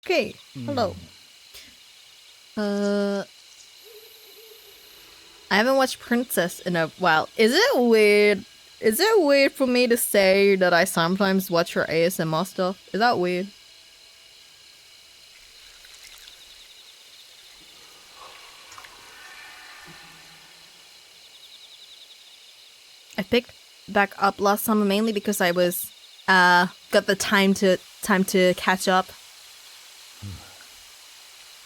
Okay, hello. I haven't watched Princess in a while. Is it weird? Is it weird for me to say that I sometimes watch her ASMR stuff? Is that weird? I picked back up last summer mainly because I was got the time to catch up.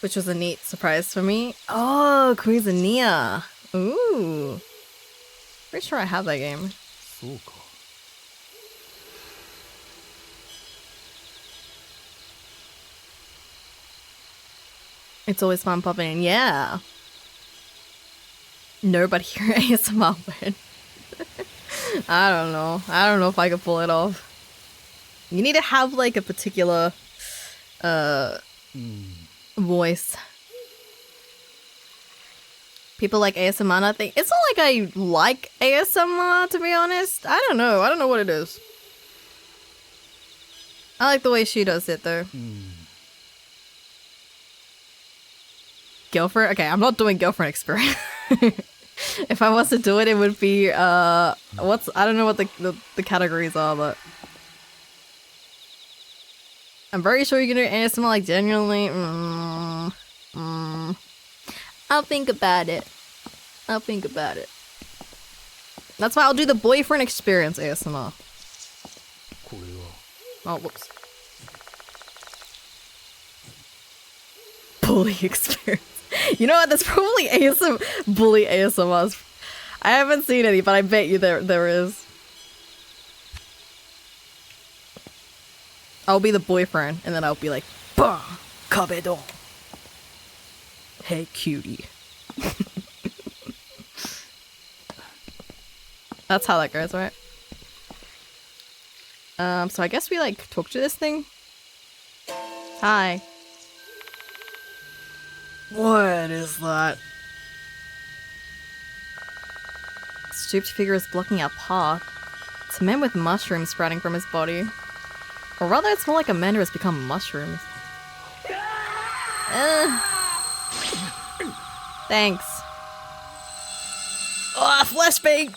Which was a neat surprise for me. Oh, Cuisania. Ooh. Pretty sure I have that game. そうか。 It's always fun popping in. Yeah. Nobody here ASMR word. I don't know. I don't know if I could pull it off. You need to have like a particular voice. People like ASMR, I think. It's not like I like ASMR, to be honest. I don't know. I don't know what it is. I like the way she does it, though. Girlfriend? Okay, I'm not doing girlfriend experience. If I was to do it, it would be, I don't know what the categories are, but... I'm very sure you can do ASMR, like, genuinely. I'll think about it. I'll think about it. That's why I'll do the boyfriend experience ASMR. これは Oh, whoops. Bully experience. You know what? There's probably bully ASMRs. I haven't seen any, but I bet you there is. I'll be the boyfriend, and then I'll be like, "Bah, kabedo. Hey, cutie." That's how that goes, right? So I guess we like talk to this thing. Hi. What is that? Stooped figure is blocking our path. It's a man with mushrooms sprouting from his body. Or rather, it's more like a man who has become mushrooms. Thanks. Oh, flashbang!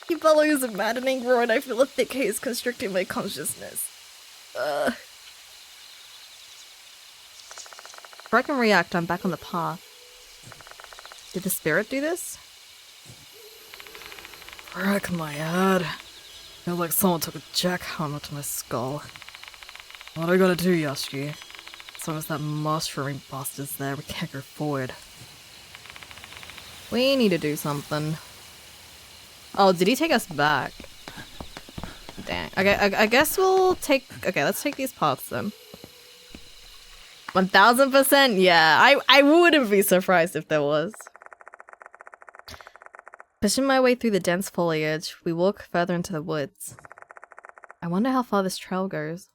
He follows a maddening roar and I feel a thick haze constricting my consciousness. Before I can react, I'm back on the path. Did the spirit do this? Frick my head. Feels like someone took a jackhammer to my skull. What do I gotta do, Yoshi? As long as that mushrooming bastard's there, we can't go forward. We need to do something. Oh, did he take us back? Dang. Okay, I guess we'll take... Okay, let's take these paths then. 1000%? Yeah, I wouldn't be surprised if there was. Pushing my way through the dense foliage, we walk further into the woods. I wonder how far this trail goes.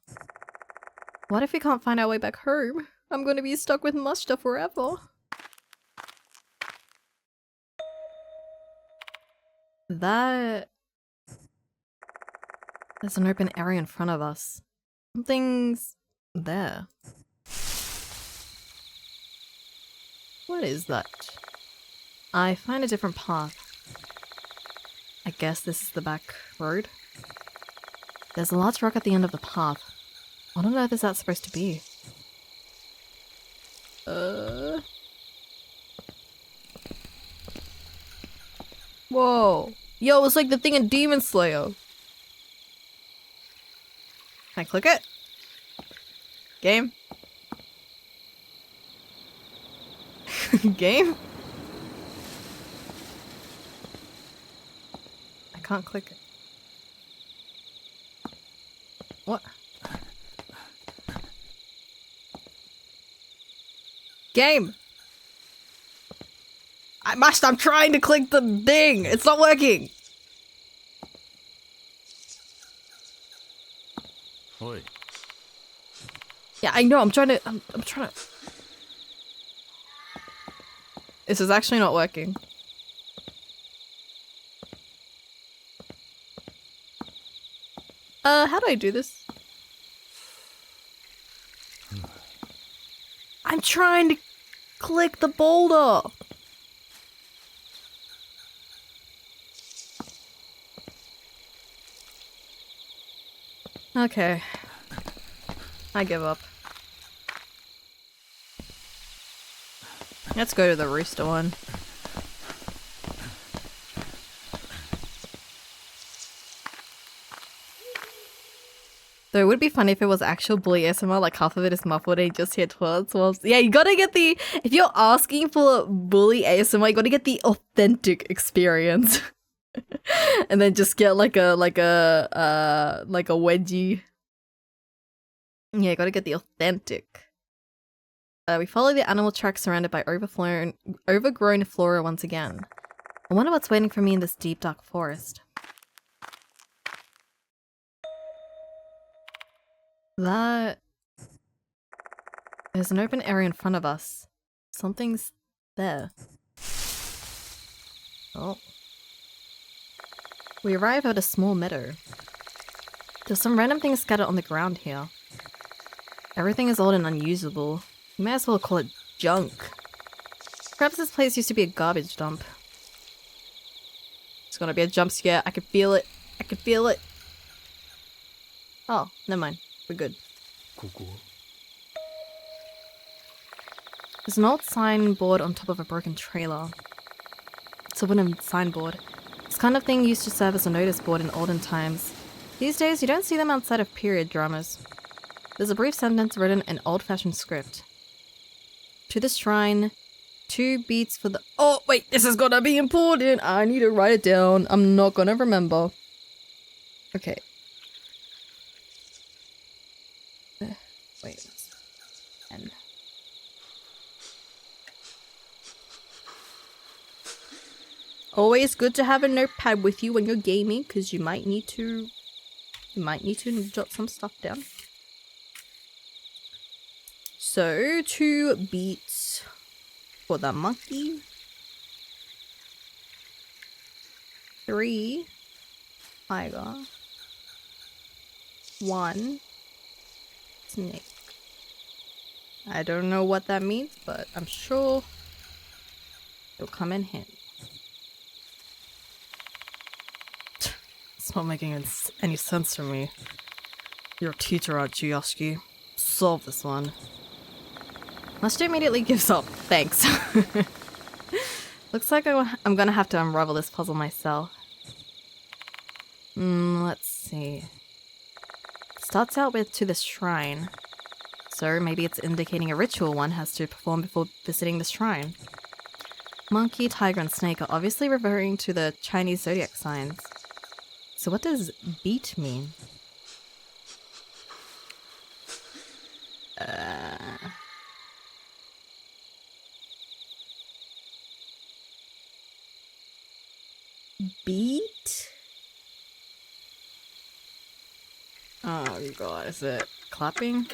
What if we can't find our way back home? I'm gonna be stuck with Mushta forever. There's an open area in front of us. Something's there. What is that? I find a different path. I guess this is the back road. There's a large rock at the end of the path. What on earth is that supposed to be? Whoa. Yo, it's like the thing in Demon Slayer. Can I click it? Game? Game? I can't click it. What? Game! I'm trying to click the thing! It's not working! Oi. Yeah, I know, I'm trying to... This is actually not working. How do I do this? I'm trying to click the boulder. Okay. I give up. Let's go to the rooster one. Though it would be funny if it was actual bully ASMR, like half of it is muffled and you just hear toilet swabs. Yeah, you gotta get the, if you're asking for bully ASMR, you gotta get the authentic experience. And then just get like a wedgie. Yeah, you gotta get the authentic. We follow the animal track surrounded by overgrown flora once again. I wonder what's waiting for me in this deep dark forest. There's an open area in front of us. Something's there. Oh. We arrive at a small meadow. There's some random things scattered on the ground here. Everything is old and unusable. You may as well call it junk. Perhaps this place used to be a garbage dump. It's gonna be a jump scare. I can feel it. I can feel it. Oh, never mind. We're good. ここは There's an old signboard on top of a broken trailer. It's a wooden signboard. This kind of thing used to serve as a notice board in olden times. These days, you don't see them outside of period dramas. There's a brief sentence written in old-fashioned script. To the shrine, 2 beats for the— oh, wait, this is gonna be important! I need to write it down. I'm not gonna remember. Okay. Wait. And always good to have a notepad with you when you're gaming, because you might need to jot some stuff down. So 2 beats for the monkey. 3 tiger. 1 snake. I don't know what that means, but I'm sure it'll come in handy. It's not making any sense to me. You're a teacher, aren't you, Yoshiki? Solve this one. Master immediately gives up. Thanks. Looks like I'm gonna have to unravel this puzzle myself. Let's see. Starts out with to the shrine. So maybe it's indicating a ritual one has to perform before visiting the shrine. Monkey, tiger, and snake are obviously referring to the Chinese zodiac signs. So what does beat mean? Beat? Oh god, is it clapping?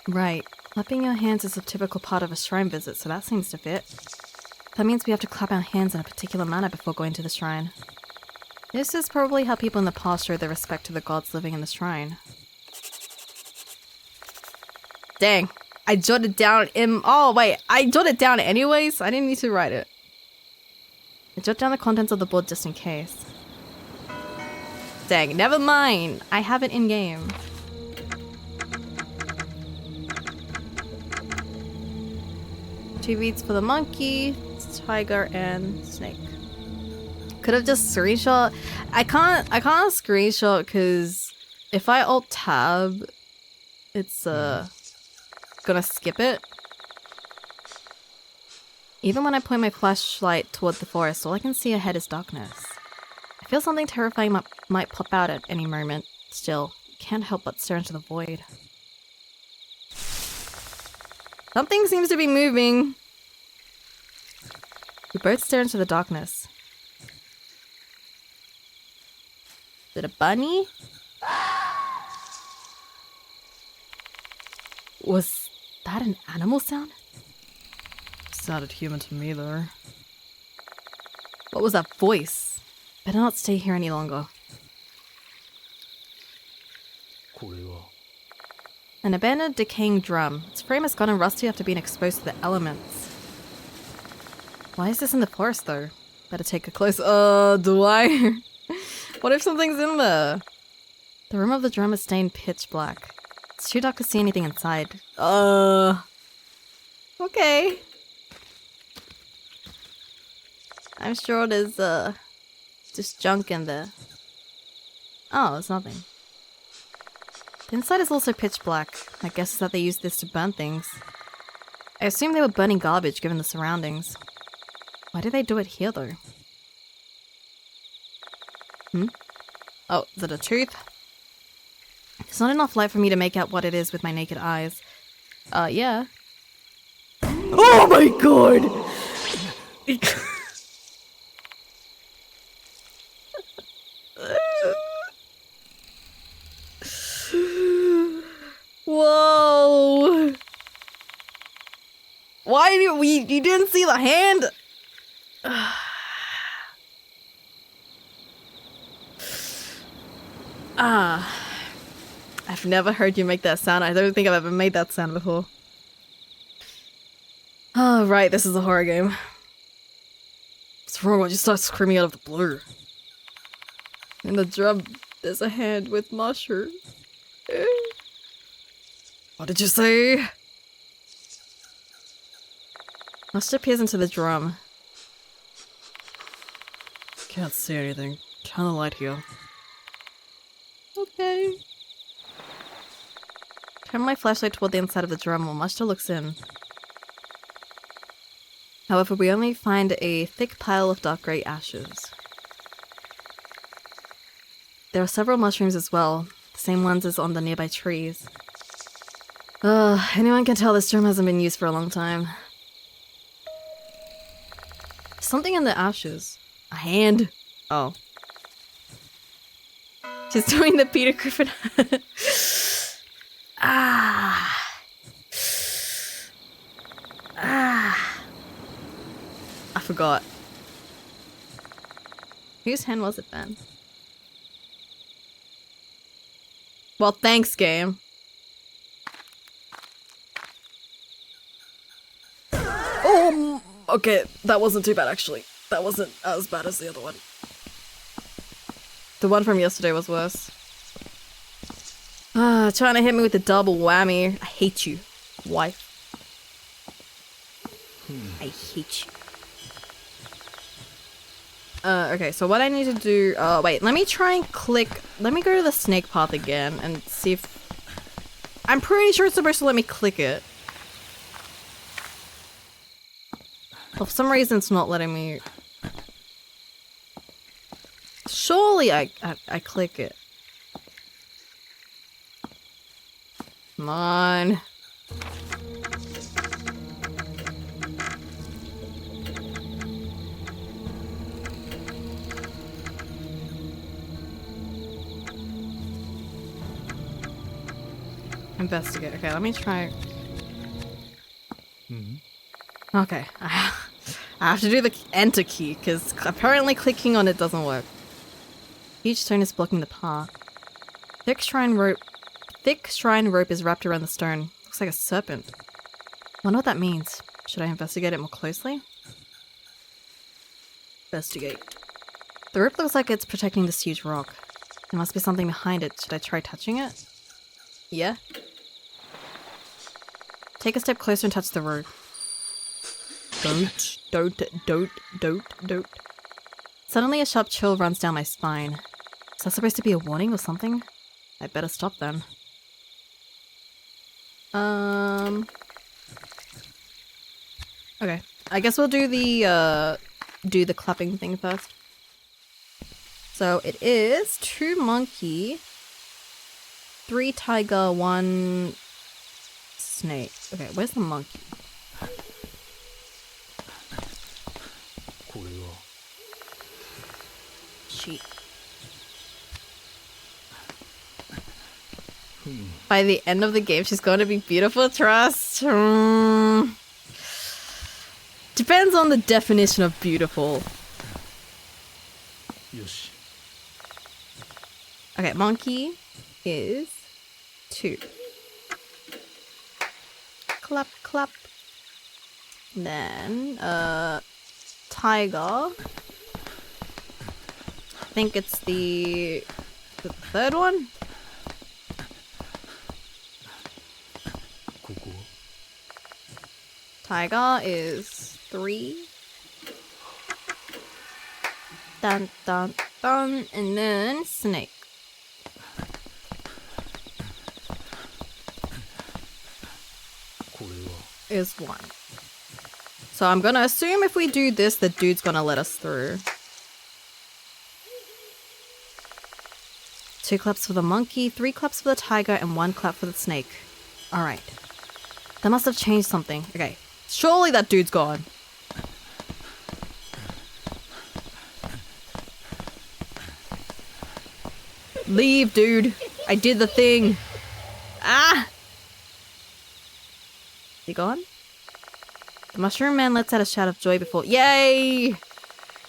Right. Clapping your hands is a typical part of a shrine visit, so that seems to fit. That means we have to clap our hands in a particular manner before going to the shrine. This is probably how people in the past showed their respect to the gods living in the shrine. Dang. I jotted down oh wait, I jotted down anyways? I didn't need to write it. I jot down the contents of the board just in case. Dang, never mind. I have it in game. Two beats for the monkey, tiger, and snake. Could have just screenshot. I can't screenshot because if I alt tab, it's gonna skip it. Even when I point my flashlight toward the forest, all I can see ahead is darkness. I feel something terrifying might pop out at any moment. Still, can't help but stare into the void. Something seems to be moving. We both stare into the darkness. Is it a bunny? Was that an animal sound? Sounded human to me though. What was that voice? Better not stay here any longer. これは An abandoned decaying drum. Its frame has gotten rusty after being exposed to the elements. Why is this in the forest though? Better take a close— do I? What if something's in there? The room of the drum is stained pitch black. It's too dark to see anything inside. Okay. I'm sure there's just junk in there. Oh, there's nothing. The inside is also pitch black. My guess is that they used this to burn things. I assume they were burning garbage given the surroundings. Why did they do it here though? Oh, is it a tooth? There's not enough light for me to make out what it is with my naked eyes. Yeah. Oh my god! Whoa! Why did you didn't see the hand? I've never heard you make that sound. I don't think I've ever made that sound before. Oh, right, this is a horror game. What's wrong? Why'd you start screaming out of the blue? In the drum, there's a hand with mushrooms. What did you say? Mustard peers into the drum. Can't see anything. Turn the light here. Okay. Turn my flashlight toward the inside of the drum while Mustard looks in. However, we only find a thick pile of dark grey ashes. There are several mushrooms as well, the same ones as on the nearby trees. Anyone can tell this drum hasn't been used for a long time. Something in the ashes. A hand. Oh. She's doing the Peter Griffin. I forgot. Whose hand was it then? Well, thanks, game. Oh, okay, that wasn't too bad actually. That wasn't as bad as the other one. The one from yesterday was worse. Trying to hit me with the double whammy. I hate you, wife. I hate you. Okay, so what I need to do— wait, let me try and click— let me go to the snake path again and see if— I'm pretty sure it's supposed to let me click it. Well, for some reason it's not letting me— surely I click it. Come on. Investigate. Okay, let me try. Okay. I have to do the enter key because apparently clicking on it doesn't work. Huge stone is blocking the path. Thick shrine rope is wrapped around the stone. Looks like a serpent. Wonder what that means. Should I investigate it more closely? Investigate. The rope looks like it's protecting this huge rock. There must be something behind it. Should I try touching it? Yeah. Take a step closer and touch the rope. Don't. Suddenly a sharp chill runs down my spine. Is that supposed to be a warning or something? I'd better stop then. Okay. I guess we'll do the clapping thing first. So it is 2 monkey, 3 tiger, 1 snake. Okay, where's the monkey? これは Sheep. By the end of the game, she's going to be beautiful, trust. Depends on the definition of beautiful. よし Okay, monkey is 2. clap, clap. Then, tiger. I think it's the third one? ここ Tiger is 3. Dun dun dun. And then snake. これは Is 1. So I'm gonna assume if we do this, the dude's gonna let us through. 2 claps for the monkey, 3 claps for the tiger, and 1 clap for the snake. Alright. That must have changed something. Okay. Surely that dude's gone. Leave, dude. I did the thing. Ah! He gone? The mushroom man lets out a shout of joy before— Yay!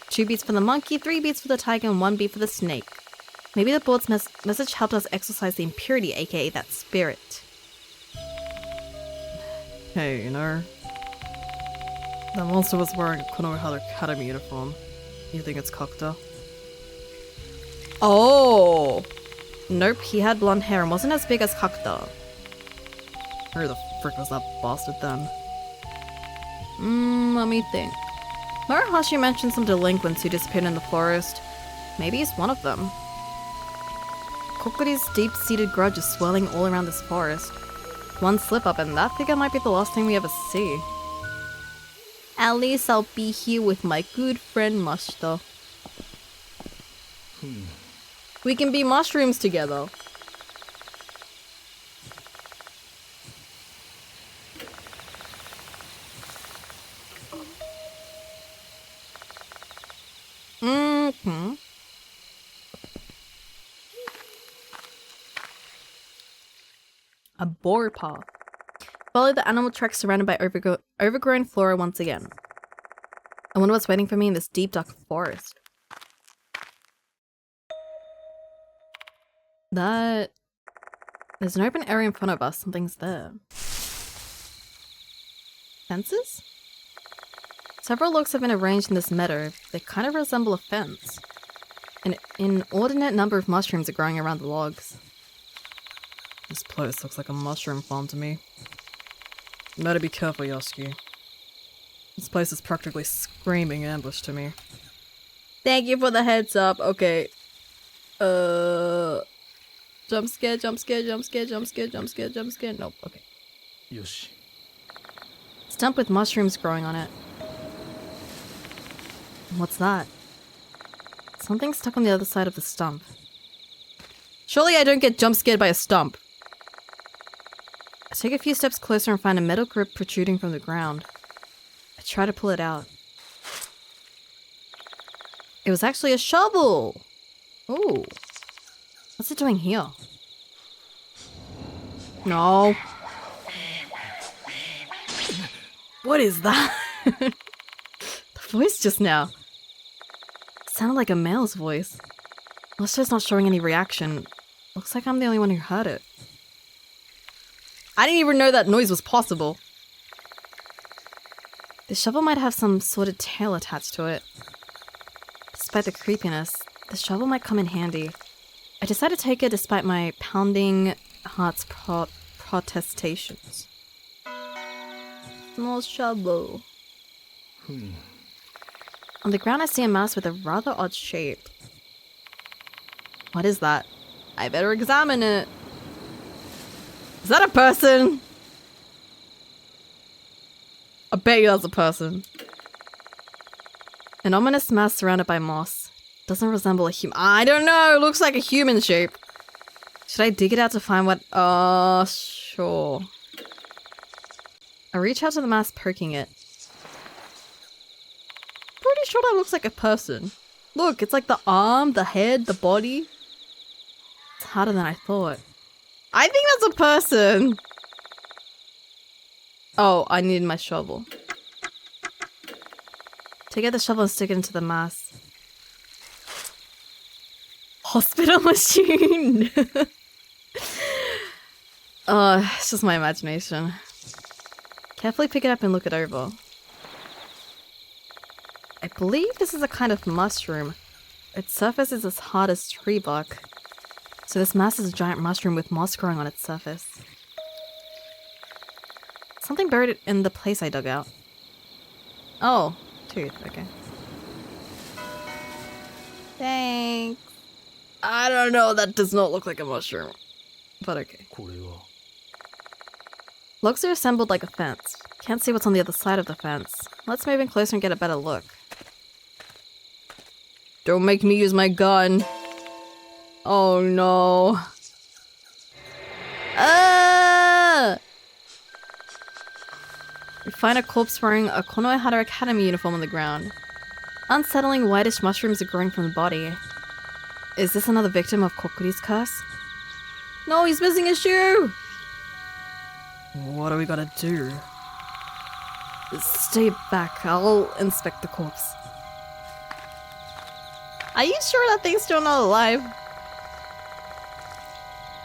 2 beats for the monkey, 3 beats for the tiger, and 1 beat for the snake. Maybe the board's message helped us exorcise the impurity, aka that spirit. Hey, you know, that monster was wearing a Konohara Academy uniform. You think it's Kokta? Oh! Nope, he had blonde hair and wasn't as big as Kakta. Who the frick was that bastard then? Let me think. Murahashi mentioned some delinquents who disappeared in the forest. Maybe he's one of them. Kokuri's deep-seated grudge is swelling all around this forest. One slip-up and that figure might be the last thing we ever see. At least I'll be here with my good friend Mashita. We can be mushrooms together. Mm-hmm. A boar paw. Follow the animal tracks surrounded by overgrown flora once again. I wonder what's waiting for me in this deep, dark forest. There's an open area in front of us. Something's there. Fences? Several logs have been arranged in this meadow. They kind of resemble a fence. An inordinate number of mushrooms are growing around the logs. This place looks like a mushroom farm to me. You better be careful, Yoshiki. This place is practically screaming ambush to me. Thank you for the heads up. Okay. Jump scare, jump scare, jump scare, jump scare, jump scare, jump scare. Nope. Okay. よし Stump with mushrooms growing on it. What's that? Something stuck on the other side of the stump. Surely I don't get jump scared by a stump. I take a few steps closer and find a metal grip protruding from the ground. I try to pull it out. It was actually a shovel! Ooh. What's it doing here? No. What is that? The voice just now. It sounded like a male's voice. Luster's not showing any reaction. Looks like I'm the only one who heard it. I didn't even know that noise was possible. The shovel might have some sort of tail attached to it. Despite the creepiness, the shovel might come in handy. I decide to take it despite my pounding heart's protestations. Small shovel. On the ground I see a mouse with a rather odd shape. What is that? I better examine it. Is that a person? I bet you that's a person. An ominous mass surrounded by moss. Doesn't resemble a human. I don't know. It looks like a human shape. Should I dig it out to find what? Sure. I reach out to the mass, poking it. Pretty sure that looks like a person. Look, it's like the arm, the head, the body. It's harder than I thought. I think that's a person. Oh, I need my shovel. Take out the shovel and stick it into the mass. Hospital machine! It's just my imagination. Carefully pick it up and look it over. I believe this is a kind of mushroom. Its surface is as hard as tree bark. So this mass is a giant mushroom with moss growing on its surface. Something buried in the place I dug out. Oh, tooth, okay. Thanks. I don't know, that does not look like a mushroom. But okay. これは Logs are assembled like a fence. Can't see what's on the other side of the fence. Let's move in closer and get a better look. Don't make me use my gun. Oh no. Ah! We find a corpse wearing a Konohara Academy uniform on the ground. Unsettling whitish mushrooms are growing from the body. Is this another victim of Kokuri's curse? No, he's missing a shoe! What are we gonna do? Stay back, I'll inspect the corpse. Are you sure that thing's still not alive?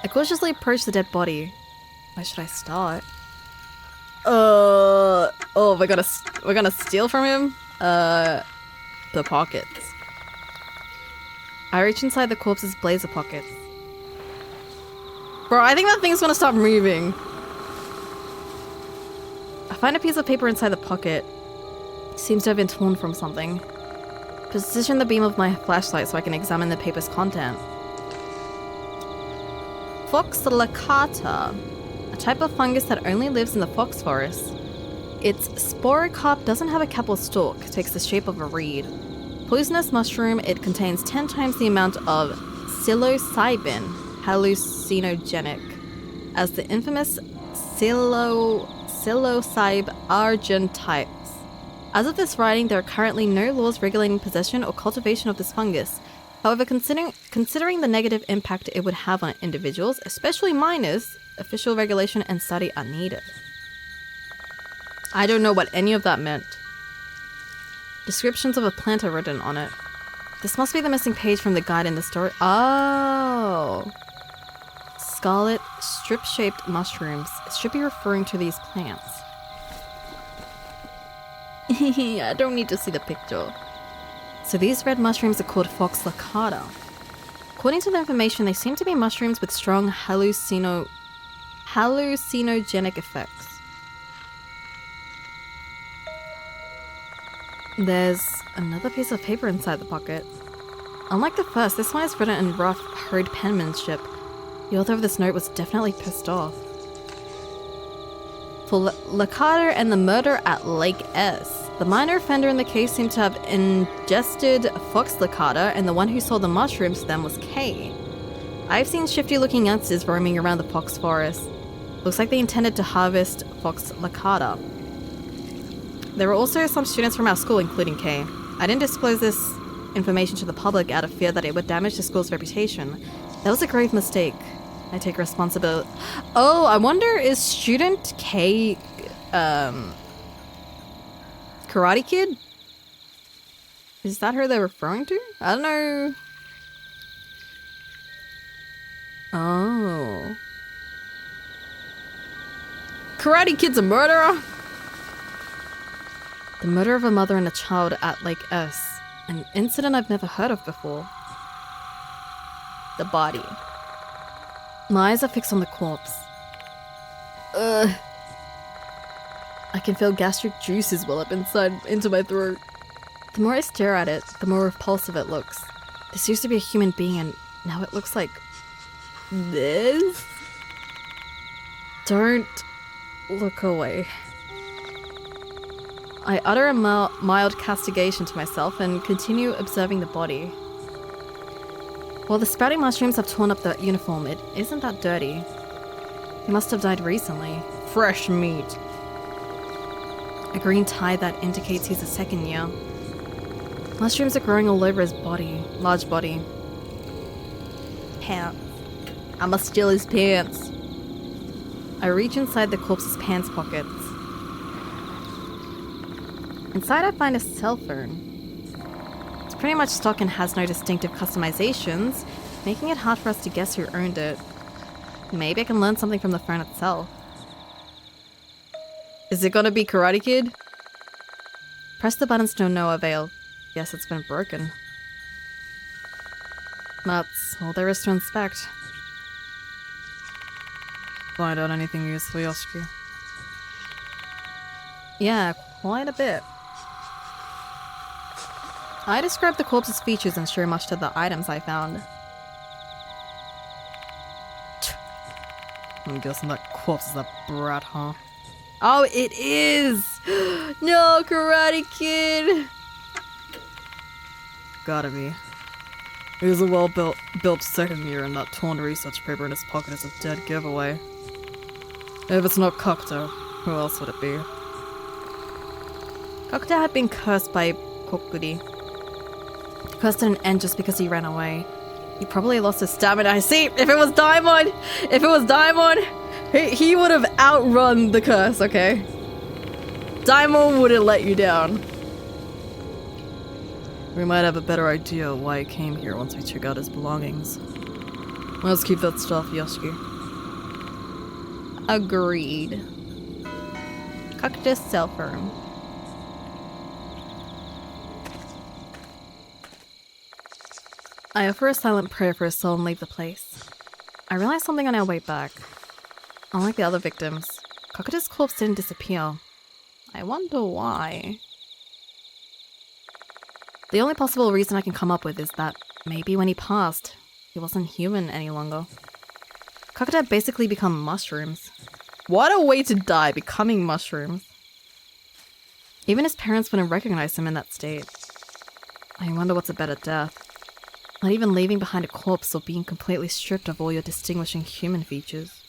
I cautiously approach the dead body. Where should I start? Oh, we're gonna steal from him? The pockets. I reach inside the corpse's blazer pockets. Bro, I think that thing's gonna stop moving. I find a piece of paper inside the pocket. Seems to have been torn from something. Position the beam of my flashlight so I can examine the paper's content. Fox laccata, a type of fungus that only lives in the fox forest. Its sporocarp doesn't have a cap or stalk, it takes the shape of a reed. Poisonous mushroom, it contains 10 times the amount of psilocybin, hallucinogenic, as the infamous psilocybe argentypes. As of this writing, there are currently no laws regulating possession or cultivation of this fungus. However, considering the negative impact it would have on individuals, especially minors, official regulation and study are needed. I don't know what any of that meant. Descriptions of a plant are written on it. This must be the missing page from the guide in the story. Oh! Scarlet, strip-shaped mushrooms. It should be referring to these plants. I don't need to see the picture. So these red mushrooms are called fox laccata. According to the information, they seem to be mushrooms with strong hallucinogenic effects. There's another piece of paper inside the pocket. Unlike the first, this one is written in rough, hurried penmanship. The author of this note was definitely pissed off. For Laccata and the murder at Lake S, the minor offender in the case seemed to have ingested fox laccata, and the one who sold the mushrooms to them was K. I've seen shifty-looking youngsters roaming around the fox forest. Looks like they intended to harvest fox laccata. There were also some students from our school, including K. I didn't disclose this information to the public out of fear that it would damage the school's reputation. That was a grave mistake. I take responsibility. Oh, I wonder, is student K, Karate Kid? Is that who they're referring to? I don't know. Oh. Karate Kid's a murderer? The murder of a mother and a child at Lake S. An incident I've never heard of before. The body. My eyes are fixed on the corpse. Ugh. I can feel gastric juices well up into my throat. The more I stare at it, the more repulsive it looks. This used to be a human being and now it looks like this? Don't look away. I utter a mild castigation to myself and continue observing the body. While the sprouting mushrooms have torn up the uniform, it isn't that dirty. He must have died recently. Fresh meat. A green tie that indicates he's a second year. Mushrooms are growing all over his body. Large body. Pants. I must steal his pants. I reach inside the corpse's pants pockets. Inside I find a cell phone. It's pretty much stock and has no distinctive customizations, making it hard for us to guess who owned it. Maybe I can learn something from the phone itself. Is it gonna be Karate Kid? Press the buttons to no avail. Yes, it's been broken. That's all there is to inspect. Find out anything useful, Yoshiki? Yeah, quite a bit. I described the corpse's features and show much to the items I found. I'm guessing that corpse is that brat, huh? Oh, it is! No, Karate Kid! Gotta be. He's a well-built second year, and that torn research paper in his pocket is a dead giveaway. If it's not Kokuto, who else would it be? Kokuto had been cursed by Kokuri. Cursed at an end just because he ran away. He probably lost his stamina. I see! If it was Daimon! If it was Daimon! He would have outrun the curse, okay? Daimon wouldn't let you down. We might have a better idea why he came here once we check out his belongings. Let's keep that stuff, Yoshiki. Agreed. Cactus self-room. I offer a silent prayer for his soul and leave the place. I realized something on our way back. Unlike the other victims, Kokuto's corpse didn't disappear. I wonder why. The only possible reason I can come up with is that maybe when he passed, he wasn't human any longer. Kokuto had basically become mushrooms. What a way to die, becoming mushrooms. Even his parents wouldn't recognize him in that state. I wonder what's a better death. Not even leaving behind a corpse or being completely stripped of all your distinguishing human features.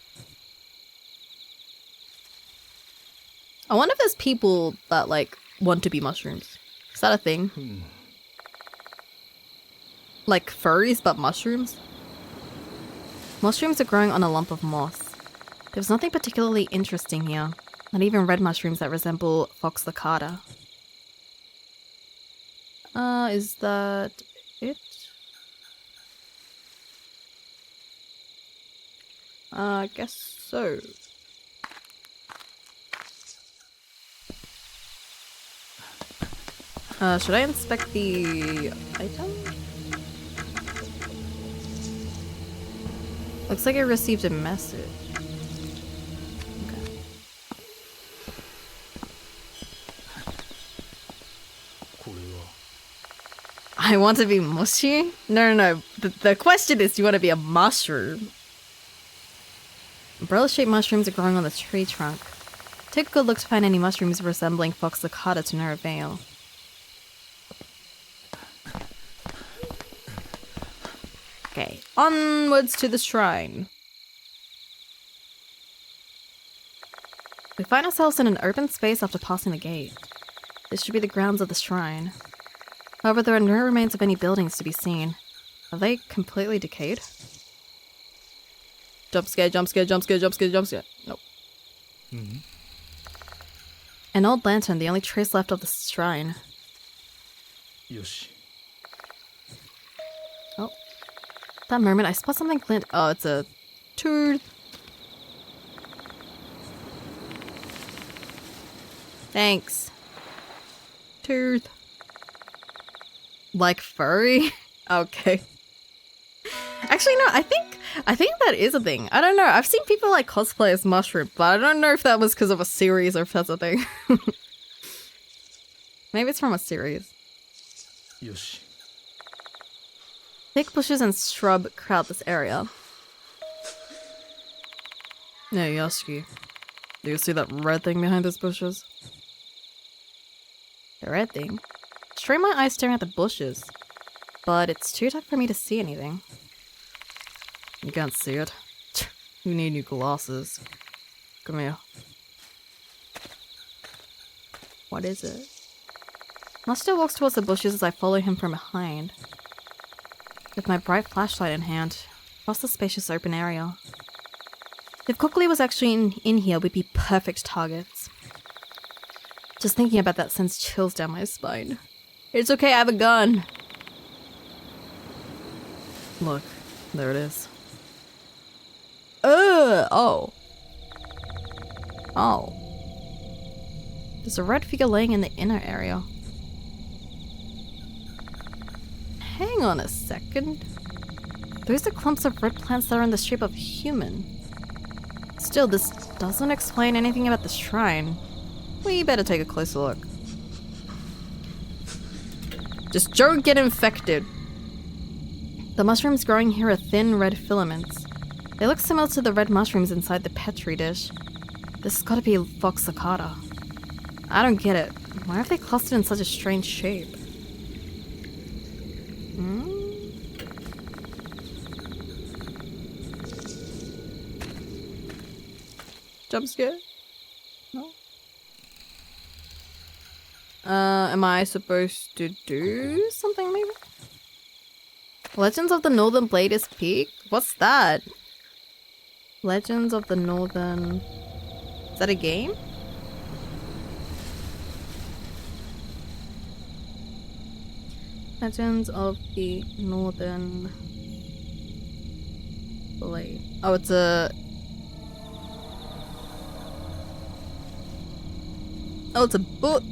I wonder if there's people that, like, want to be mushrooms. Is that a thing? Like furries, but mushrooms? Mushrooms are growing on a lump of moss. There's nothing particularly interesting here. Not even red mushrooms that resemble Fox Lacata. Is that it? I guess so. Should I inspect the item? Looks like I received a message. Okay. I want to be mushy? No. The question is, do you want to be a mushroom? Umbrella-shaped mushrooms are growing on the tree trunk. Take a good look to find any mushrooms resembling Fox Lacata to no avail. Okay, onwards to the shrine. We find ourselves in an open space after passing the gate. This should be the grounds of the shrine. However, there are no remains of any buildings to be seen. Are they completely decayed? Jump scare, jump scare, jump scare, jump scare, jump scare. Nope. An old lantern, the only trace left of the shrine. Yoshi. Oh. That moment, I spot something glint. Oh, it's a tooth. Thanks. Tooth. Like furry? Okay. Actually, no, I think that is a thing. I don't know. I've seen people like cosplay as mushroom, but I don't know if that was because of a series or if that's a thing. Maybe it's from a series. Yoshi. Thick bushes and shrub crowd this area. Hey, Yoshiki. Do you see that red thing behind those bushes? The red thing? Strain my eyes staring at the bushes, but it's too dark for me to see anything. You can't see it. You need new glasses. Come here. What is it? Master walks towards the bushes as I follow him from behind. With my bright flashlight in hand, across the spacious open area. If Kokuli was actually in here, we'd be perfect targets. Just thinking about that sends chills down my spine. It's okay, I have a gun. Look, there it is. Oh. Oh. There's a red figure laying in the inner area. Hang on a second. Those are clumps of red plants that are in the shape of a human. Still, this doesn't explain anything about the shrine. We better take a closer look. Just don't get infected. The mushrooms growing here are thin red filaments. They look similar to the red mushrooms inside the petri dish. This has got to be Vox Acata. I don't get it. Why have they clustered in such a strange shape? Jump scare? No? Am I supposed to do something maybe? Legends of the Northern Bladis Peak? What's that? Legends of the Northern... Is that a game? Legends of the Northern Blade. Oh, it's a... Oh, it's a book.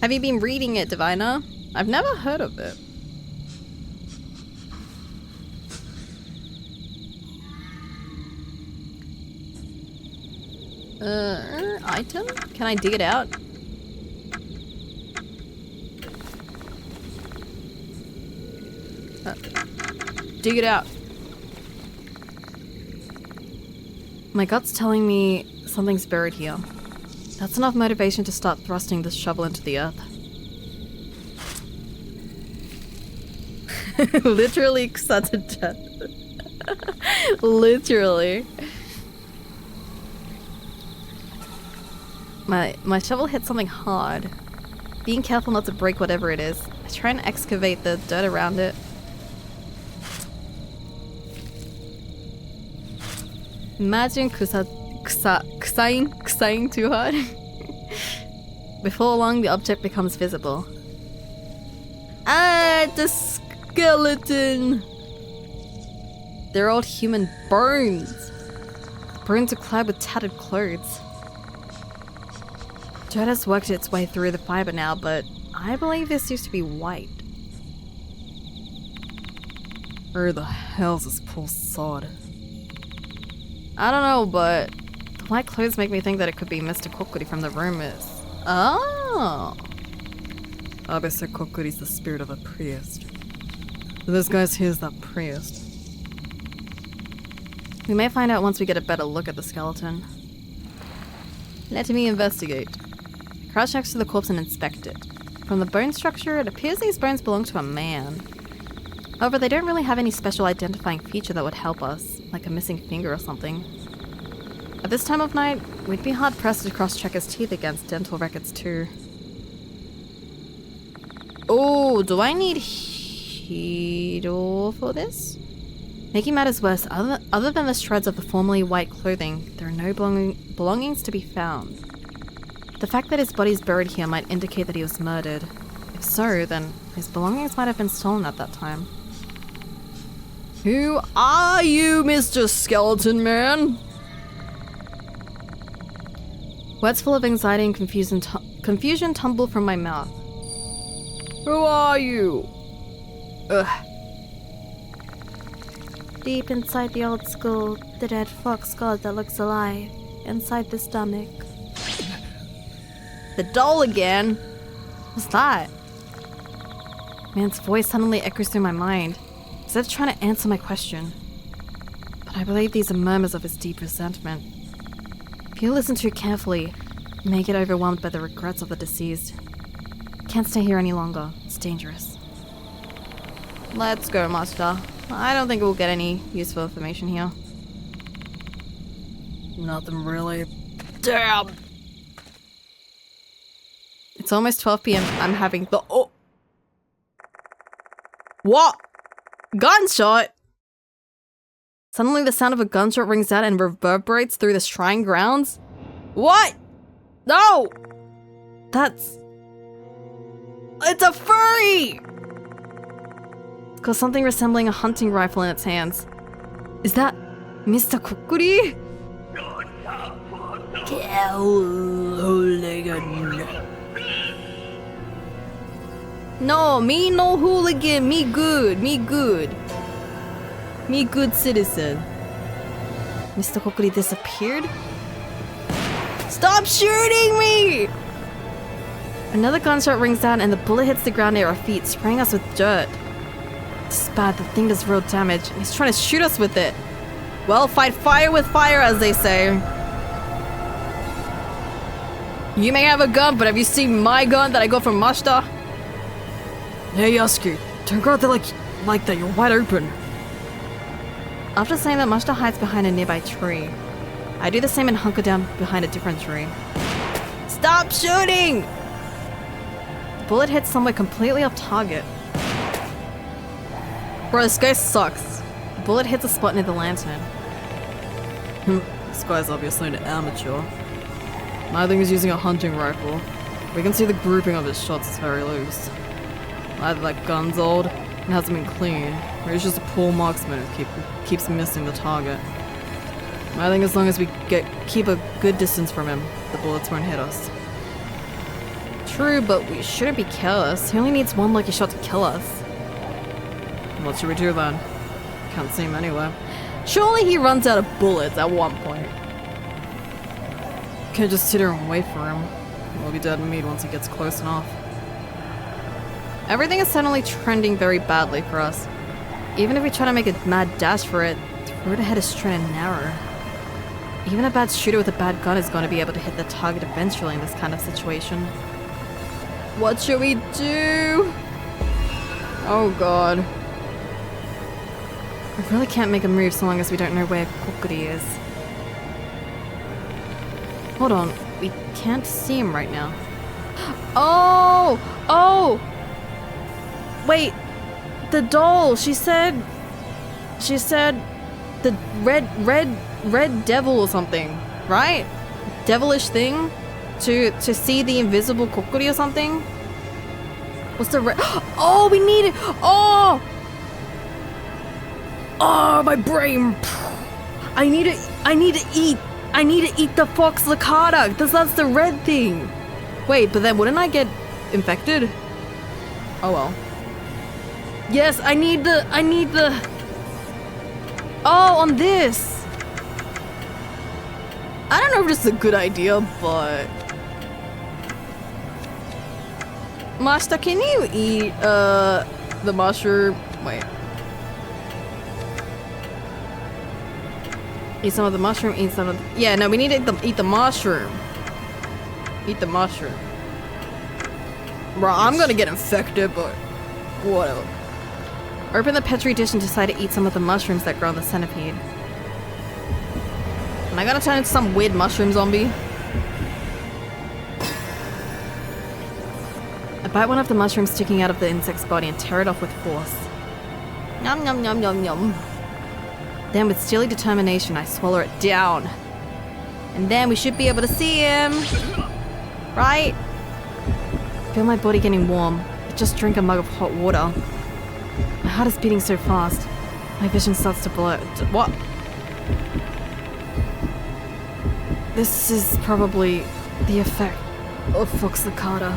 Have you been reading it, Divina? I've never heard of it. Item? Can I dig it out? Dig it out. My gut's telling me something's buried here. That's enough motivation to start thrusting this shovel into the earth. Literally cut to death. Literally. My shovel hit something hard. Being careful not to break whatever it is, I try and excavate the dirt around it. Imagine kusaing too hard. Before long, the object becomes visible. Ah, the skeleton! They're old human bones. The bones are clad with tattered clothes. Dirt has worked its way through the fiber now, but I believe this used to be white. Where the hell's this poor sod? I don't know, but the white clothes make me think that it could be Mr. Kokuri from the rumors. Oh! Abese Kokuri's the spirit of a priest. So this guy's here's that priest. We may find out once we get a better look at the skeleton. Let me investigate. Crouch next to the corpse and inspect it. From the bone structure, it appears these bones belong to a man. However, they don't really have any special identifying feature that would help us, like a missing finger or something. At this time of night, we'd be hard-pressed to cross-check his teeth against dental records too. Oh, do I need Hiro for this? Making matters worse, other than the shreds of the formerly white clothing, there are no belongings to be found. The fact that his body's buried here might indicate that he was murdered. If so, then his belongings might have been stolen at that time. Who are you, Mr. Skeleton Man? Words full of anxiety and confusion tumble from my mouth. Who are you? Ugh. Deep inside the old skull, the dead fox god that looks alive, inside the stomach. The doll again? What's that? Man's voice suddenly echoes through my mind, as if trying to answer my question. But I believe these are murmurs of his deep resentment. If you listen too carefully, you may get overwhelmed by the regrets of the deceased. Can't stay here any longer. It's dangerous. Let's go, Master. I don't think we'll get any useful information here. Nothing really. Damn! It's almost 12 p.m. I'm having the... Oh! What? Gunshot? Suddenly the sound of a gunshot rings out and reverberates through the shrine grounds. What? No! That's... It's a furry! It's got something resembling a hunting rifle in its hands. Is that Mr. Kokuri? Hooligan. No, me no hooligan. Me good. Me good. Me good citizen. Mr. Kokuri disappeared? Stop shooting me! Another gunshot rings out and the bullet hits the ground near our feet, spraying us with dirt. This is bad. The thing does real damage, and he's trying to shoot us with it. Well, fight fire with fire, as they say. You may have a gun, but have you seen my gun that I got from Mashita? Hey, Yasuki, don't go out there like that. You're wide open. After saying that, Mashita hides behind a nearby tree. I do the same and hunker down behind a different tree. Stop shooting! The bullet hits somewhere completely off target. Bro, this guy sucks. The bullet hits a spot near the lantern. This guy's obviously an amateur. My thing is using a hunting rifle. We can see the grouping of his shots is very loose. Either that gun's old and hasn't been cleaned, or he's just a poor marksman who keeps missing the target. I think as long as we keep a good distance from him, the bullets won't hit us. True, but we shouldn't be careless. He only needs one lucky shot to kill us. What should we do then? Can't see him anywhere. Surely he runs out of bullets at one point. Can't just sit here and wait for him. We'll be dead meat once he gets close enough. Everything is suddenly trending very badly for us. Even if we try to make a mad dash for it, the road ahead is straight and narrow. Even a bad shooter with a bad gun is going to be able to hit the target eventually in this kind of situation. What should we do? Oh god. I really can't make a move so long as we don't know where Kokuri is. Hold on, we can't see him right now. Oh! Oh! Wait, the doll, she said the red devil or something, right? Devilish thing to see the invisible Kokuri or something? What's the red? Oh, we need it! Oh! Oh, my brain! I need to eat the fox licata, because that's the red thing. Wait, but then wouldn't I get infected? Oh well. Yes, I need the... Oh, on this! I don't know if this is a good idea, but... Master, can you eat, the mushroom? Wait. Eat some of the mushroom, eat some of the... Yeah, no, we need to eat the mushroom. Eat the mushroom. Bro, I'm gonna get infected, but... whatever. Open the petri dish and decide to eat some of the mushrooms that grow on the centipede. Am I gonna turn into some weird mushroom zombie? I bite one of the mushrooms sticking out of the insect's body and tear it off with force. Yum yum yum yum yum. Then with steely determination, I swallow it down. And then we should be able to see him. Right? Feel my body getting warm. I just drink a mug of hot water. My heart is beating so fast. My vision starts to blur. What? This is probably the effect of Fox Licata.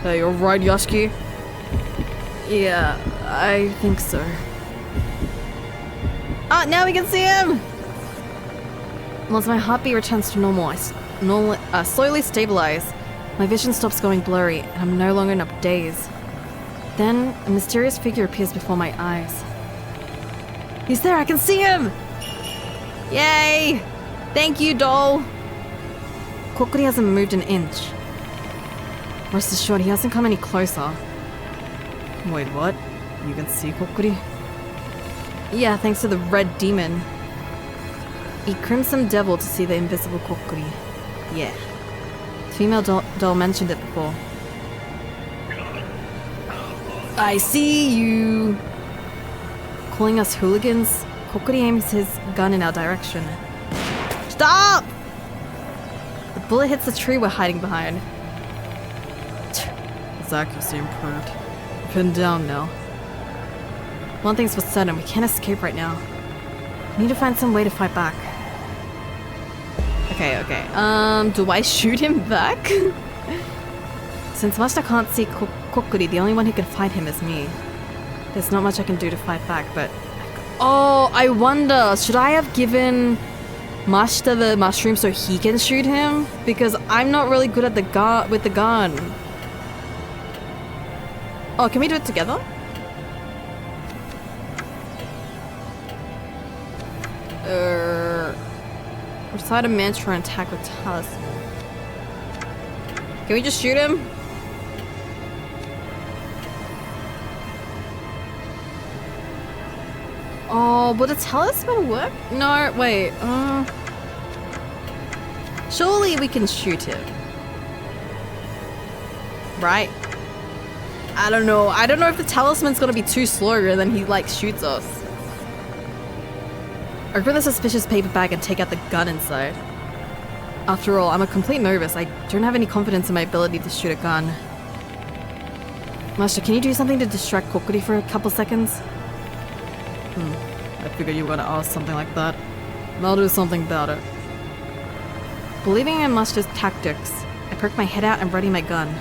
Hey, you're right, Yasuki? Yeah, I think so. Ah, now we can see him! Once my heartbeat returns to normal, I slowly stabilize. My vision stops going blurry, and I'm no longer in a daze. Then, a mysterious figure appears before my eyes. He's there, I can see him! Yay! Thank you, doll! Kokuri hasn't moved an inch. Rest assured, he hasn't come any closer. Wait, what? You can see Kokuri? Yeah, thanks to the red demon. Eat Crimson Devil to see the invisible Kokuri. Yeah. The female doll mentioned it before. I see you! Calling us hooligans, Kokuri aims his gun in our direction. Stop! The bullet hits the tree we're hiding behind. His accuracy improved. We're pinned down now. One thing's for certain, we can't escape right now. We need to find some way to fight back. Okay. Do I shoot him back? Since Mashita can't see Kokuri, the only one who can fight him is me. There's not much I can do to fight back, but... Oh, I wonder, should I have given Mashita the mushroom so he can shoot him? Because I'm not really good at with the gun. Oh, can we do it together? Recite a mantra and attack with talisman. Can we just shoot him? Oh, would a talisman work? No, wait. Surely we can shoot him. Right? I don't know. I don't know if the talisman's gonna be too slow and then he like shoots us. Open the suspicious paper bag and take out the gun inside. After all, I'm a complete novice. I don't have any confidence in my ability to shoot a gun. Master, can you do something to distract Kokuri for a couple seconds? I figured you were gonna ask something like that. I'll do something about it. Believing in Master's tactics, I perk my head out and ready my gun.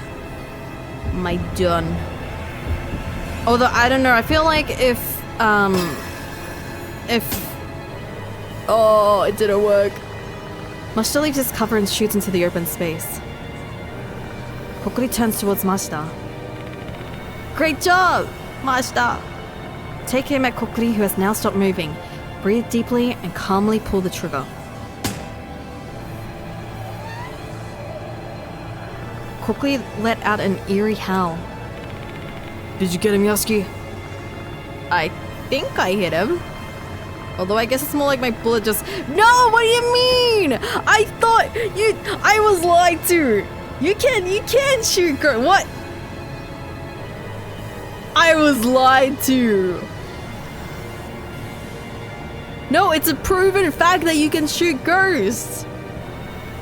My gun. Although, I don't know, I feel like if... Oh, it didn't work. Mashita leaves his cover and shoots into the open space. Kokuri turns towards Mashita. Great job, Mashita! Take aim at Kokuri, who has now stopped moving. Breathe deeply and calmly pull the trigger. Kokuri let out an eerie howl. Did you get him, Yasuki? I think I hit him. Although I guess it's more like my bullet just... No, what do you mean? I thought you... I was lied to. You can shoot girl. What? I was lied to. No, it's a proven fact that you can shoot ghosts.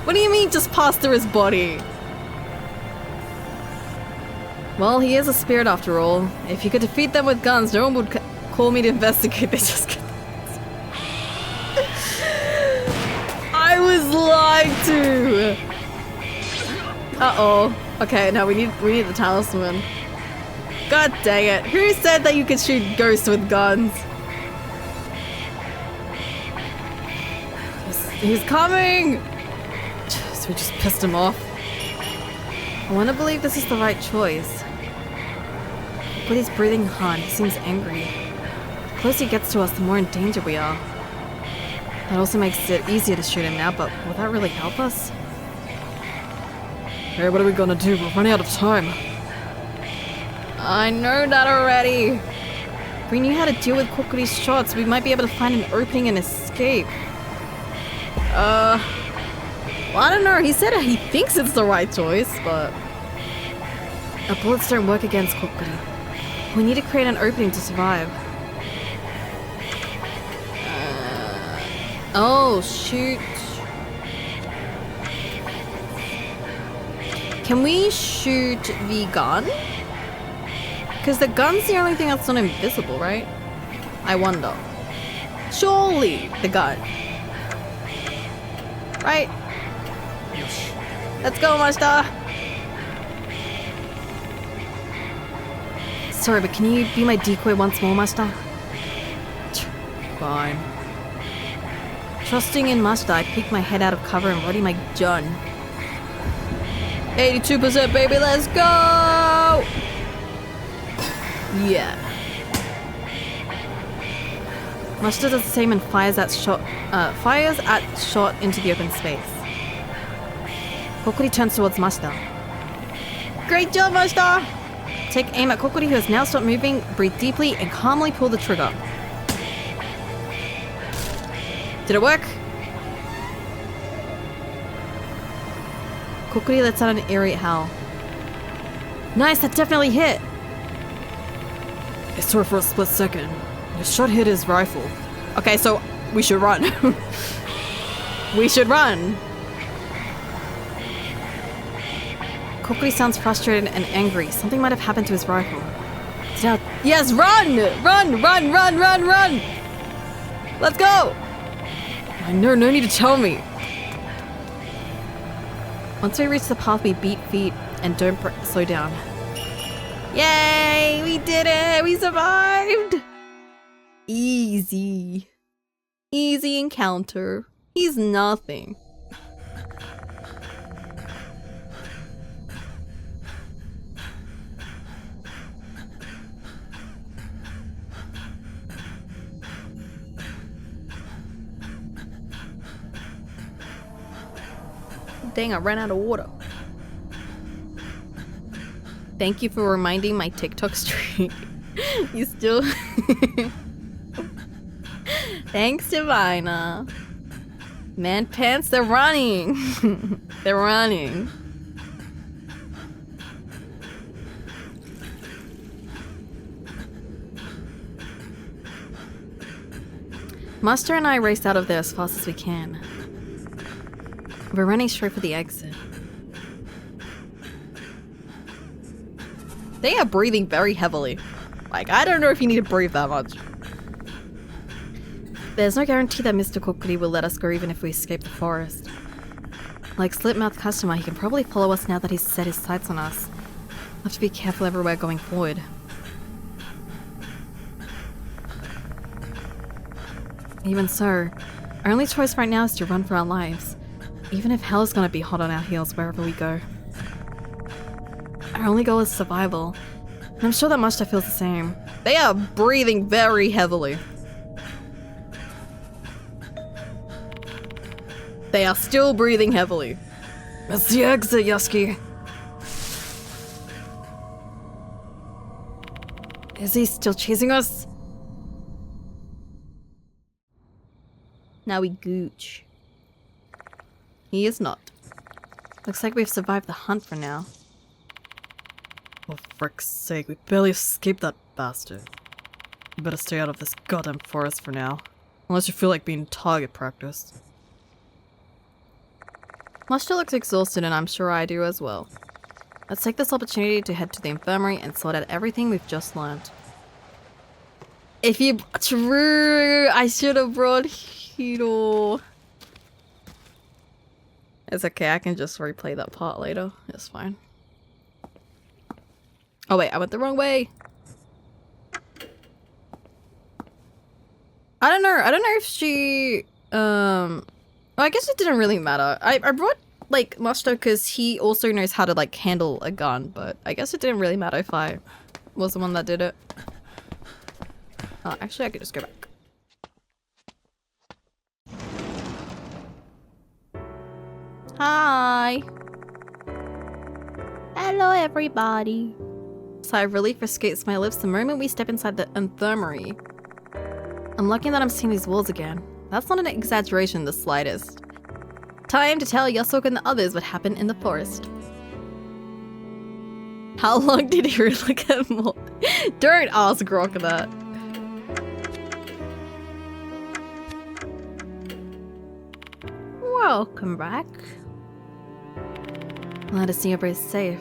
What do you mean just pass through his body? Well, he is a spirit after all. If you could defeat them with guns, no one would call me to investigate. They just... I was lied to. Uh-oh. Okay, now we need the talisman. God dang it. Who said that you could shoot ghosts with guns? He's coming! So we just pissed him off. I want to believe this is the right choice. But he's breathing hard. He seems angry. The closer he gets to us, the more in danger we are. That also makes it easier to shoot him now, but will that really help us? Hey, what are we gonna do? We're running out of time. I know that already. If we knew how to deal with Kokuri's shots, we might be able to find an opening and escape. Well, I don't know. He said he thinks it's the right choice, but... Our bullets don't work against Kokuri. We need to create an opening to survive. Oh, shoot. Can we shoot the gun? Because the gun's the only thing that's not invisible, right? I wonder. Surely the gun. Right? Let's go, Mashita! Sorry, but can you be my decoy once more, Mashita? Fine. Trusting in Mashita, I peek my head out of cover and ready my gun. 82%, baby, let's go! Yeah. Mashita does the same and fires at shot into the open space. Kokuri turns towards Mashita. Great job, Mashita! Take aim at Kokuri, who has now stopped moving, breathe deeply, and calmly pull the trigger. Did it work? Kokuri lets out an eerie howl. Nice, that definitely hit! I saw it for a split second. The shot hit his rifle. Okay, so we should run. We should run! Kokuri sounds frustrated and angry. Something might have happened to his rifle. Yes, run! Run, run, run, run, run! Let's go! I know, no need to tell me. Once we reach the path, we beat feet and don't slow down. Yay! We did it! We survived! Easy. Easy encounter. He's nothing. Dang, I ran out of water. Thank you for reminding my TikTok streak. You still... Thanks, Divina. Man pants, they're running. They're running. Master and I raced out of there as fast as we can. We're running straight for the exit. They are breathing very heavily. Like, I don't know if you need to breathe that much. There's no guarantee that Mr. Kokuri will let us go even if we escape the forest. Like Slipmouth customer, he can probably follow us now that he's set his sights on us. We'll have to be careful everywhere going forward. Even so, our only choice right now is to run for our lives. Even if hell is gonna be hot on our heels wherever we go. Our only goal is survival. And I'm sure that Mashita feels the same. They are breathing very heavily. They are still breathing heavily. That's the exit, Yasuki. Is he still chasing us? Now we gooch. He is not. Looks like we've survived the hunt for now. For frick's sake, we barely escaped that bastard. You better stay out of this goddamn forest for now. Unless you feel like being target practiced. Mashita looks exhausted and I'm sure I do as well. Let's take this opportunity to head to the infirmary and sort out everything we've just learned. If you... True! I should have brought Hiro. It's okay, I can just replay that part later. It's fine. Oh wait, I went the wrong way. I don't know if she... well, I guess it didn't really matter. I brought, like, Mashita because he also knows how to, like, handle a gun, but I guess it didn't really matter if I was the one that did it. Oh, actually, I could just go back. Hi! Hello, everybody. Sigh of relief escapes my lips the moment we step inside the infirmary. I'm lucky that I'm seeing these walls again. That's not an exaggeration in the slightest. Time to tell Yasuko and the others what happened in the forest. How long did he really get more? Don't ask Grok that. Welcome back. Glad to see you're both safe.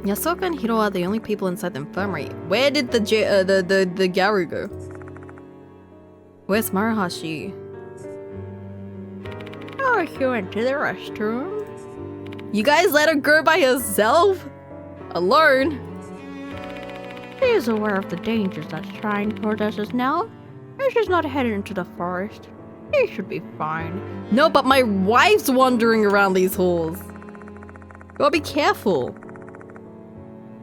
Yasuko and Hiruha are the only people inside the infirmary. Where did the Garu go? Where's Maruhashi? Oh, she went to the restroom. You guys let her go by herself? Alone? She is aware of the dangers that Shrine possesses now, and she's not headed into the forest. She should be fine. No, but my wife's wandering around these halls. Gotta be careful.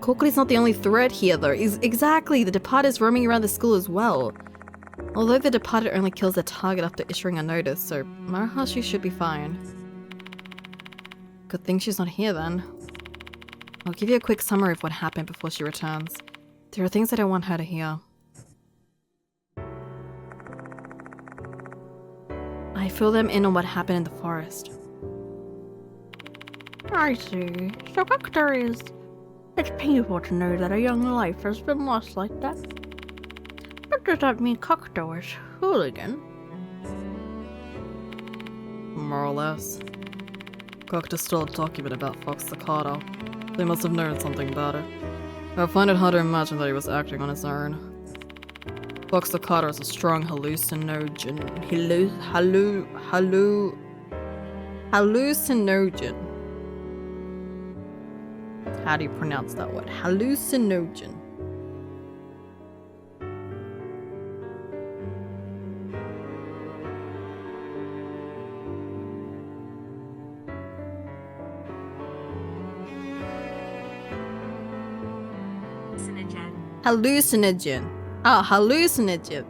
Kokuri's not the only threat here, though. Exactly, the departed is roaming around the school as well. Although the departed only kills their target after issuing a notice, so Maruhashi should be fine. Good thing she's not here then. I'll give you a quick summary of what happened before she returns. There are things I don't want her to hear. I fill them in on what happened in the forest. I see. So Kakuta is... It's painful to know that a young life has been lost like that. But does that mean Kakuta is hooligan? More or less. Kakuta stole a document about Fox Sakata. They must have known something about it. I find it hard to imagine that he was acting on his own. Fox Sakata is a strong hallucinogen. Hallucinogen. How do you pronounce that word? Hallucinogen. Hallucinogen. Ah, hallucinogen.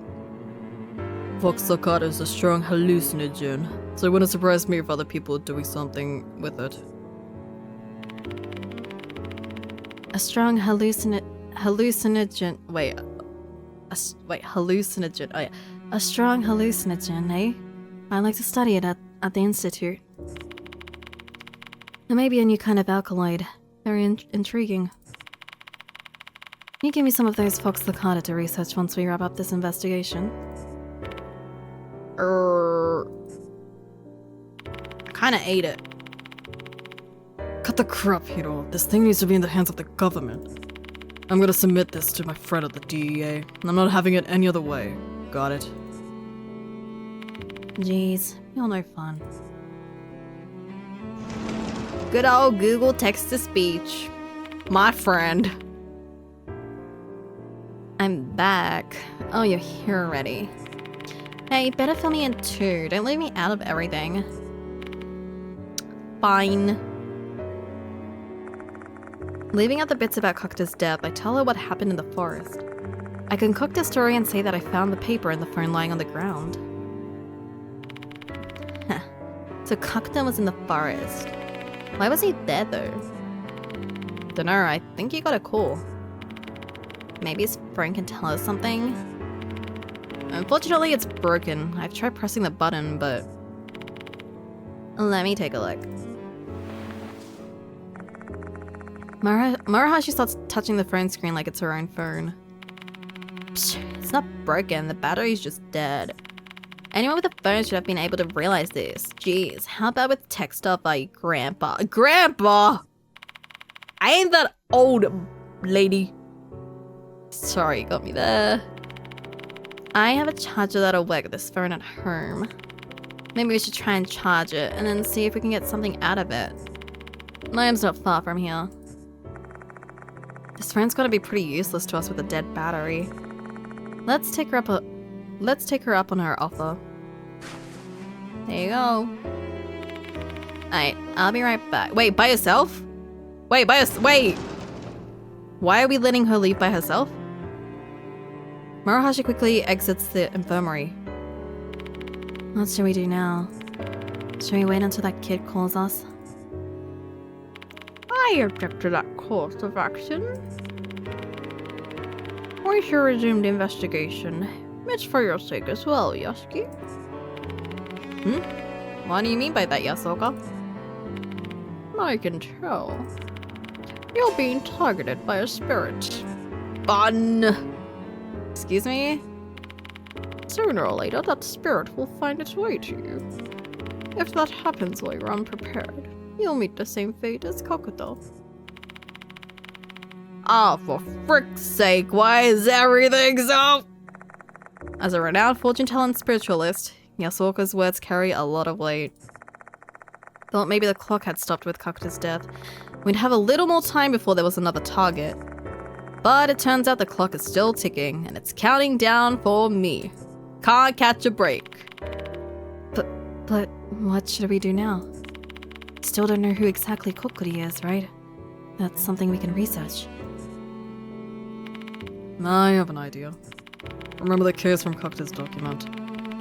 Voxocat is a strong hallucinogen, so it wouldn't surprise me if other people are doing something with it. A strong hallucinogen. Wait, hallucinogen. Oh yeah, a strong hallucinogen, eh? I like to study it at the institute. It may be a new kind of alkaloid. Very intriguing. Can you give me some of those Fox Lacata to research once we wrap up this investigation? Kinda ate it. Cut the crap, Hiro. This thing needs to be in the hands of the government. I'm gonna submit this to my friend at the DEA, and I'm not having it any other way. Got it? Jeez, you're no fun. Good old Google text-to-speech. My friend. I'm back. Oh, you're here already. Hey, better fill me in too. Don't leave me out of everything. Fine. Leaving out the bits about Cocteau's death, I tell her what happened in the forest. I concoct a story and say that I found the paper and the phone lying on the ground. Huh. So Cocteau was in the forest. Why was he there though? Dunno, I think he got a call. Maybe his phone can tell us something? Unfortunately, it's broken. I've tried pressing the button, but... Let me take a look. Morohashi starts touching the phone screen like it's her own phone. Psh, it's not broken, the battery's just dead. Anyone with a phone should have been able to realize this. Jeez, how bad with tech stuff are you, Grandpa? Grandpa! I ain't that old, lady. Sorry, got me there. I have a charger that'll work with this phone at home. Maybe we should try and charge it and then see if we can get something out of it. Liam's not far from here. This phone's gotta be pretty useless to us with a dead battery. Let's take her up on her offer. There you go. Alright, I'll be right back. Wait, by yourself? Wait. Why are we letting her leave by herself? Morohashi quickly exits the infirmary. What should we do now? Should we wait until that kid calls us? I object to that course of action. We should resume the investigation. It's for your sake as well, Yasuki. What do you mean by that, Yasuoka? I can tell. You're being targeted by a spirit. Fun! Excuse me? Sooner or later, that spirit will find its way to you. If that happens while you're unprepared, you'll meet the same fate as Kokoto. Oh, for frick's sake, why is everything so... As a renowned fortune-teller and spiritualist, Yasuoka's words carry a lot of weight. Thought maybe the clock had stopped with Kokoto's death. We'd have a little more time before there was another target. But it turns out the clock is still ticking, and it's counting down for me. Can't catch a break. But what should we do now? Still don't know who exactly Kokuri is, right? That's something we can research. I have an idea. Remember the case from Cocteau's document?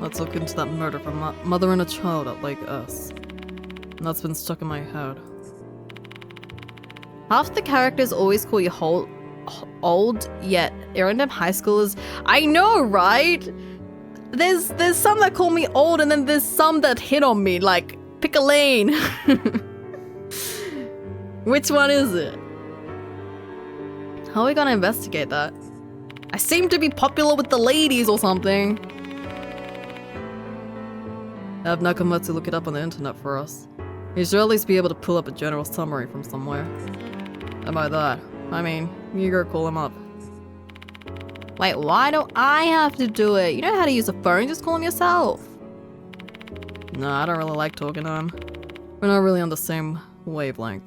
Let's look into that murder from a mother and a child at Lake S. And that's been stuck in my head. Half the characters always call you old, yet Irondale high schoolers. I know, right? There's some that call me old, and then there's some that hit on me, like, pick a lane. Which one is it? How are we gonna investigate that? I seem to be popular with the ladies or something. Have Nakamatsu look it up on the internet for us. He should at least be able to pull up a general summary from somewhere. And by that, I mean, you go call him up. Wait, why do I have to do it? You know how to use a phone, just call him yourself. Nah, I don't really like talking to him. We're not really on the same wavelength.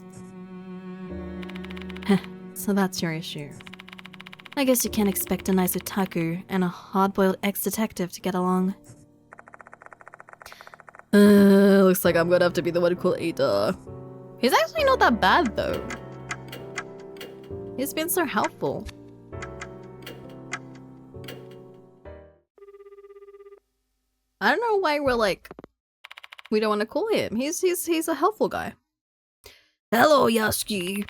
So that's your issue. I guess you can't expect a nice otaku and a hard-boiled ex-detective to get along. Looks like I'm gonna have to be the one to call Ada. He's actually not that bad though. He's been so helpful. I don't know why we're like, we don't want to call him. He's a helpful guy. Hello, Yasuki.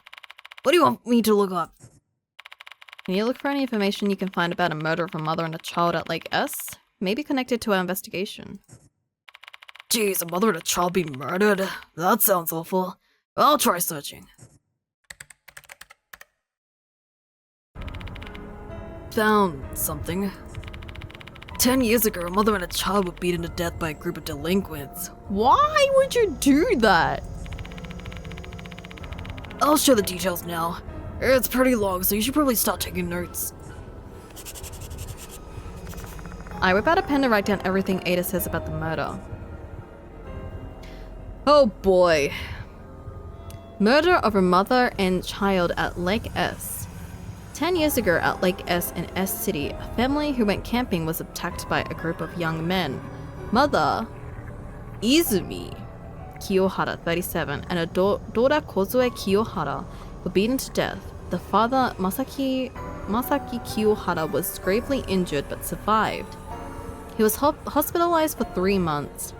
What do you want me to look up? Can you look for any information you can find about a murder of a mother and a child at Lake S? Maybe connected to our investigation. Jeez, a mother and a child being murdered? That sounds awful. I'll try searching. Found something. 10 years ago, a mother and a child were beaten to death by a group of delinquents. Why would you do that? I'll show the details now. It's pretty long, so you should probably start taking notes. I whip out a pen to write down everything Ada says about the murder. Oh boy. Murder of a mother and child at Lake S. 10 years ago at Lake S in S City, a family who went camping was attacked by a group of young men. Mother, Izumi Kiyohara, 37, and her daughter Kozue Kiyohara were beaten to death. The father, Masaki Kiyohara, was gravely injured but survived. He was hospitalized for 3 months.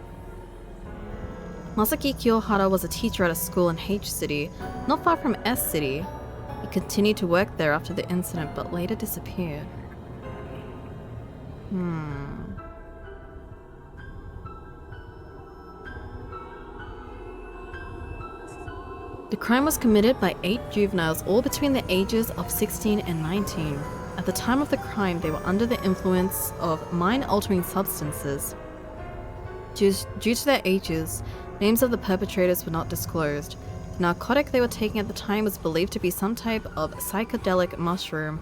Masaki Kiyohara was a teacher at a school in H City, not far from S City. He continued to work there after the incident but later disappeared. The crime was committed by 8 juveniles, all between the ages of 16 and 19. At the time of the crime, they were under the influence of mind-altering substances. Due to their ages, names of the perpetrators were not disclosed. The narcotic they were taking at the time was believed to be some type of psychedelic mushroom.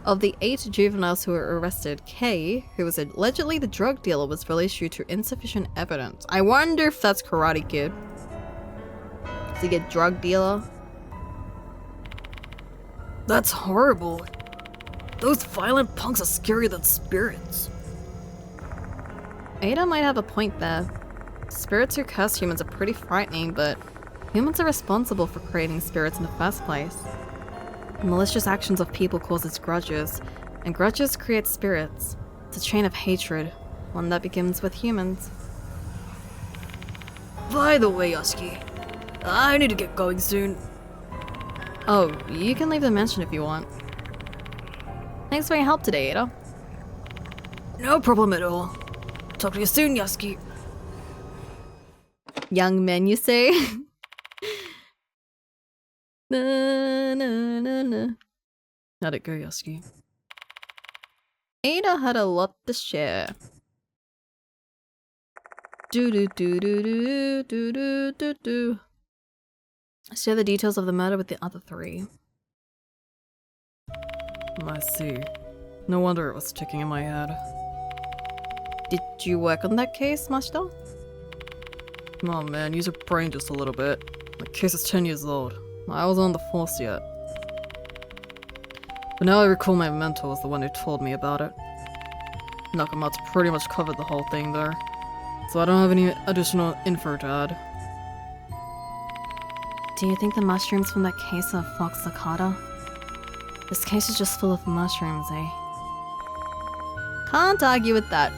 Of the 8 juveniles who were arrested, Kei, who was allegedly the drug dealer, was released due to insufficient evidence. I wonder if that's Karate Kid. Is he a drug dealer? That's horrible. Those violent punks are scarier than spirits. Ada might have a point there. Spirits who curse humans are pretty frightening, but humans are responsible for creating spirits in the first place. The malicious actions of people causes grudges, and grudges create spirits. It's a chain of hatred, one that begins with humans. By the way, Yasuki, I need to get going soon. Oh, you can leave the mansion if you want. Thanks for your help today, Ada. No problem at all. Talk to you soon, Yasuki. Young men, you say? Na, na, na, na. How'd it go, Yasuki? Ada had a lot to share. Do do do do do do do do do. Share the details of the murder with the other 3. I see. No wonder it was sticking in my head. Did you work on that case, Mashita? Oh man, use your brain just a little bit. The case is 10 years old. I wasn't on the force yet. But now I recall my mentor was the one who told me about it. Nakamatsu pretty much covered the whole thing there, so I don't have any additional info to add. Do you think the mushrooms from that case are Fox Sakata? This case is just full of mushrooms, eh? Can't argue with that.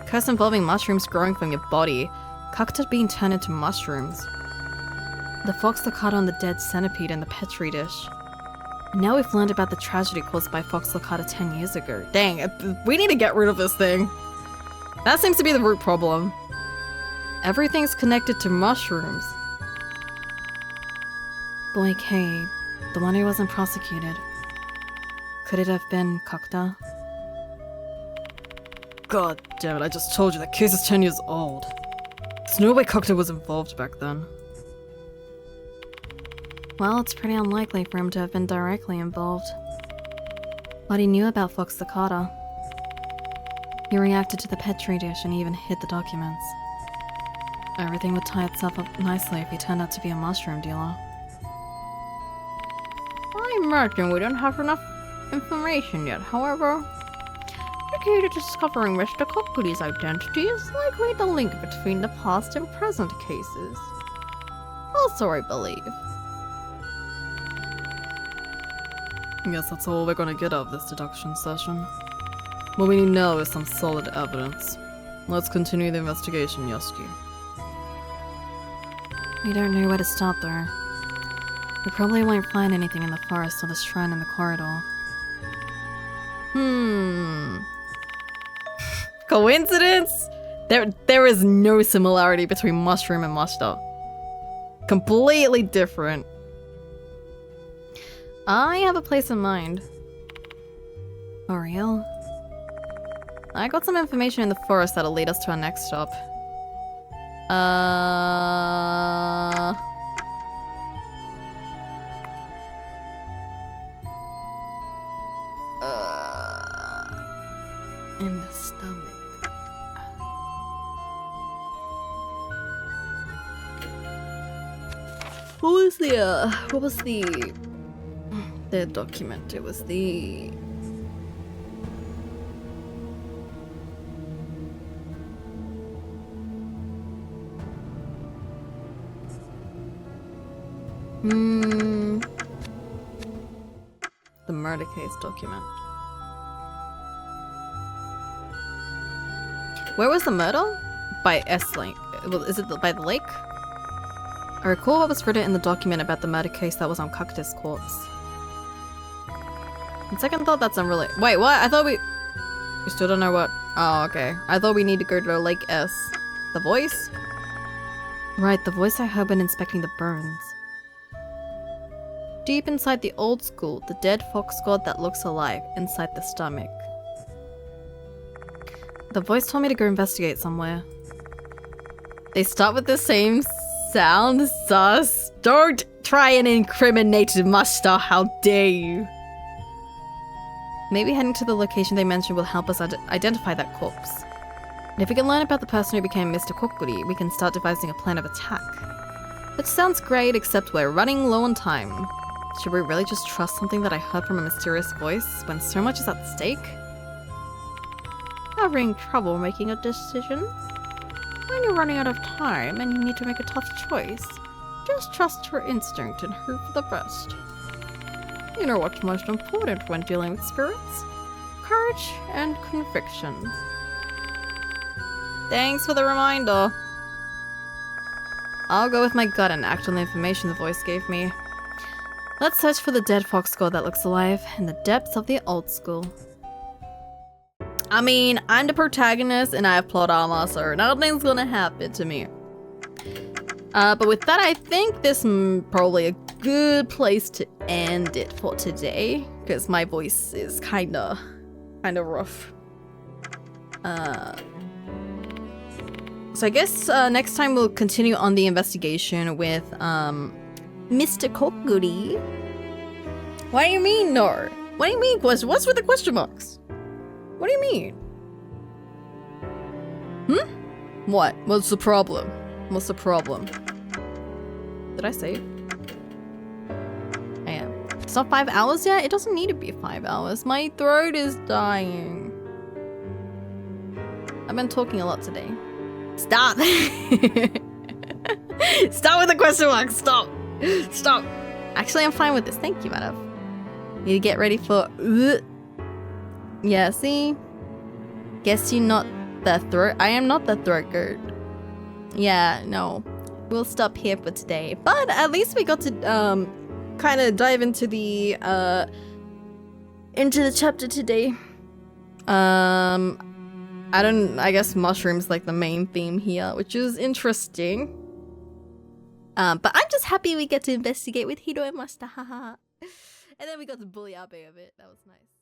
Curse involving mushrooms growing from your body. Kakata being turned into mushrooms. The Fox Sakata on the dead centipede in the petri dish. And now we've learned about the tragedy caused by Fox Sakata 10 years ago. Dang, we need to get rid of this thing. That seems to be the root problem. Everything's connected to mushrooms. Boy K, the one who wasn't prosecuted. Could it have been Kakata? God damn it, I just told you that case is 10 years old. There's no way Kakata was involved back then. Well, it's pretty unlikely for him to have been directly involved. But he knew about Fox Sakata. He reacted to the petri dish and even hid the documents. Everything would tie itself up nicely if he turned out to be a mushroom dealer. I imagine we don't have enough information yet, however. The key to discovering Mr. Kokuri's identity is likely the link between the past and present cases. Also, I believe. I guess that's all we're gonna get out of this deduction session. What we need now is some solid evidence. Let's continue the investigation, Yoshiki. We don't know where to start though. We probably won't find anything in the forest or the shrine in the corridor. Coincidence? There is no similarity between mushroom and mushta. Completely different. I have a place in mind. For real? I got some information in the forest that'll lead us to our next stop. In the stomach. What was the document? It was the... The murder case document. Where was the murder? By S Lake. Is it by the lake? I recall what was written in the document about the murder case that was on Cactus Corpse. On second thought, that's unrelated. Wait, what? I thought we still don't know what. Oh, okay. I thought we need to go to Lake S. The voice? Right, the voice I heard when inspecting the bones. Deep inside the old school, the dead fox god that looks alive inside the stomach. The voice told me to go investigate somewhere. They start with the same sound, sus. Don't try and incriminate Mushta, how dare you. Maybe heading to the location they mentioned will help us identify that corpse. And if we can learn about the person who became Mr. Kokuri, we can start devising a plan of attack. Which sounds great, except we're running low on time. Should we really just trust something that I heard from a mysterious voice when so much is at stake? Having trouble making a decision? When you're running out of time and you need to make a tough choice, just trust your instinct and hope for the best. You know what's most important when dealing with spirits? Courage and conviction. Thanks for the reminder. I'll go with my gut and act on the information the voice gave me. Let's search for the dead fox god that looks alive in the depths of the old school. I mean, I'm the protagonist and I have plot armor, so nothing's gonna happen to me. But with that, I think this is probably a good place to end it for today, because my voice is kinda rough. So I guess next time we'll continue on the investigation with Mr. Kokuri. What do you mean, no? What do you mean? What's with the question marks? What do you mean? What? What's the problem? What's the problem? Did I save? I am. It's not 5 hours yet? It doesn't need to be 5 hours. My throat is dying. I've been talking a lot today. Stop! Stop with the question marks! Stop! Stop! Actually, I'm fine with this. Thank you, Madam. Need to get ready for... Yeah, see? Guess you're not the throat... I am not the throat goat. Yeah, no. We'll stop here for today. But at least we got to kind of dive into the chapter today. I guess mushrooms like the main theme here, which is interesting. But I'm just happy we get to investigate with Hiro and Masta, haha. And then we got to bully Abe a bit. That was nice.